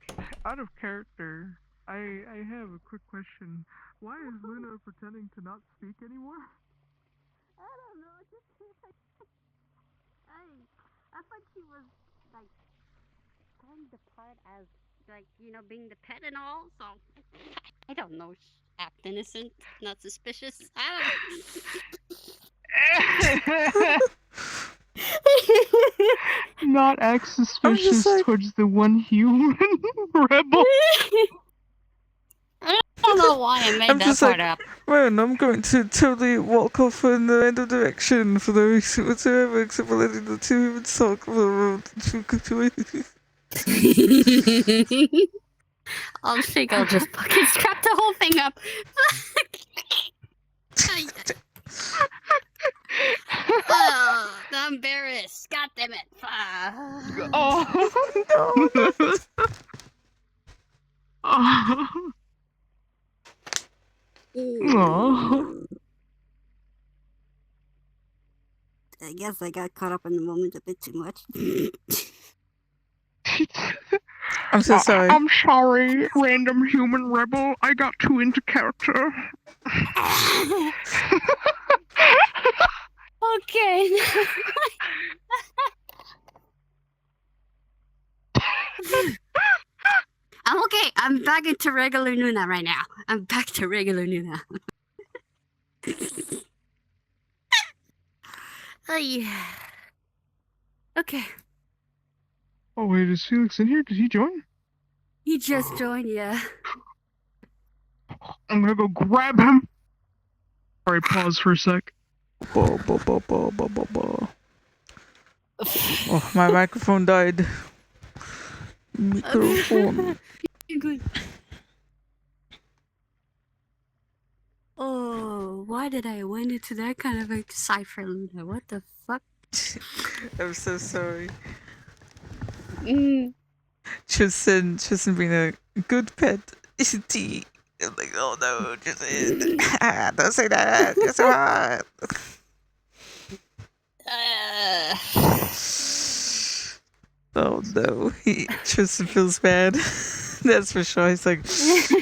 Out of character, I have a quick question. Why is Luna pretending to not speak anymore? I don't know. I thought she was like playing the part as like being the pet and all. So I don't know. Act innocent, not suspicious. I Not act suspicious like- towards the one human rebel. don't know why I made I'm that just part like- up. Man, I'm going to totally walk off in the random direction for no reason whatsoever except for letting the two humans talk. I think I'll just fucking scrap the whole thing up. Oh, I'm embarrassed. God damn it. Oh. Oh. Aw. I guess I got caught up in the moment a bit too much. I'm so sorry. I'm sorry, random human rebel. I got too into character. Okay. I'm okay. I'm back into regular Nuna right now. I'm back to regular Nuna. Oh, yeah. Okay. Oh wait, is Felix in here? Did he join? He just joined, yeah. I'm gonna go grab him. Alright, pause for a sec. Bo, bo, bo, bo, bo, bo, bo. Oh, my microphone died. Microphone. You're good. Oh, why did I went into that kind of a cipher, Luna? What the fuck? I'm so sorry. Mm. Tristan being a good pet. Tea. I'm like, oh no, Tristan. Don't say that. You're so hot. Oh no, Tristan feels bad. That's for sure. He's like,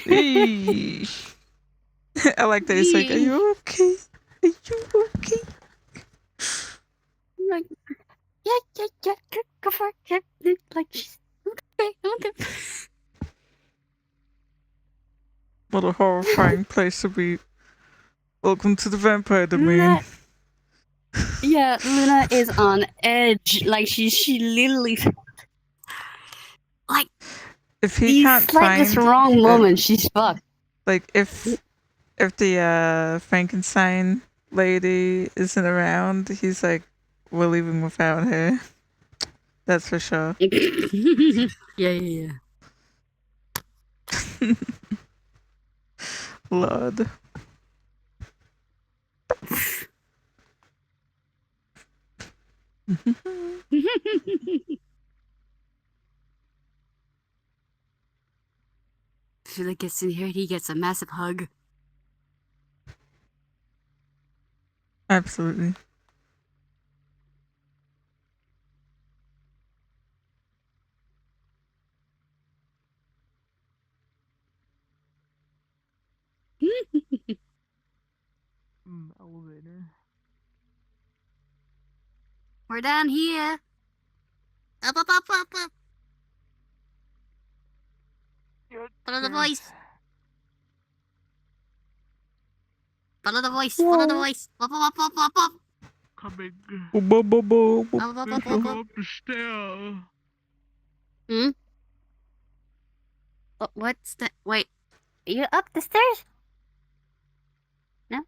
"Eee." I like that. He's like, are you okay? Are you okay? I'm like, yeah, go for it. Yeah, like, she's okay. What a horrifying place to be. Welcome to the vampire domain. Luna, yeah, Luna is on edge. Like she literally like If he the can't slightest find, wrong moment, she's fucked. like, if the Frankenstein lady isn't around, he's like, we're leaving without her. That's for sure. Yeah. Lord. Philip gets in here and he gets a massive hug. Absolutely. Elevator. We're down here. Up. Follow the voice. Follow the voice. Up. Coming. Up. Up the stair. Hmm? What's that? Wait. Are you up the stairs? No?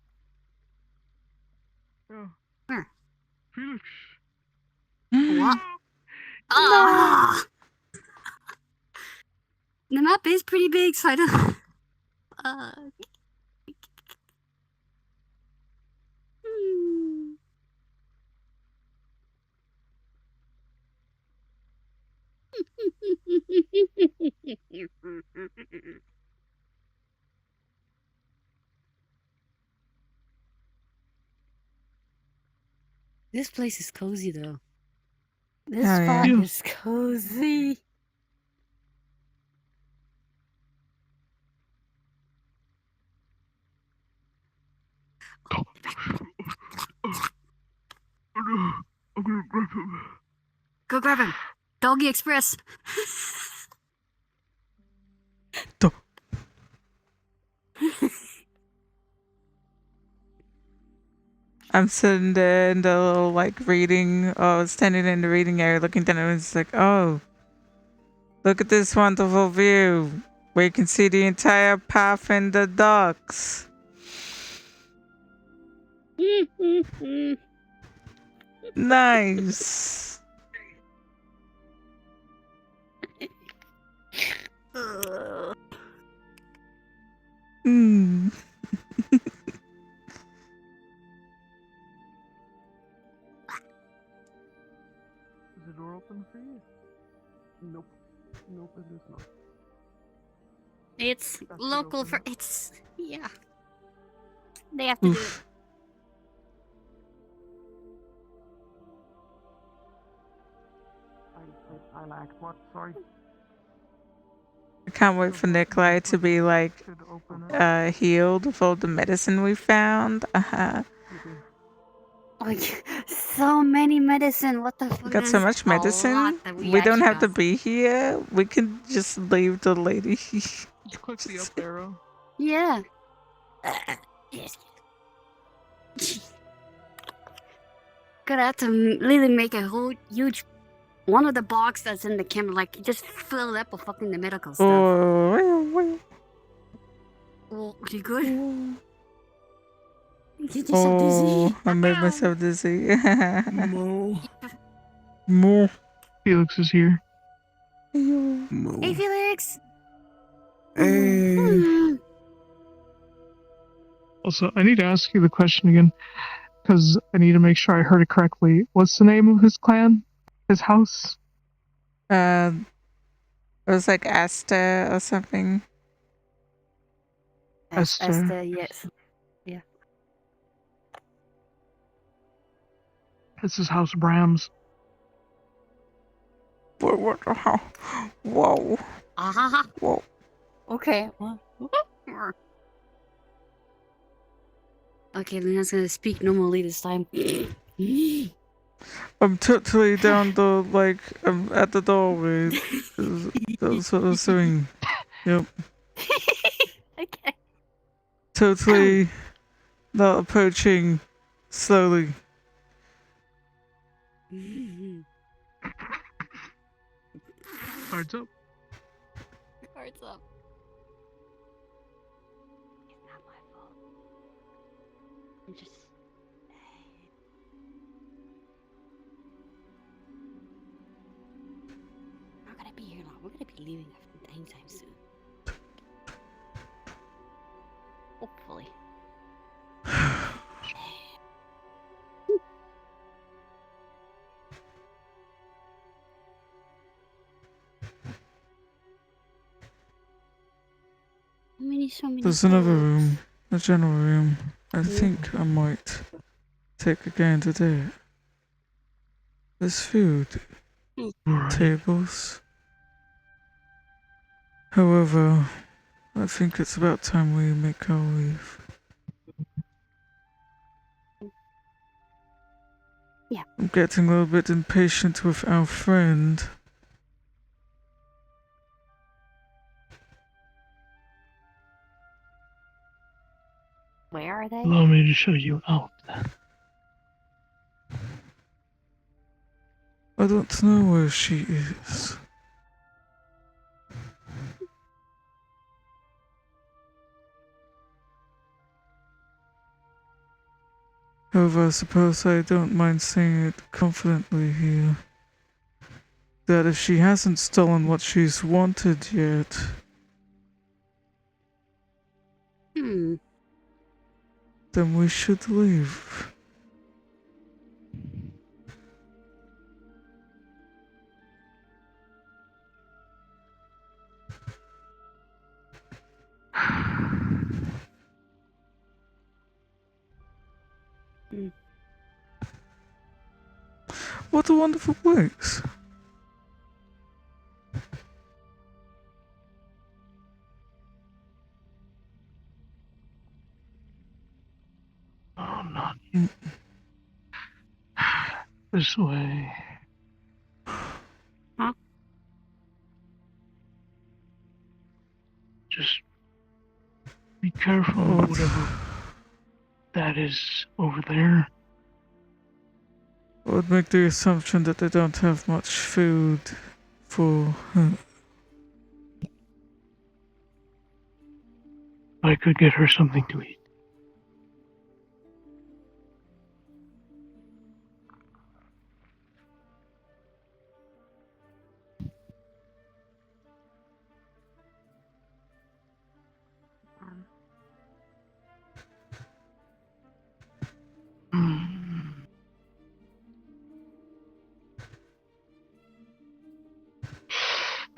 Yeah. Where? Felix. What? Ah! The map is pretty big, so I don't. Hmm. This place is cozy, though. This Oh, spot yeah. is cozy. I'm gonna grab him. Go grab him. Doggy Express. Do- I'm sitting there in the little like reading, standing in the reading area looking down and it's like, oh, look at this wonderful view. We can see the entire path and the docks. Nice. Hmm. Is the door open for you? Nope. Nope, it is not. It's That's local open. for it's yeah. They have to do it. Oof. I lacked what? Sorry. I can't wait for Nikolai to be like Should open it. healed of all the medicine we found. Like so many medicine. What the fuck? We got so There's much a lot medicine. that We don't actually have to got. be here. We can just leave the lady. Just click the up arrow. Yeah. Yes. Gonna have to really make a whole huge one of the box that's in the camera, like just fill it up with fucking the medical stuff. Oh, Well, you good? You're so dizzy. I made myself dizzy. Mo. More. Felix is here. Mo. Hey, Felix. Hey. Hmm. Also, I need to ask you the question again, because I need to make sure I heard it correctly. What's the name of his clan? His house? It was like Asta or something. Esther. Esther, yes. It's his house, Brahms. What the hell? Whoa. Ah, Whoa. okay. Okay, Luna's gonna speak normally this time. I'm totally down the, like, I'm at the doorway. That's what I was doing. Yep. Okay. Totally not approaching slowly. Cards up. Cards up. It's not my fault. I'm just. I'm not gonna be here long. We're gonna be leaving anytime soon. Hopefully. So many. There's another doors. room, a general room. I think I might take a gander there. There's food, Alright. tables. However, I think it's about time we make our leave. Yeah. I'm getting a little bit impatient with our friend. Where are they? Allow me to show you out then. I don't know where she is. However, I suppose I don't mind saying it confidently here. That if she hasn't stolen what she's wanted yet, Then we should leave. What a wonderful place. Oh, not this way. Huh? Just be careful of whatever that is over there. I would make the assumption that they don't have much food for. I could get her something to eat.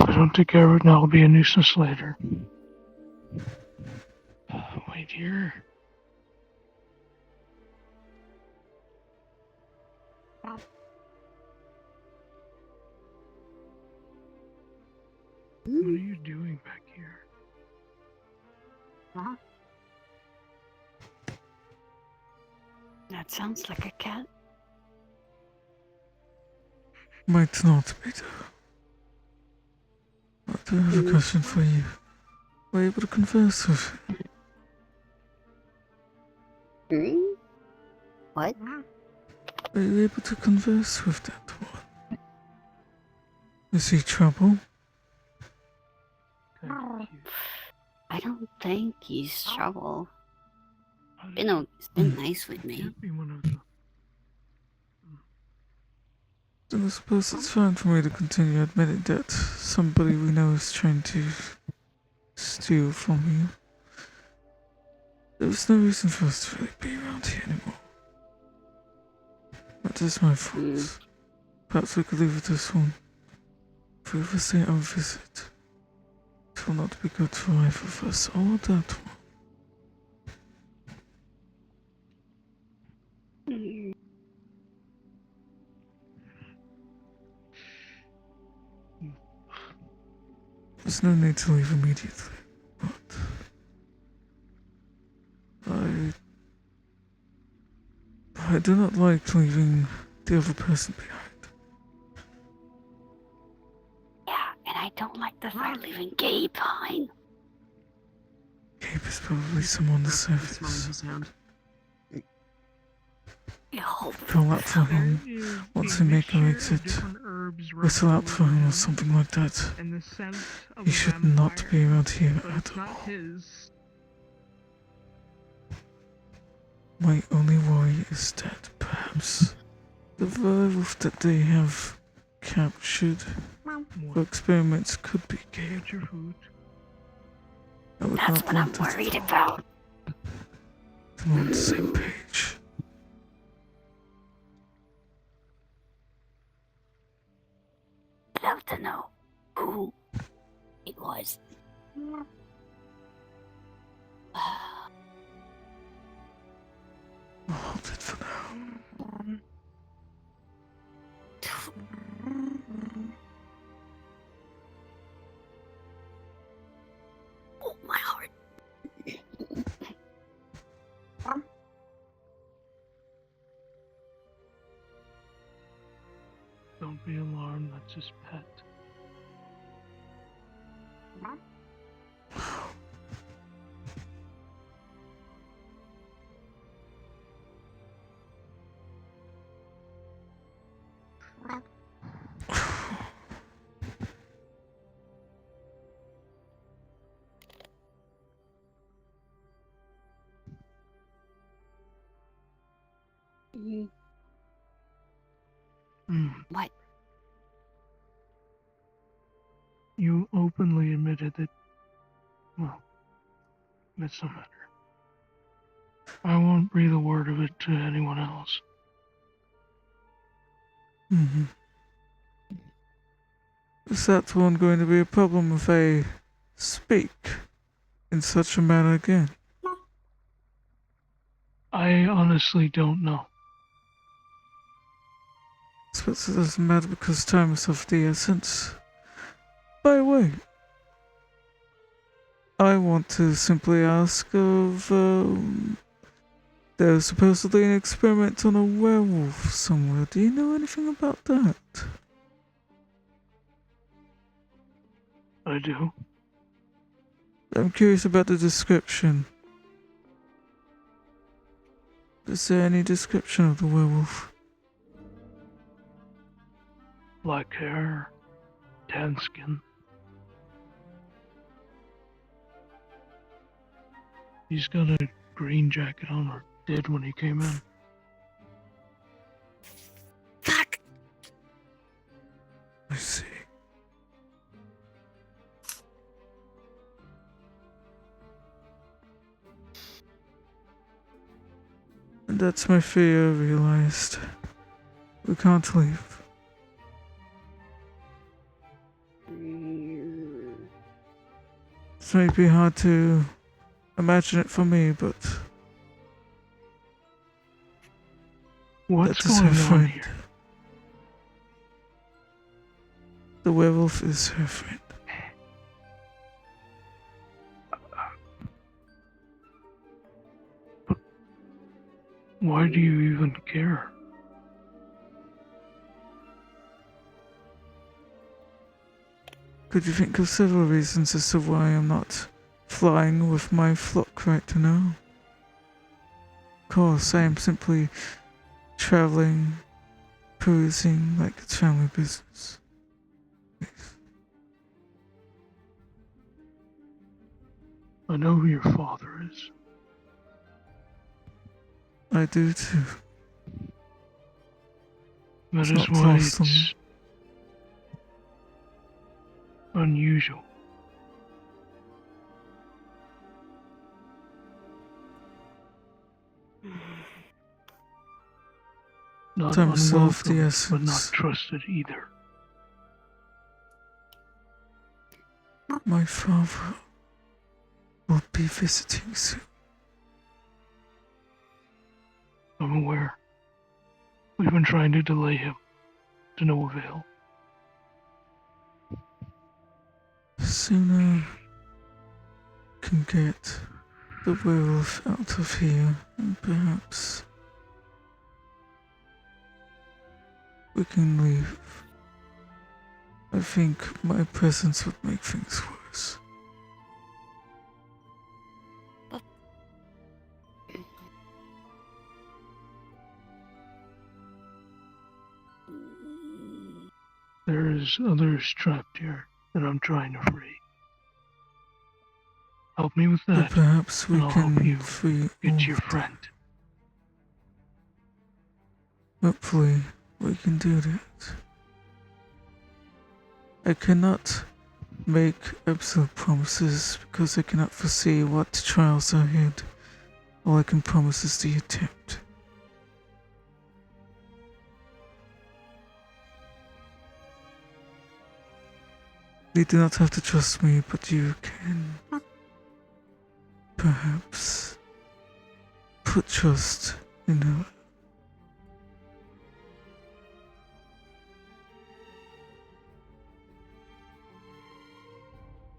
If I don't take care of it now, I'll be a nuisance later. Wait here. What are you doing back here? Huh? That sounds like a cat. Might not be though. I do have a question for you. Were you able to converse with him? What? Were you able to converse with that one? Is he trouble? I don't think he's trouble. How did You know, he's been nice with me. can't be one of the... Then I suppose it's fine for me to continue admitting that somebody we know is trying to steal from you. There's no reason for us to really be around here anymore. That is my fault. Perhaps we could leave it this one. If we ever stay on visit, it will not be good for either of us or that one. There's no need to leave immediately, but I do not like leaving the other person behind. Yeah, and I don't like the thought of leaving Gabe behind. Gabe is probably someone to surface. his hand. I hope. Call out for him There is once a we make our mixture of exit. different herbs Whistle out for him or something like that. and the scent of He a should not vampire, be around here but at it's not all. his. My only worry is that perhaps the werewolf that they have captured for experiments could be Gabe. Get your food. I would That's not what I'm want us worried to about. come on the same page. I'd love to know who it was. I'll hold it for now. Oh, my heart. Don't be alarmed, that's his pet. What? You openly admitted that, well, that's no matter. I won't breathe a word of it to anyone else. Mm-hmm. Is that one going to be a problem if I speak in such a manner again? I honestly don't know. I suppose it doesn't matter because time is of the essence. By the way, I want to simply ask of, there's supposedly an experiment on a werewolf somewhere. Do you know anything about that? I do. I'm curious about the description. Is there any description of the werewolf? Black hair, tan skin. He's got a green jacket on, or did when he came in. Fuck. I see. And that's my fear, I realized. We can't leave. It may be hard to imagine it for me, but What's that is her going on friend. here? The werewolf is her friend. Why do you even care? Could you think of several reasons as to why I'm not flying with my flock right now? Of course, I am simply traveling, perusing like it's family business. I know who your father is. I do too. That It's is not why lost on me. it's unusual. Not Time is of the unwelcome, but not essence. trusted either. My father will be visiting soon. I'm aware. We've been trying to delay him, to no avail. Sooner can get the werewolf out of here, and perhaps we can leave. I think my presence would make things worse. There's others trapped here that I'm trying to free. Help me with But that, perhaps we and I'll help can you free get all to your of them. friend. Hopefully, we can do that. I cannot make absolute promises because I cannot foresee what trials are ahead. All I can promise is the attempt. You do not have to trust me, but you can perhaps put trust in her.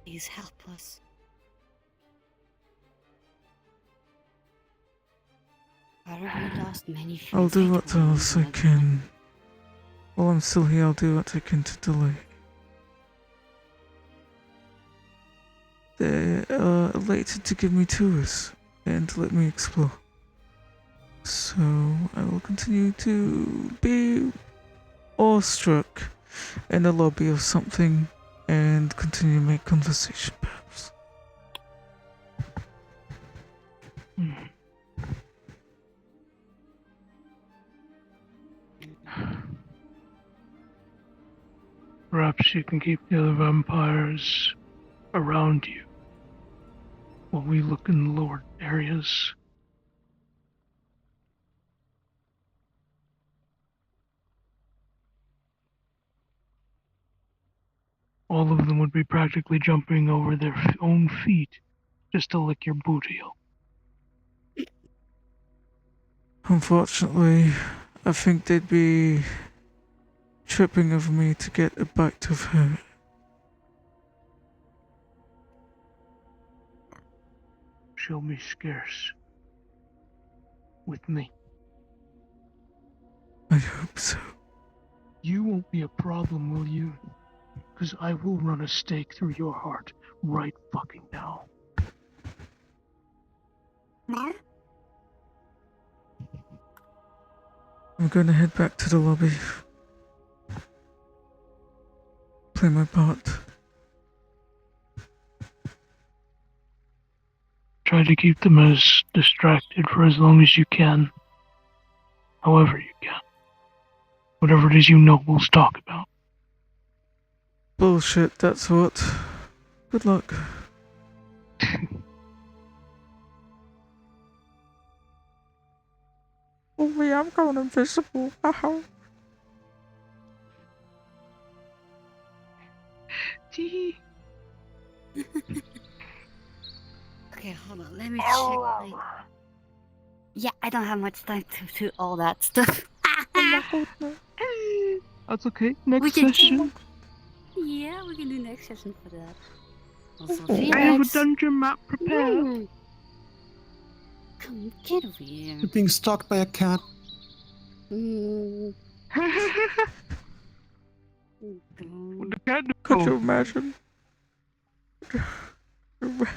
Please help us. Already lost many friends. I'll do I what don't else I remember can. While I'm still here, I'll do what I can to delay. They are elated to give me tours and let me explore. So I will continue to be awestruck in the lobby of something and continue to make conversation perhaps. Hmm. Perhaps you can keep the other vampires around you while we look in the lower areas. all of them would be practically jumping over their own feet just to lick your booty hole. Unfortunately, I think they'd be tripping over me to get a bite of her. She'll be scarce. With me. I hope so. You won't be a problem, will you? Because I will run a stake through your heart right fucking now. I'm gonna head back to the lobby. Play my part. Try to keep them as distracted for as long as you can. However you can. Whatever it is you know we'll talk about. Bullshit, that's what. Good luck. Oh, yeah, I'm going invisible. Wow. Tee. Okay, hold on. Let me check. Yeah, I don't have much time to do all that stuff. That's okay. Next We can- session. Yeah, we can do next session for that. Also, Oh, I have a Felix. dungeon map prepared. Mm. Come, get over here. You're being stalked by a cat. Mm. What the cat do? Could you imagine? Could you...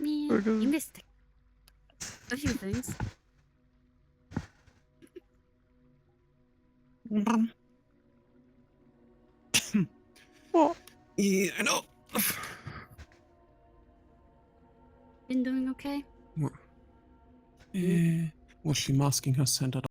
Man, Okay. you missed a few things. What? Yeah, I know. Been doing okay? Well, she masking her scent at